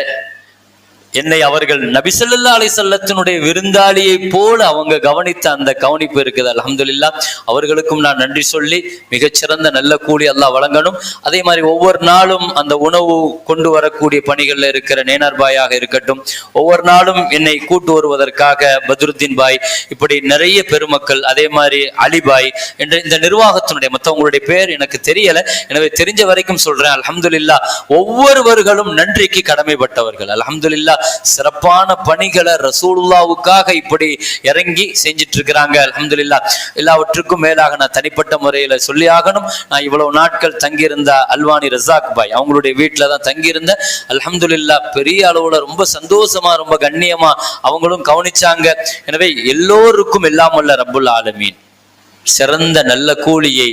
என்னை அவர்கள் நபி ஸல்லல்லாஹு அலைஹி வஸல்லத்தினுடைய விருந்தாளியை போல அவங்க கவனித்த அந்த கவனிப்பு இருக்குது. அல்ஹம்துலில்லாஹ் அவர்களுக்கும் நான் நன்றி சொல்லி மிகச்சிறந்த நல்ல கூலி அல்லாஹ் வழங்கணும். அதே மாதிரி ஒவ்வொரு நாளும் அந்த உணவு கொண்டு வரக்கூடிய பணிகள்ல இருக்கிற நேனார் பாயாக இருக்கட்டும், ஒவ்வொரு நாளும் என்னை கூட்டு வருவதற்காக பத்ருத்தீன் பாய், இப்படி நிறைய பெருமக்கள், அதே மாதிரி அலிபாய் என்ற இந்த நிர்வாகத்தினுடைய மற்றவங்களுடைய பேர் எனக்கு தெரியல, எனவே தெரிஞ்ச வரைக்கும் சொல்றேன். அல்ஹம்துலில்லாஹ் ஒவ்வொருவர்களும் நன்றிக்கு கடமைப்பட்டவர்கள். அல்ஹம்துலில்லாஹ் சிறப்பான பணிகளை ரசூலுல்லாவுக்காக இப்படி இறங்கி செஞ்சிட்டு இருக்கிறாங்க. அல்ஹம்துலில்லாஹ் எல்லாவற்றுக்கும் மேலாக நான் தனிப்பட்ட முறையில சொல்லி ஆகணும், நான் இவ்வளவு நாட்கள் தங்கியிருந்த அல்வானி ரஸாக் பாய் அவங்களுடைய வீட்டுல தான் தங்கியிருந்த. அல்ஹம்துலில்லாஹ் பெரிய அளவுல ரொம்ப சந்தோஷமா ரொம்ப கண்ணியமா அவங்களும் கவனிச்சாங்க. எனவே எல்லோருக்கும் எல்லாம் வல்ல ரப்புல் ஆலமீன் சிறந்த நல்ல கூலியை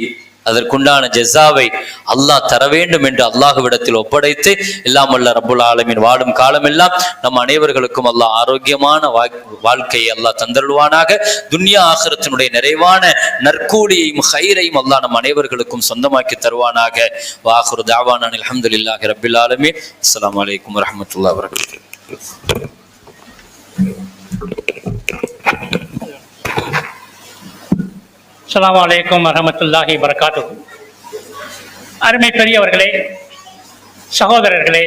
அதற்குண்டான ஜஸாவை அல்லாஹ் தர வேண்டும் என்று அல்லாஹ்விடத்தில் ஒப்படைத்து எல்லாம் வல்ல ரப்புல் ஆலமீன் வாழும் காலமெல்லாம் நம் அனைவர்களுக்கும் அல்லாஹ் ஆரோக்கியமான வாழ்க்கையை அல்லாஹ் தந்தருள்வானாக. துன்யா ஆகிரத்தினுடைய நிறைவான நற்கூலியையும் ஹைரையும் அல்லாஹ் நம் அனைவர்களுக்கும் சொந்தமாக்கி தருவானாக. வாஹிரு தஅவானா அல்ஹம்துலில்லாஹி ரப்பில் ஆலமீன். அஸ்ஸலாமு அலைக்கும் வரஹ்மத்துல்லாஹி வபரகாத்துஹு. அஸ்ஸலாமு அலைக்கும் வரஹ்மத்துல்லாஹி வபரகாத்துஹு. அருமை பெரியவர்களே, சகோதரர்களே,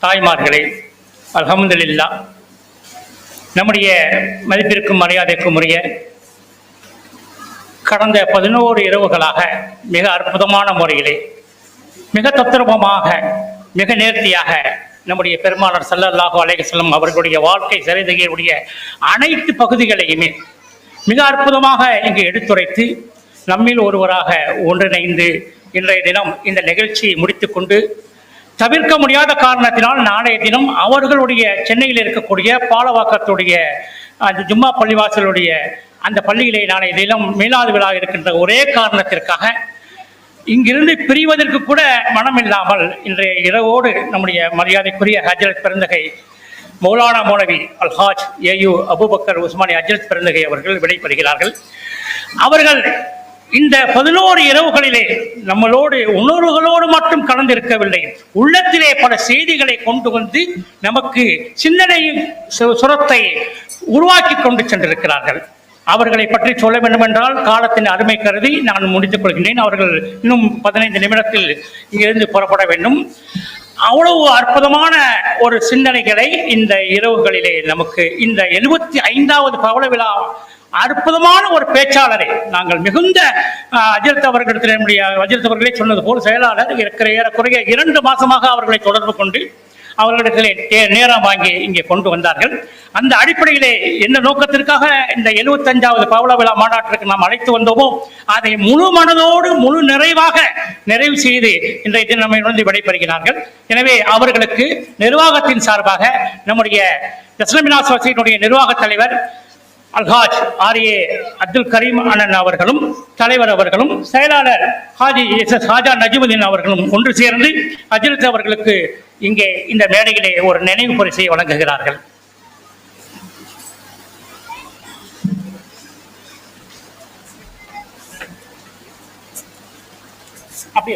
தாய்மார்களே, அல்ஹம்துலில்லாஹ். நம்முடைய மதிப்பிற்கும் மரியாதைக்கும் உரிய கடந்த 11 இரவுகளாக மிக அற்புதமான முறையிலே, மிக தத்ரூபமாக, மிக நேர்த்தியாக நம்முடைய பெருமானார் ஸல்லல்லாஹு அலைஹி வஸல்லம் அவர்களுடைய வாழ்க்கை சரிதையுடைய அனைத்து பகுதிகளையுமே மிக அற்புதமாக இங்கு எடுத்துரைத்து நம்மில் ஒருவராக ஒன்றிணைந்து இன்றைய தினம் இந்த நிகழ்ச்சியை முடித்துக்கொண்டு, தவிர்க்க முடியாத காரணத்தினால் நாளைய தினம் அவர்களுடைய சென்னையில் இருக்கக்கூடிய பாலவாக்கத்துடைய அந்த ஜும்மா பள்ளிவாசலுடைய அந்த பள்ளியிலே நாளைய தினம் மீலாது விழா இருக்கின்ற ஒரே காரணத்திற்காக இங்கிருந்து பிரிவதற்கு கூட மனமில்லாமல் இன்றைய இரவோடு நம்முடைய மரியாதைக்குரிய ஹஜ்ரத் பெருந்தகை மௌலானா மௌலவி அல்ஹாஜ் ஏயு அபூபக்கர் உஸ்மானி ஹஜ்ரத் பெருந்தகை அவர்கள் விடைபெறுகிறார்கள். அவர்கள் இந்த 11 இரவுகளிலே நம்மளோடு உணர்வுகளோடு மட்டும் கலந்திருக்கவில்லை, உள்ளத்திலே பல செய்திகளை கொண்டு வந்து நமக்கு சிந்தனை சுரத்தை உருவாக்கி கொண்டு சென்றிருக்கிறார்கள். அவர்களை பற்றி சொல்ல வேண்டும் என்றால் காலத்தின் அருமை கருதி நான் முடித்துக் கொள்கின்றேன். அவர்கள் இன்னும் 15 நிமிடத்தில் இங்கிருந்து புறப்பட வேண்டும். அவ்வளவு அற்புதமான ஒரு சிந்தனைகளை இந்த இரவுகளிலே நமக்கு இந்த 75வது பவள விழா அற்புதமான ஒரு பேச்சாளரை நாங்கள் மிகுந்த அஜித் அவர்களிடத்தில் நம்முடைய அஜித் அவர்களே சொன்னது போல் செயலாளர் ஏறக்குறைய 2 மாசமாக அவர்களை தொடர்பு கொண்டு அவர்களிடத்திலே நேரம் வாங்கி இங்கே கொண்டு வந்தார்கள். அந்த அடிப்படையிலே என்ன நோக்கத்திற்காக இந்த 75வது பவள விழா மாநாட்டிற்கு நாம் அழைத்து வந்தோமோ அதை முழு மனதோடு முழு நிறைவாக நிறைவு செய்து இன்றைய தினம் நம்மை வந்து விடைபெறுகிறார்கள். எனவே அவர்களுக்கு நிர்வாகத்தின் சார்பாக நம்முடைய தஸ்லமினா சொசைட்டியுடைய நிர்வாக தலைவர் அல்ஹாஜ் ஆர்ஏ அப்துல் கரீம் அண்ணன் அவர்களும் தலைவர் அவர்களும் செயலாளர் ஹாஜி எஸ் ஹாஜா நஜிமுதீன் அவர்களும் ஒன்று சேர்ந்து அஜித் அவர்களுக்கு இங்கே இந்த மேடையிலே ஒரு நினைவு பரிசை வழங்குகிறார்கள். அப்படி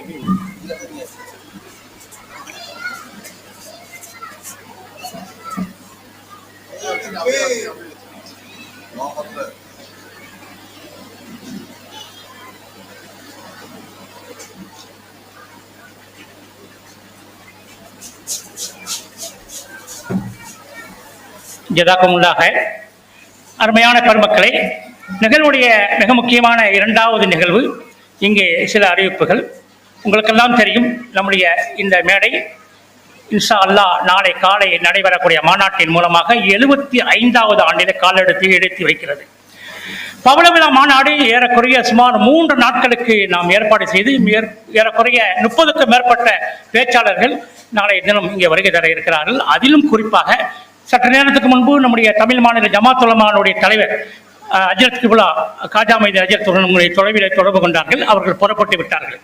ஜஸாக்குமுல்லாஹ். அருமையான பெருமக்களே, நிகழ்வுடைய மிக முக்கியமான 2வது நிகழ்வு. இங்கே சில அறிவிப்புகள். உங்களுக்கெல்லாம் தெரியும், நம்முடைய இந்த மேடை இன்ஷா அல்லாஹ் நாளை காலை நடைபெறக்கூடிய மாநாட்டின் மூலமாக 75வது ஆண்டிலே காலெடுத்து வைக்கிறது. பவள விழா மாநாடு ஏறக்குறைய சுமார் 3 நாட்களுக்கு நாம் ஏற்பாடு செய்து ஏறக்குறைய 30க்கும் மேற்பட்ட பேச்சாளர்கள் நாளைய தினம் இங்கே வருகை தர இருக்கிறார்கள். அதிலும் குறிப்பாக சற்று நேரத்துக்கு முன்பு நம்முடைய தமிழ் மாநில ஜமாத் உலமாவுடைய தலைவர் அஜரத் கிபுலா காஜா மைதீன் அஜரத் உலமாவுடைய தொலைவிலே தொடர்பு கொண்டார்கள். அவர்கள் புறப்பட்டு விட்டார்கள்.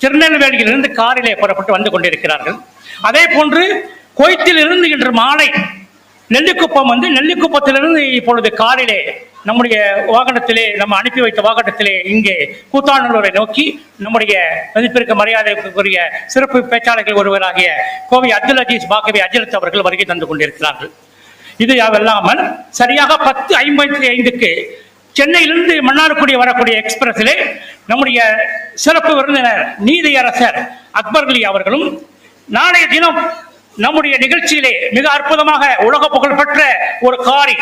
திருநெல்வேலியிலிருந்து காரிலே புறப்பட்டு வந்து கொண்டிருக்கிறார்கள். அதே போன்று கோயத்திலிருந்து இன்று மாலை நெல்லிக்குப்பம் வந்து நெல்லிக்குப்பத்திலிருந்து இப்பொழுது காரிலே நம்முடைய வாகனத்திலே நம்ம அனுப்பி வைத்த வாகனத்திலே இங்கே கூத்தாநல்லூரை நோக்கி நம்முடைய மதிப்பிற்கு மரியாதைக்குரிய சிறப்பு பேச்சாளர்கள் ஒருவராகிய கோவை அப்துல் அஜீஸ் பாக்கவி அஜரத் அவர்கள் வருகை தந்து கொண்டிருக்கிறார்கள். இது அல்லாமல் சரியாக 10:55க்கு சென்னையிலிருந்து மன்னார்குடி வரக்கூடிய எக்ஸ்பிரஸிலே நம்முடைய சிறப்பு விருந்தினர் நீதியரசர் அக்பர் அலி அவர்களும் நாளைய தினம் நம்முடைய நிகழ்ச்சியிலே மிக அற்புதமாக உலக புகழ்பெற்ற ஒரு காரி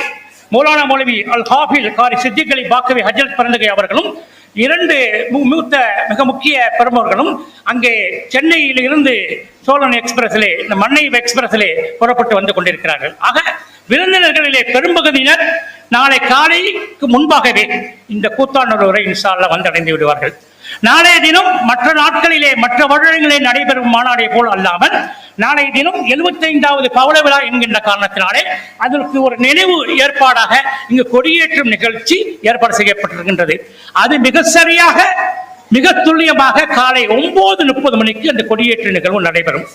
மௌலானா மௌலவி அல் ஹாஃபில் காரி சித்திக் அலி பாக்கவி ஹஜ்ரத் பெருந்தகை அவர்களும் 2 மூத்த மிக முக்கிய பெருமர்களும் அங்கே சென்னையில் இருந்து சோழன் எக்ஸ்பிரஸிலே இந்த மன்னை எக்ஸ்பிரஸிலே புறப்பட்டு வந்து கொண்டிருக்கிறார்கள். ஆக விருந்தினர்களிலே பெரும்பகுதியினர் நாளை காலைக்கு முன்பாகவே இந்த கூத்தாநல்லூரை இன்ஷா அல்லாஹ் வந்தடைந்து விடுவார்கள். நாளைய தினம் மற்ற நாட்களிலே மற்ற வருடங்களிலே நடைபெறும் மாநாடை போல் அல்லாமல் நாளைய தினம் 75வது பவள விழா என்கின்ற காரணத்தினாலே அதற்கு ஒரு நினைவு ஏற்பாடாக இங்கு கொடியேற்றும் நிகழ்ச்சி ஏற்பாடு செய்யப்பட்டிருக்கின்றது. அது மிக சரியாக மிக துல்லியமாக காலை 9:30 மணிக்கு அந்த கொடியேற்று நிகழ்வு நடைபெறும்.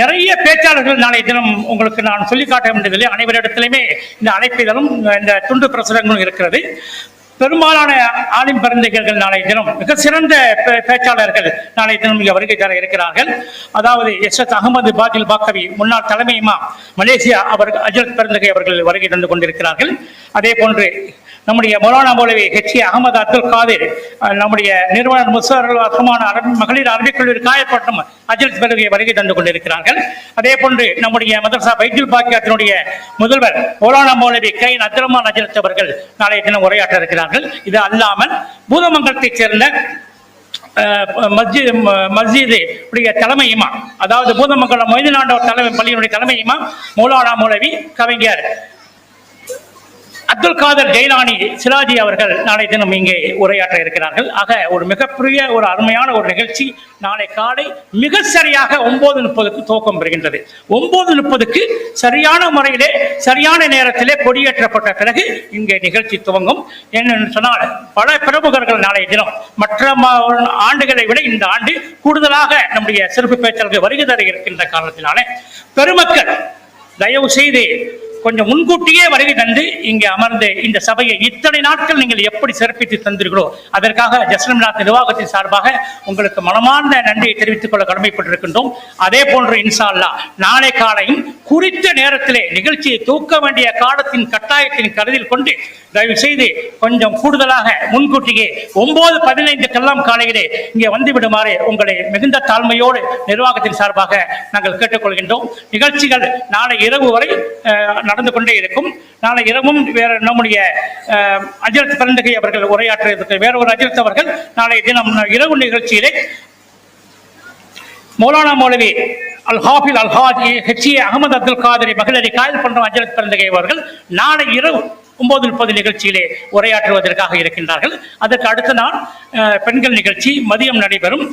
நிறைய பேச்சாளர்கள் நாளைய தினம் உங்களுக்கு நான் சொல்லி காட்ட வேண்டியதில்லை, அனைவரிடத்திலுமே இந்த அழைப்பிதழும் இந்த துண்டு பிரசுரங்களும் இருக்கிறது. பெரும்பாலான ஆலிம் பெருந்தகைகள் நாளைய தினம் மிக சிறந்த பேச்சாளர்கள் நாளைய தினம் இங்கே வருகை தர இருக்கிறார்கள். அதாவது எஸ் அகமது பாஜில் பாக்கவி முன்னாள் தலைமை இமாம் மலேசியா அவர்கள் அஜரத் பெருந்தகை அவர்கள் வருகை தந்து கொண்டிருக்கிறார்கள். அதே போன்று நம்முடைய மௌலானா மௌலவி ஹெச்ஏ அகமது அப்துல் காதிர், நம்முடைய நிறுவனர் முஸ்தரமான மகளிர் அரபிக் கல்லூரி காயப்பட்டம் அஜரத் பெருந்தகை வருகை தந்து கொண்டிருக்கிறார்கள். அதே போன்று நம்முடைய மதரசா பைத்துல் பாக்கியத்தினுடைய முதல்வர் மௌலானா மௌலவி கைன் அப்துல் அஜரத் அவர்கள் நாளைய தினம் உரையாற்ற இருக்கிறார்கள். இது அல்லாமல் பூதமங்கலத்தைச் சேர்ந்த மஸ்ஜிது தலைமை இமாம், அதாவது பூதமங்கலம் மொய்தீன் தலைமை பள்ளியினுடைய தலைமை இமாம் மௌலானா மௌலவி கவிஞர் அப்துல் காதர் ஜெயிலானி சிராஜி அவர்கள் நாளை தினம் இங்கே உரையாற்ற இருக்கிறார்கள். ஆக ஒரு மிகப்பெரிய ஒரு அருமையான ஒரு நிகழ்ச்சி நாளை காலை மிக சரியாக 9:30க்கு துவக்கம் பெறுகின்றது. 9:30க்கு சரியான முறையிலே சரியான நேரத்திலே கொடியேற்றப்பட்ட பிறகு இங்கே நிகழ்ச்சி துவங்கும். என்னென்னு சொன்னால் பல பிரமுகர்கள் நாளைய தினம் மற்ற ஆண்டுகளை விட இந்த ஆண்டு கூடுதலாக நம்முடைய சிறப்பு பேச்சாளர்கள் வருகை தர இருக்கின்ற காரணத்தினாலே பெருமக்கள் தயவு செய்து கொஞ்சம் முன்கூட்டியே வருகை தந்து இங்கே அமர்ந்து இந்த சபையை இத்தனை நாட்கள் நீங்கள் எப்படி சிறப்பித்து தந்தீர்களோ அதற்காக ஜஸ்லம்நாத் நிர்வாகத்தின் சார்பாக உங்களுக்கு மனமார்ந்த நன்றியை தெரிவித்துக் கொள்ள கடமைப்பட்டிருக்கின்றோம். அதே போன்று இன்ஷா அல்லாஹ் நாளை காலையும் குறித்த நேரத்திலே நிகழ்ச்சியை தூக்க வேண்டிய காலத்தின் கட்டாயத்தின் கருதில் கொண்டு தயவு செய்து கொஞ்சம் கூடுதலாக முன்கூட்டியே 9:15 காலையிலே இங்கே வந்து விடுமாறு உங்களை மிகுந்த தாழ்மையோடு நிர்வாகத்தின் சார்பாக நாங்கள் கேட்டுக்கொள்கின்றோம். நிகழ்ச்சிகள் நாளை இரவு வரை நடந்து கொண்டே இருக்கும். நாளை இரவும் வேற நம்முடைய அஜரத் பெருந்தகை அவர்கள் உரையாற்ற வேற ஒரு அஜரத் அவர்கள் நாளை தினம் இரவு நிகழ்ச்சியிலே மௌலானா மௌலவி அல் ஹாஃபில் அல் ஹாஜி ஹெச்ஏ அகமது அப்துல் காதிரி மகளிரை காயல் பண்ற அஜரத் பெருந்தகை அவர்கள் நாளை இரவு 9:30 நிகழ்ச்சியிலே உரையாற்றுவதற்காக இருக்கின்றார்கள். அதற்கு அடுத்த நாள் பெண்கள் நிகழ்ச்சி மதியம் நடைபெறும்.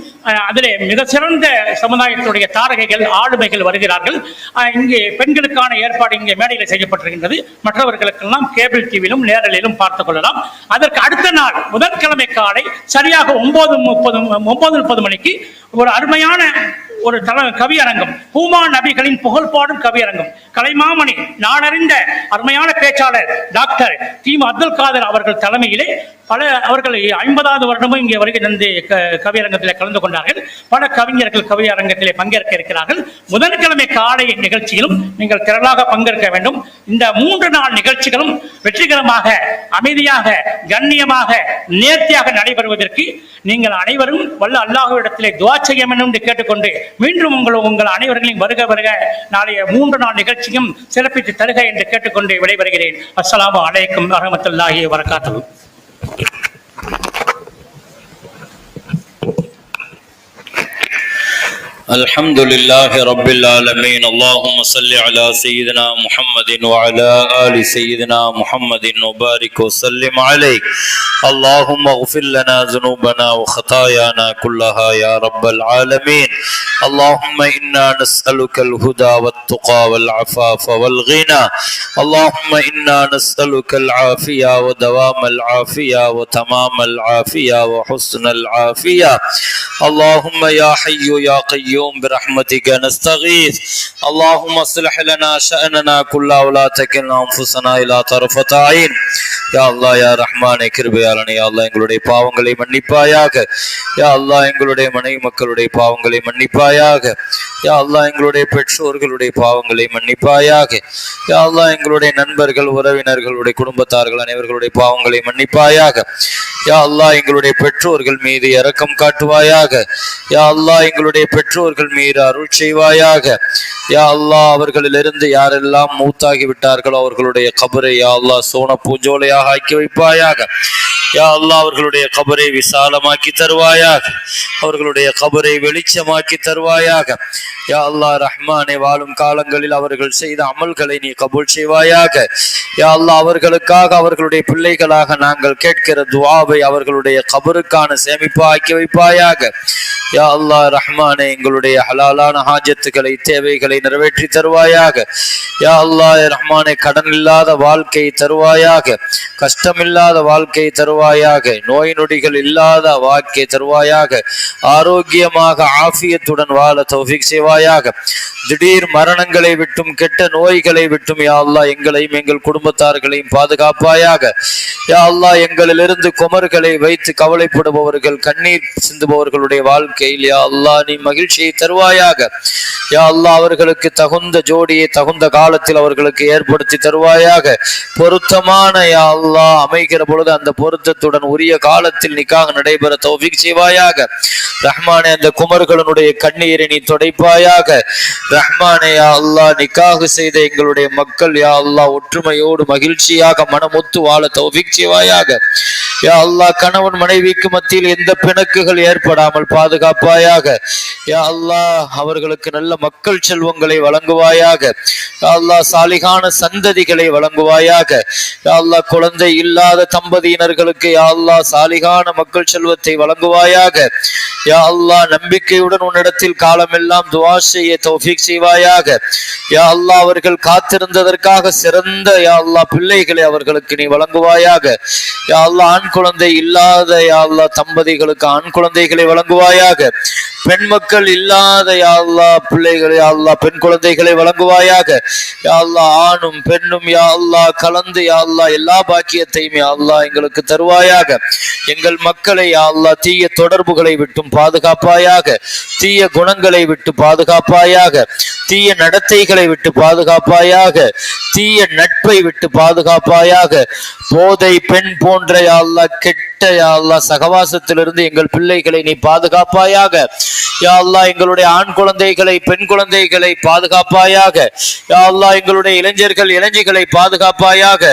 அதிலே மிக சிறந்த சமுதாயத்துடைய தாரகைகள் ஆளுமைகள் வருகிறார்கள். இங்கே பெண்களுக்கான ஏற்பாடு இங்கே மேடையில் செய்யப்பட்டிருக்கின்றது. மற்றவர்களுக்கெல்லாம் கேபிள் டிவியிலும் நேரலிலும் பார்த்துக் கொள்ளலாம். அதற்கு அடுத்த நாள் புதன்கிழமை காலை சரியாக 9:30 மணிக்கு ஒரு அருமையான ஒரு கவியரங்கம், ஹூமா நபிகளின் புகழ் பாடும் கவியரங்கம், கலைமாமணி நாடறிந்த அருமையான பேச்சாளர் டாக்டர் அப்துல் காதர் அவர்கள் தலைமையிலே அவர்கள் 50வது வருடமும் இங்கே வருகை தந்து கவியரங்கத்தில் கலந்து கொண்டார்கள். பல கவிஞர்கள் கவியரங்கத்திலே பங்கேற்க இருக்கிறார்கள். புதன்கிழமை காலை நிகழ்ச்சியிலும் நீங்கள் திரளாக பங்கேற்க வேண்டும். இந்த 3 நாள் நிகழ்ச்சிகளும் வெற்றிகரமாக அமைதியாக கண்ணியமாக நேர்த்தியாக நடைபெறுவதற்கு நீங்கள் அனைவரும் வல்ல அல்லாஹ்விடத்திலே துஆ செய்ய வேண்டும் என்று கேட்டுக்கொண்டு மீண்டும் உங்கள் அனைவர்களையும் வருக நாளைய 3 நாள் நிகழ்ச்சியும் சிறப்பித்து தருக என்று கேட்டுக்கொண்டு விடைபெறுகிறேன். அஸ்ஸலாமு அலைக்கும் வரஹ்மத்துல்லாஹி வபரகாத்துஹு. الحمد لله رب العالمين. اللهم صل على سيدنا محمد وعلى آل سيدنا محمد وبارك وسلم عليه. اللهم اغفر لنا ذنوبنا وخطايانا كلها يا رب العالمين. اللهم إنا نسألك الهدى والتقى والعفاف والغنى. اللهم إنا نسألك العافية ودوام العافية وتمام العافية وحسن العافية. اللهم يا حي يا قيوم برحمتك نستغيث. اللهم اصلح لنا شأننا كله ولا تكلنا أنفسنا إلى طرفة عين. யா அல்லாஹ் யா ரஹ்மானே கிருபையாளனே, யா அல்லாஹ் எங்களுடைய பாவங்களை மன்னிப்பாயாக. யா அல்லாஹ் எங்களுடைய மனைவி மக்களுடைய பாவங்களை மன்னிப்பாயாக. யா அல்லாஹ் எங்களுடைய பெற்றோர்களுடைய பாவங்களை மன்னிப்பாயாக. யா அல்லாஹ் எங்களுடைய நண்பர்கள் உறவினர்களுடைய குடும்பத்தார்கள் அனைவர்களுடைய பாவங்களை மன்னிப்பாயாக. யா அல்லாஹ் எங்களுடைய பெற்றோர்கள் மீது இரக்கம் காட்டுவாயாக. யா அல்லாஹ் எங்களுடைய பெற்றோர்கள் மீது அருள் செய்வாயாக. யா அல்லாஹ் அவர்களிலிருந்து யாரெல்லாம் மூத்தாகி விட்டார்களோ அவர்களுடைய கபரை யா அல்லாஹ் சோன பூஞ்சோலையாக ஆக்கி வைப்பாயாக. யா அல்லாஹ் அவர்களுடைய கபரை விசாலமாக்கி தருவாயாக. அவர்களுடைய கபரை வெளிச்சமாக்கி தருவாயாக. யா அல்லாஹ் ரஹ்மானே வாழும் காலங்களில் அவர்கள் செய்த அமல்களை நீ கபூல் செய்வாயாக. யா அல்லாஹ் அவர்களுக்காக அவர்களுடைய பிள்ளைகளாக நாங்கள் கேட்கிற துஆவை அவர்களுடைய கபருக்கான சேமிப்பு ஆக்கி வைப்பாயாக. யா அல்லாஹ் ரஹ்மானே எங்களுடைய ஹலாலான ஹாஜத்துக்களை தேவைகளை நிறைவேற்றி தருவாயாக. யா அல்லாஹ் ரஹ்மானே கடன் இல்லாத வாழ்க்கை தருவாயாக, கஷ்டமில்லாத வாழ்க்கை தருவாயாக, நோய் நொடிகள் இல்லாத வாழ்க்கை தருவாயாக, ஆரோக்கியமாக ஆஃபியத்துடன் வாழ தௌஃபீக் செய்வாயாக. திடீர் மரணங்களை விட்டும் கெட்ட நோய்களை விட்டும் யா அல்லாஹ் எங்களையும் எங்கள் குடும்பத்தார்களையும் பாதுகாப்பாயாக. யா அல்லாஹ் எங்களிலிருந்து குமர்களை வைத்து கவலைப்படுபவர்கள், கண்ணீர் சிந்துபவர்களுடைய வாழ்க்கையில் யா அல்லாஹ் நீ மகிழ்ச்சியை தருவாயாக. யா அல்லாஹ் அவர்களுக்கு தகுந்த ஜோடியை தகுந்த காலத்தில் அவர்களுக்கு ஏற்படுத்தி தருவாயாக. பொருத்தமான யா அல்லாஹ் அமைகிற பொழுது அந்த பொருத்தத்துடன் உரிய காலத்தில் நிக்காக நடைபெற தௌஃபீக் செய்வாயாக. ரஹ்மானே அந்த குமர்களுடைய கண்ணீரை நீ துடைப்பாயாக. ரஹ்மானே யா அல்லாஹ் நிக்காக செய்த எங்களுடைய மக்கள் யா அல்லாஹ் ஒற்றுமையோடு மகிழ்ச்சியாக மனமொத்து வாழ தௌஃபீக் செய்வாயாக. யா அல்லாஹ் கணவன் மனைவிக்கு மத்தியில் எந்த பிணக்குகள் ஏற்படாமல் பாதுகாப்பாயாக. யா அல்லாஹ் அவர்களுக்கு நல்ல மக்கள் செல்வங்களை வழங்குவாயாக. யா அல்லாஹ் சாலிகான சந்ததிகளை வழங்குவாயாக. யா அல்லாஹ் குழந்தை இல்லாத தம்பதியினர்களுக்கு யா அல்லாஹ் சாலிகான மக்கள் செல்வத்தை வழங்குவாயாக. யா அல்லாஹ் நம்பிக்கையுடன் உன்னிடத்தில் காலமெல்லாம் துஆ செய்ய தௌஃபீக் செய்வாயாக. யா அல்லாஹ் அவர்கள் காத்திருந்ததற்காக சிறந்த யா அல்லாஹ் பிள்ளைகளை அவர்களுக்கு நீ வழங்குவாயாக. யா அல்லாஹ் ஆண் குழந்தை இல்லாத யா அல்லாஹ் தம்பதிகளுக்கு ஆண் குழந்தைகளை வழங்குவாயாக. பெண் மக்கள் இல்லாத யா அல்லாஹ் பிள்ளைகளை யா அல்லாஹ் பெண் குழந்தைகளை வழங்குவாயாக. யா அல்லாஹ் ஆணும் பெண்ணும் யா அல்லாஹ் கலந்து யா அல்லாஹ் எல்லா பாக்கியத்தையும் யா அல்லாஹ் எங்களுக்கு தருவாயாக. எங்கள் மக்களை யா அல்லாஹ் தீய தொடர்புகளை விட்டும் பாதுகாப்பாயாக, தீய குணங்களை விட்டு பாதுகாப்பாயாக, தீய நடத்தைகளை விட்டு பாதுகாப்பாயாக, தீய நட்பை விட்டு பாதுகாப்பாயாக. போதை பெண் போன்ற யா அல்லாஹ் கெட்ட யா அல்லாஹ் சகவாசத்திலிருந்து எங்கள் பிள்ளைகளை நீ பாதுகாப்பாயாக. யா அல்லாஹ் எங்களுடைய ஆண் குழந்தைகளை பெண் குழந்தைகளை பாதுகாப்பாயாக. யா அல்லாஹ் எங்களுடைய இளைஞர்கள் இளைஞர்களை பாதுகாப்பாயாக.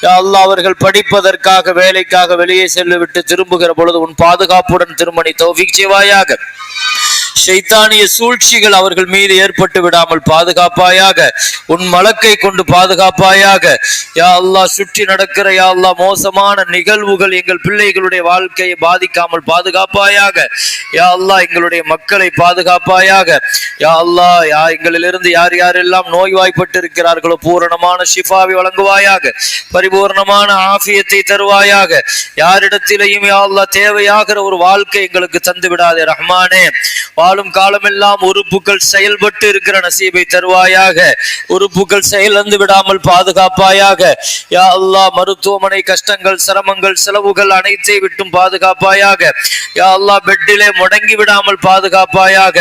யா அல்லாஹ் அவர்கள் படிப்பதற்காக வேலைக்காக வெளியே சென்று விட்டு திரும்புகிற பொழுது உன் பாதுகாப்புடன் திருமணி தௌஃபீக் செய்வாயாக. ஷைத்தானிய சூழ்ச்சிகள் அவர்கள் மீது ஏற்பட்டு விடாமல் பாதுகாப்பாயாக. உன் மலக்கை கொண்டு பாதுகாப்பாயாக. யா அல்லாஹ் சுற்றி நடக்கிற யா அல்லாஹ் மோசமான நிகழ்வுகள் எங்கள் பிள்ளைகளுடைய வாழ்க்கையை பாதிக்காமல் பாதுகாப்பாயாக. யா அல்லாஹ் எங்களுடைய மக்களை பாதுகாப்பாயாக. யா அல்லாஹ் எங்களிலிருந்து யார் யாரெல்லாம் நோய்வாய்ப்பட்டு இருக்கிறார்களோ பூரணமான ஷிஃபாவை வழங்குவாயாக, பரிபூர்ணமான ஆஃபியத்தை தருவாயாக. யாரிடத்திலையும் யா அல்லாஹ் தேவையாகிற ஒரு வாழ்க்கை எங்களுக்கு தந்து விடாதே ரஹ்மானே. வாழும் காலமெல்லாம் உறுப்புகள் செயல்பட்டு இருக்கிற நசீபை தருவாயாக. உறுப்புகள் செயலந்து விடாமல் பாதுகாப்பாயாக. யா அல்லாஹ் மருத்துவமனை கஷ்டங்கள் சிரமங்கள் செலவுகள் அனைத்தை விட்டும் பாதுகாப்பாயாக. யா அல்லாஹ் பெட்டிலே முடங்கி விடாமல் பாதுகாப்பாயாக.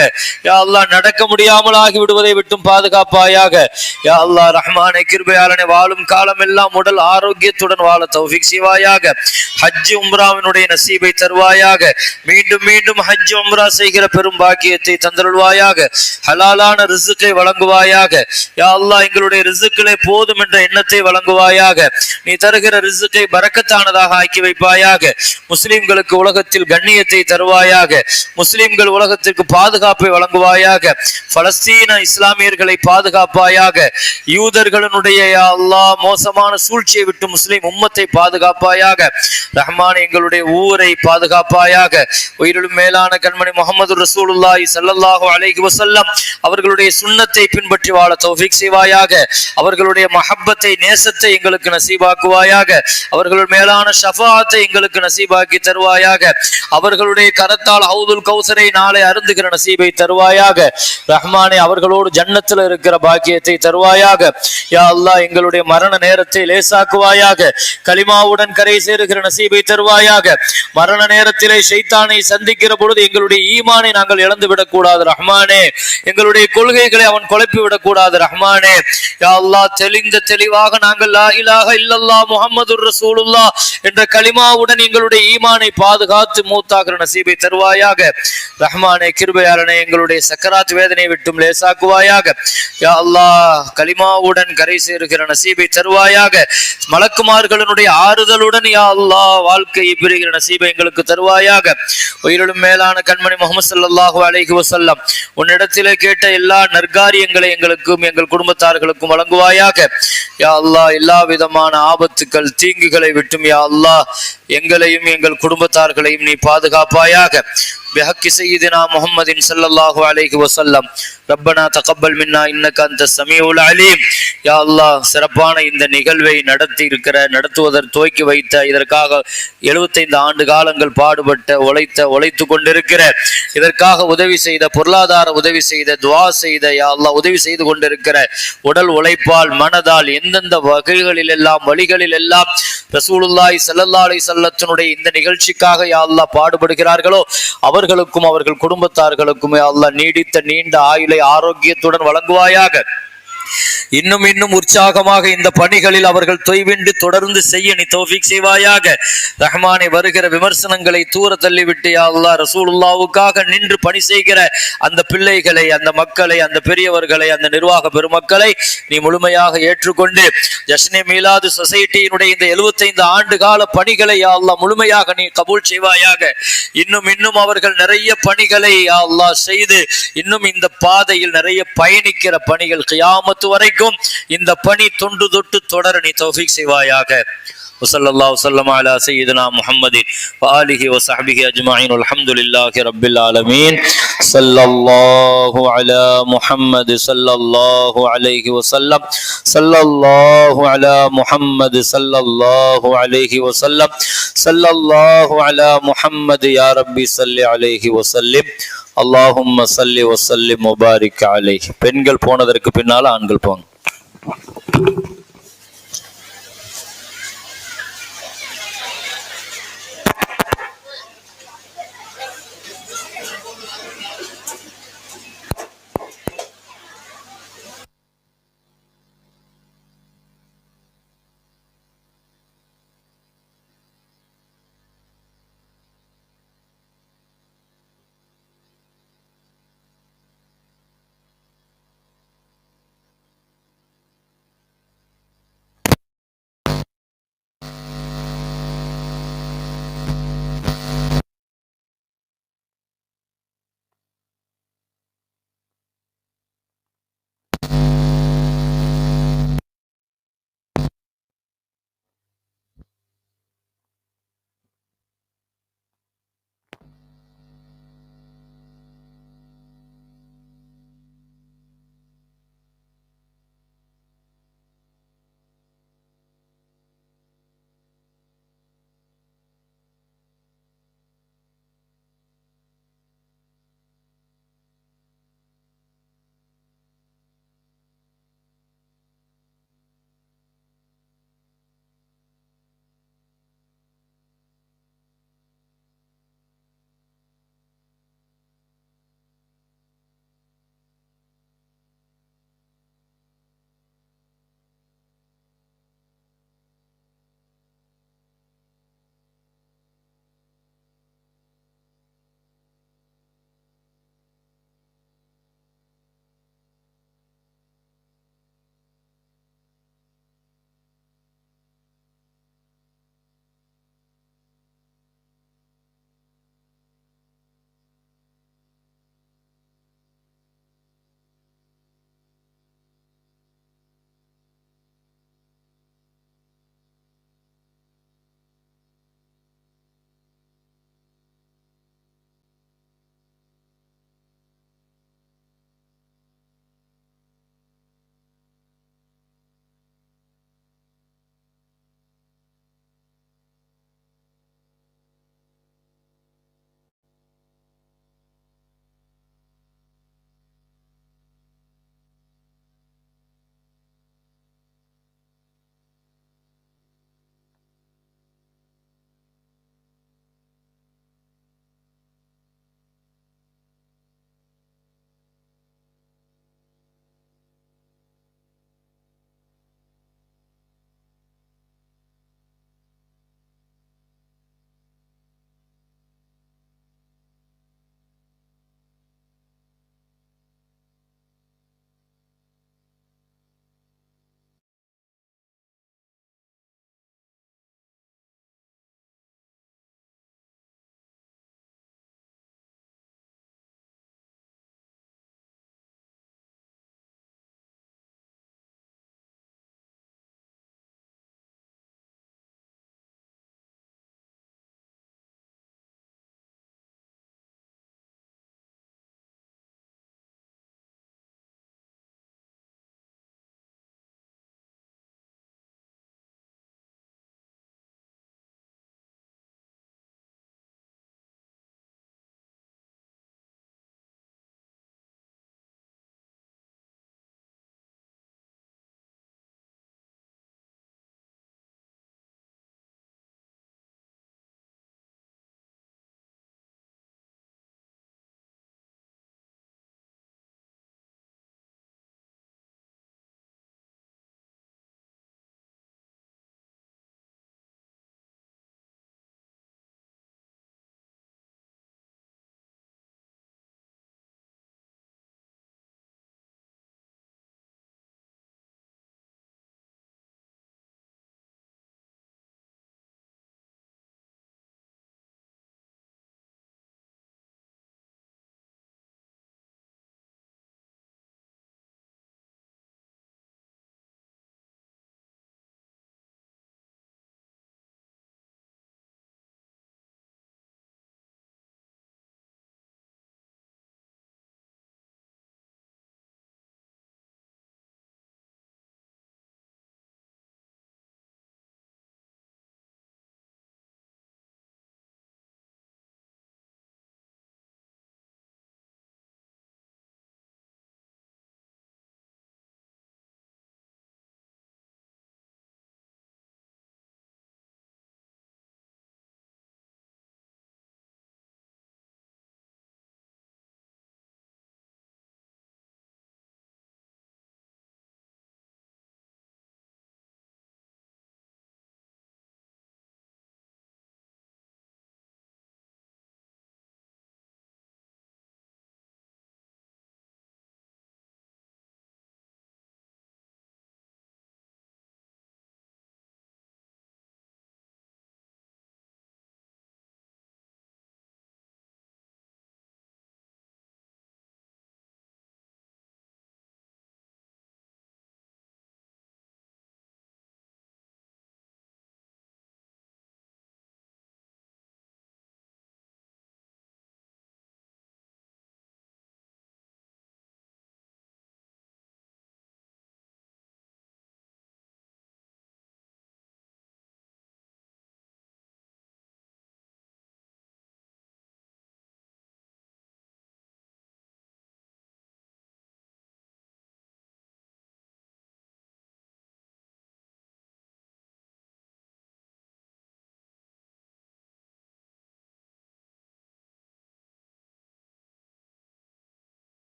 யா அல்லாஹ் நடக்க முடியாமல் ஆகிவிடுவதை விட்டும் பாதுகாப்பாயாக. யா அல்லாஹ் ரஹ்மானே கிருபையாளனே வாழும் காலமெல்லாம் உடல் ஆரோக்கியத்துடன் வாழ தௌஃபீக் செய்வாயாக. ஹஜ் உம்ராவினுடைய நசீபை தருவாயாக. மீண்டும் மீண்டும் ஹஜ் உம்ரா செய்கிற பெரும் பாக்கியத்தை தந்தருள்வாயாக. ஹலாலான ரிசுக்கை வழங்குவாயாக. யா அல்லாஹ் எங்களுடைய ரிசுக்களே போதும் என்ற எண்ணத்தை வழங்குவாயாக. நீ தருகிற ரிசுக்கை பரக்கத்தானதாக ஆக்கி வைப்பாயாக. முஸ்லிம்களுக்கு உலகத்தில் கண்ணியத்தை தருவாயாக. முஸ்லிம்கள் உலகத்திற்கு பாதுகாப்பை வழங்குவாயாக. பலஸ்தீன இஸ்லாமியர்களை பாதுகாப்பாயாக. யூதர்களுடைய யா அல்லாஹ் மோசமான சூழ்ச்சியை விட்டு முஸ்லிம் உம்மத்தை பாதுகாப்பாயாக. ரஹ்மான் எங்களுடைய ஊரை பாதுகாப்பாயாக. உயிரிலும் மேலான கண்மணி முஹம்மது ரசூலுல்லாஹி ஸல்லல்லாஹு அலைஹி வஸல்லம் அவர்களுடைய சுன்னத்தை பின்பற்றி வாழ தௌஃபீக் செய்வாயாக. அவர்களுடைய மஹப்பத்தை நேசத்தை எங்களுக்கு நசீபாக்குவாயாக. அவர்கள் மேலான ஷஃபாஅத்தை எங்களுக்கு நசீபாக்கி தருவாயாக. அவர்களுடைய கரத்தால் ஹவுதுல் கௌசரை நாளை அருந்துகிற நசீபை தருவாயாக. ரஹ்மானே அவர்களோடு ஜன்னத்தில் இருக்கிற பாக்கியத்தை தருவாயாக. யா அல்லாஹ் எங்களுடைய மரண நேரத்தை லேசாக்குவாயாக. கலிமாவுடன் கரை சேருகிற நசீபை தருவாயாக. மரண நேரத்திலே ஷைத்தானை சந்திக்கிற பொழுது எங்களுடைய ஈமானை நாங்கள் இழந்து விடக்கூடாது ரஹ்மானே. எங்களுடைய கொள்கைகளை அவன் குழப்பி விடக்கூடாது ரஹ்மானே. யா அல்லாஹ் தெளிவாக நாங்கள் லா இலாஹ இல்லல்லாஹ் முஹம்மதுர் ரசூலுல்லாஹ் என்ற கலிமாவுடன் எங்களுடைய ஈமானை பாதுகாத்து மூத்தாகிற நசீபை தருவாயாக. ரஹ்மானே கிருபையாளனே எங்களுடைய சக்கராத் வேதனை விட்டும் லேசாக்குவாயாக. யா அல்லாஹ் கலிமாவுடன் கரை சேருகிற நசீபை தருவாயாக. மலக்குமார்களுடைய ஆறுதலுடன் யா அல்லாஹ் வாழ்க்கையை பெறுகிற நசீபை எங்களுக்கு தருவாயாக. உயிரிலும் மேலான கண்மணி முஹம்மது ஸல்லல்லாஹு அலைஹி வஸல்லம் உன்னிடத்திலே கேட்ட எல்லா நற்காரியங்களை எங்களுக்கும் எங்கள் குடும்பத்தார்களுக்கும் வழங்குவாயாக. யா அல்லாஹ் எல்லா விதமான ஆபத்துக்கள் தீங்குகளை விட்டும் யா அல்லாஹ் எங்களையும் எங்கள் குடும்பத்தார்களையும் நீ பாதுகாப்பாயாக. بحق سيدنا محمد صلى الله عليه وسلم ربنا تقبل منا انك انت السميع العليم. யா அல்லாஹ், சிறப்பான இந்த நிகழ்வை நடத்துவதற்கு துவக்கி வைத்த, இதற்காக 75 ஆண்டு காலங்கள் பாடுபட்ட உழைத்து கொண்டிருக்கிற, இதற்காக உதவி செய்த, பொருளாதார உதவி செய்த, துவா செய்த, யா அல்லாஹ் உதவி செய்து கொண்டிருக்கிற, உடல் உழைப்பால் மனதால் எந்தெந்த வகைகளில் எல்லாம் வழிகளில் எல்லாம் ரசூலுல்லாஹி ஸல்லல்லாஹு அலைஹி வஸல்லத்தினுடைய இந்த நிகழ்ச்சிக்காக யா அல்லாஹ் பாடுபடுகிறார்களோ அவர்களுக்கும் அவர்கள் குடும்பத்தார்களுக்கும் யா அல்லாஹ் நீடித்த நீண்ட ஆயுளை ஆரோக்கியத்துடன் வழங்குவாயாக. இன்னும் உற்சாகமாக இந்த பணிகளில் அவர்கள் தொய்வின்றி தொடர்ந்து செய்ய நீ தௌஃபீக் செய்வாயாக. ரஹ்மானே, வருகிற விமர்சனங்களை தூர தள்ளிவிட்டு யா அல்லாஹ் ரசூலுல்லாஹ்வுக்காக நின்று பணி செய்கிற அந்த பிள்ளைகளை, அந்த மக்களை, அந்த பெரியவர்களை, அந்த நிர்வாக பெருமக்களை நீ முழுமையாக ஏற்றுக்கொண்டு ஜஷ்னே மீலாது சொசைட்டியினுடைய இந்த 75 ஆண்டு கால பணிகளை யா அல்லாஹ் முழுமையாக நீ கபூல் செய்வாயாக. இன்னும் அவர்கள் நிறைய பணிகளை யா அல்லாஹ் செய்து இன்னும் இந்த பாதையில் நிறைய பயணிக்கிற பணிகள் கியாமத் வரைக்கும் இந்த பணி தொண்டு தொட்டு தொடர நீ தௌஃபீக் செய்வாயாக. வஸல்லல்லாஹு வஸல்லம் அலா சய்யிதினா முஹம்மதின் வ ஆலிஹி வ ஸஹ்பிஹி அஜ்மஈன். அல்ஹம்துலில்லாஹி ரப்பில் ஆலமீன். ஸல்லல்லாஹு அலா முஹம்மது ஸல்லல்லாஹு அலைஹி வஸல்லம். ஸல்லல்லாஹு அலா முஹம்மது ஸல்லல்லாஹு அலைஹி வஸல்லம். ஸல்லல்லாஹு அலா முஹம்மது யா ரப்பி ஸல்லி அலைஹி வஸல்லிம். அல்லாஹும்ம ஸல்லி வஸல்லிம் வபாரிக் அலைஹி. பெண்கள் போனதற்கு பின்னால ஆண்கள் போங்க.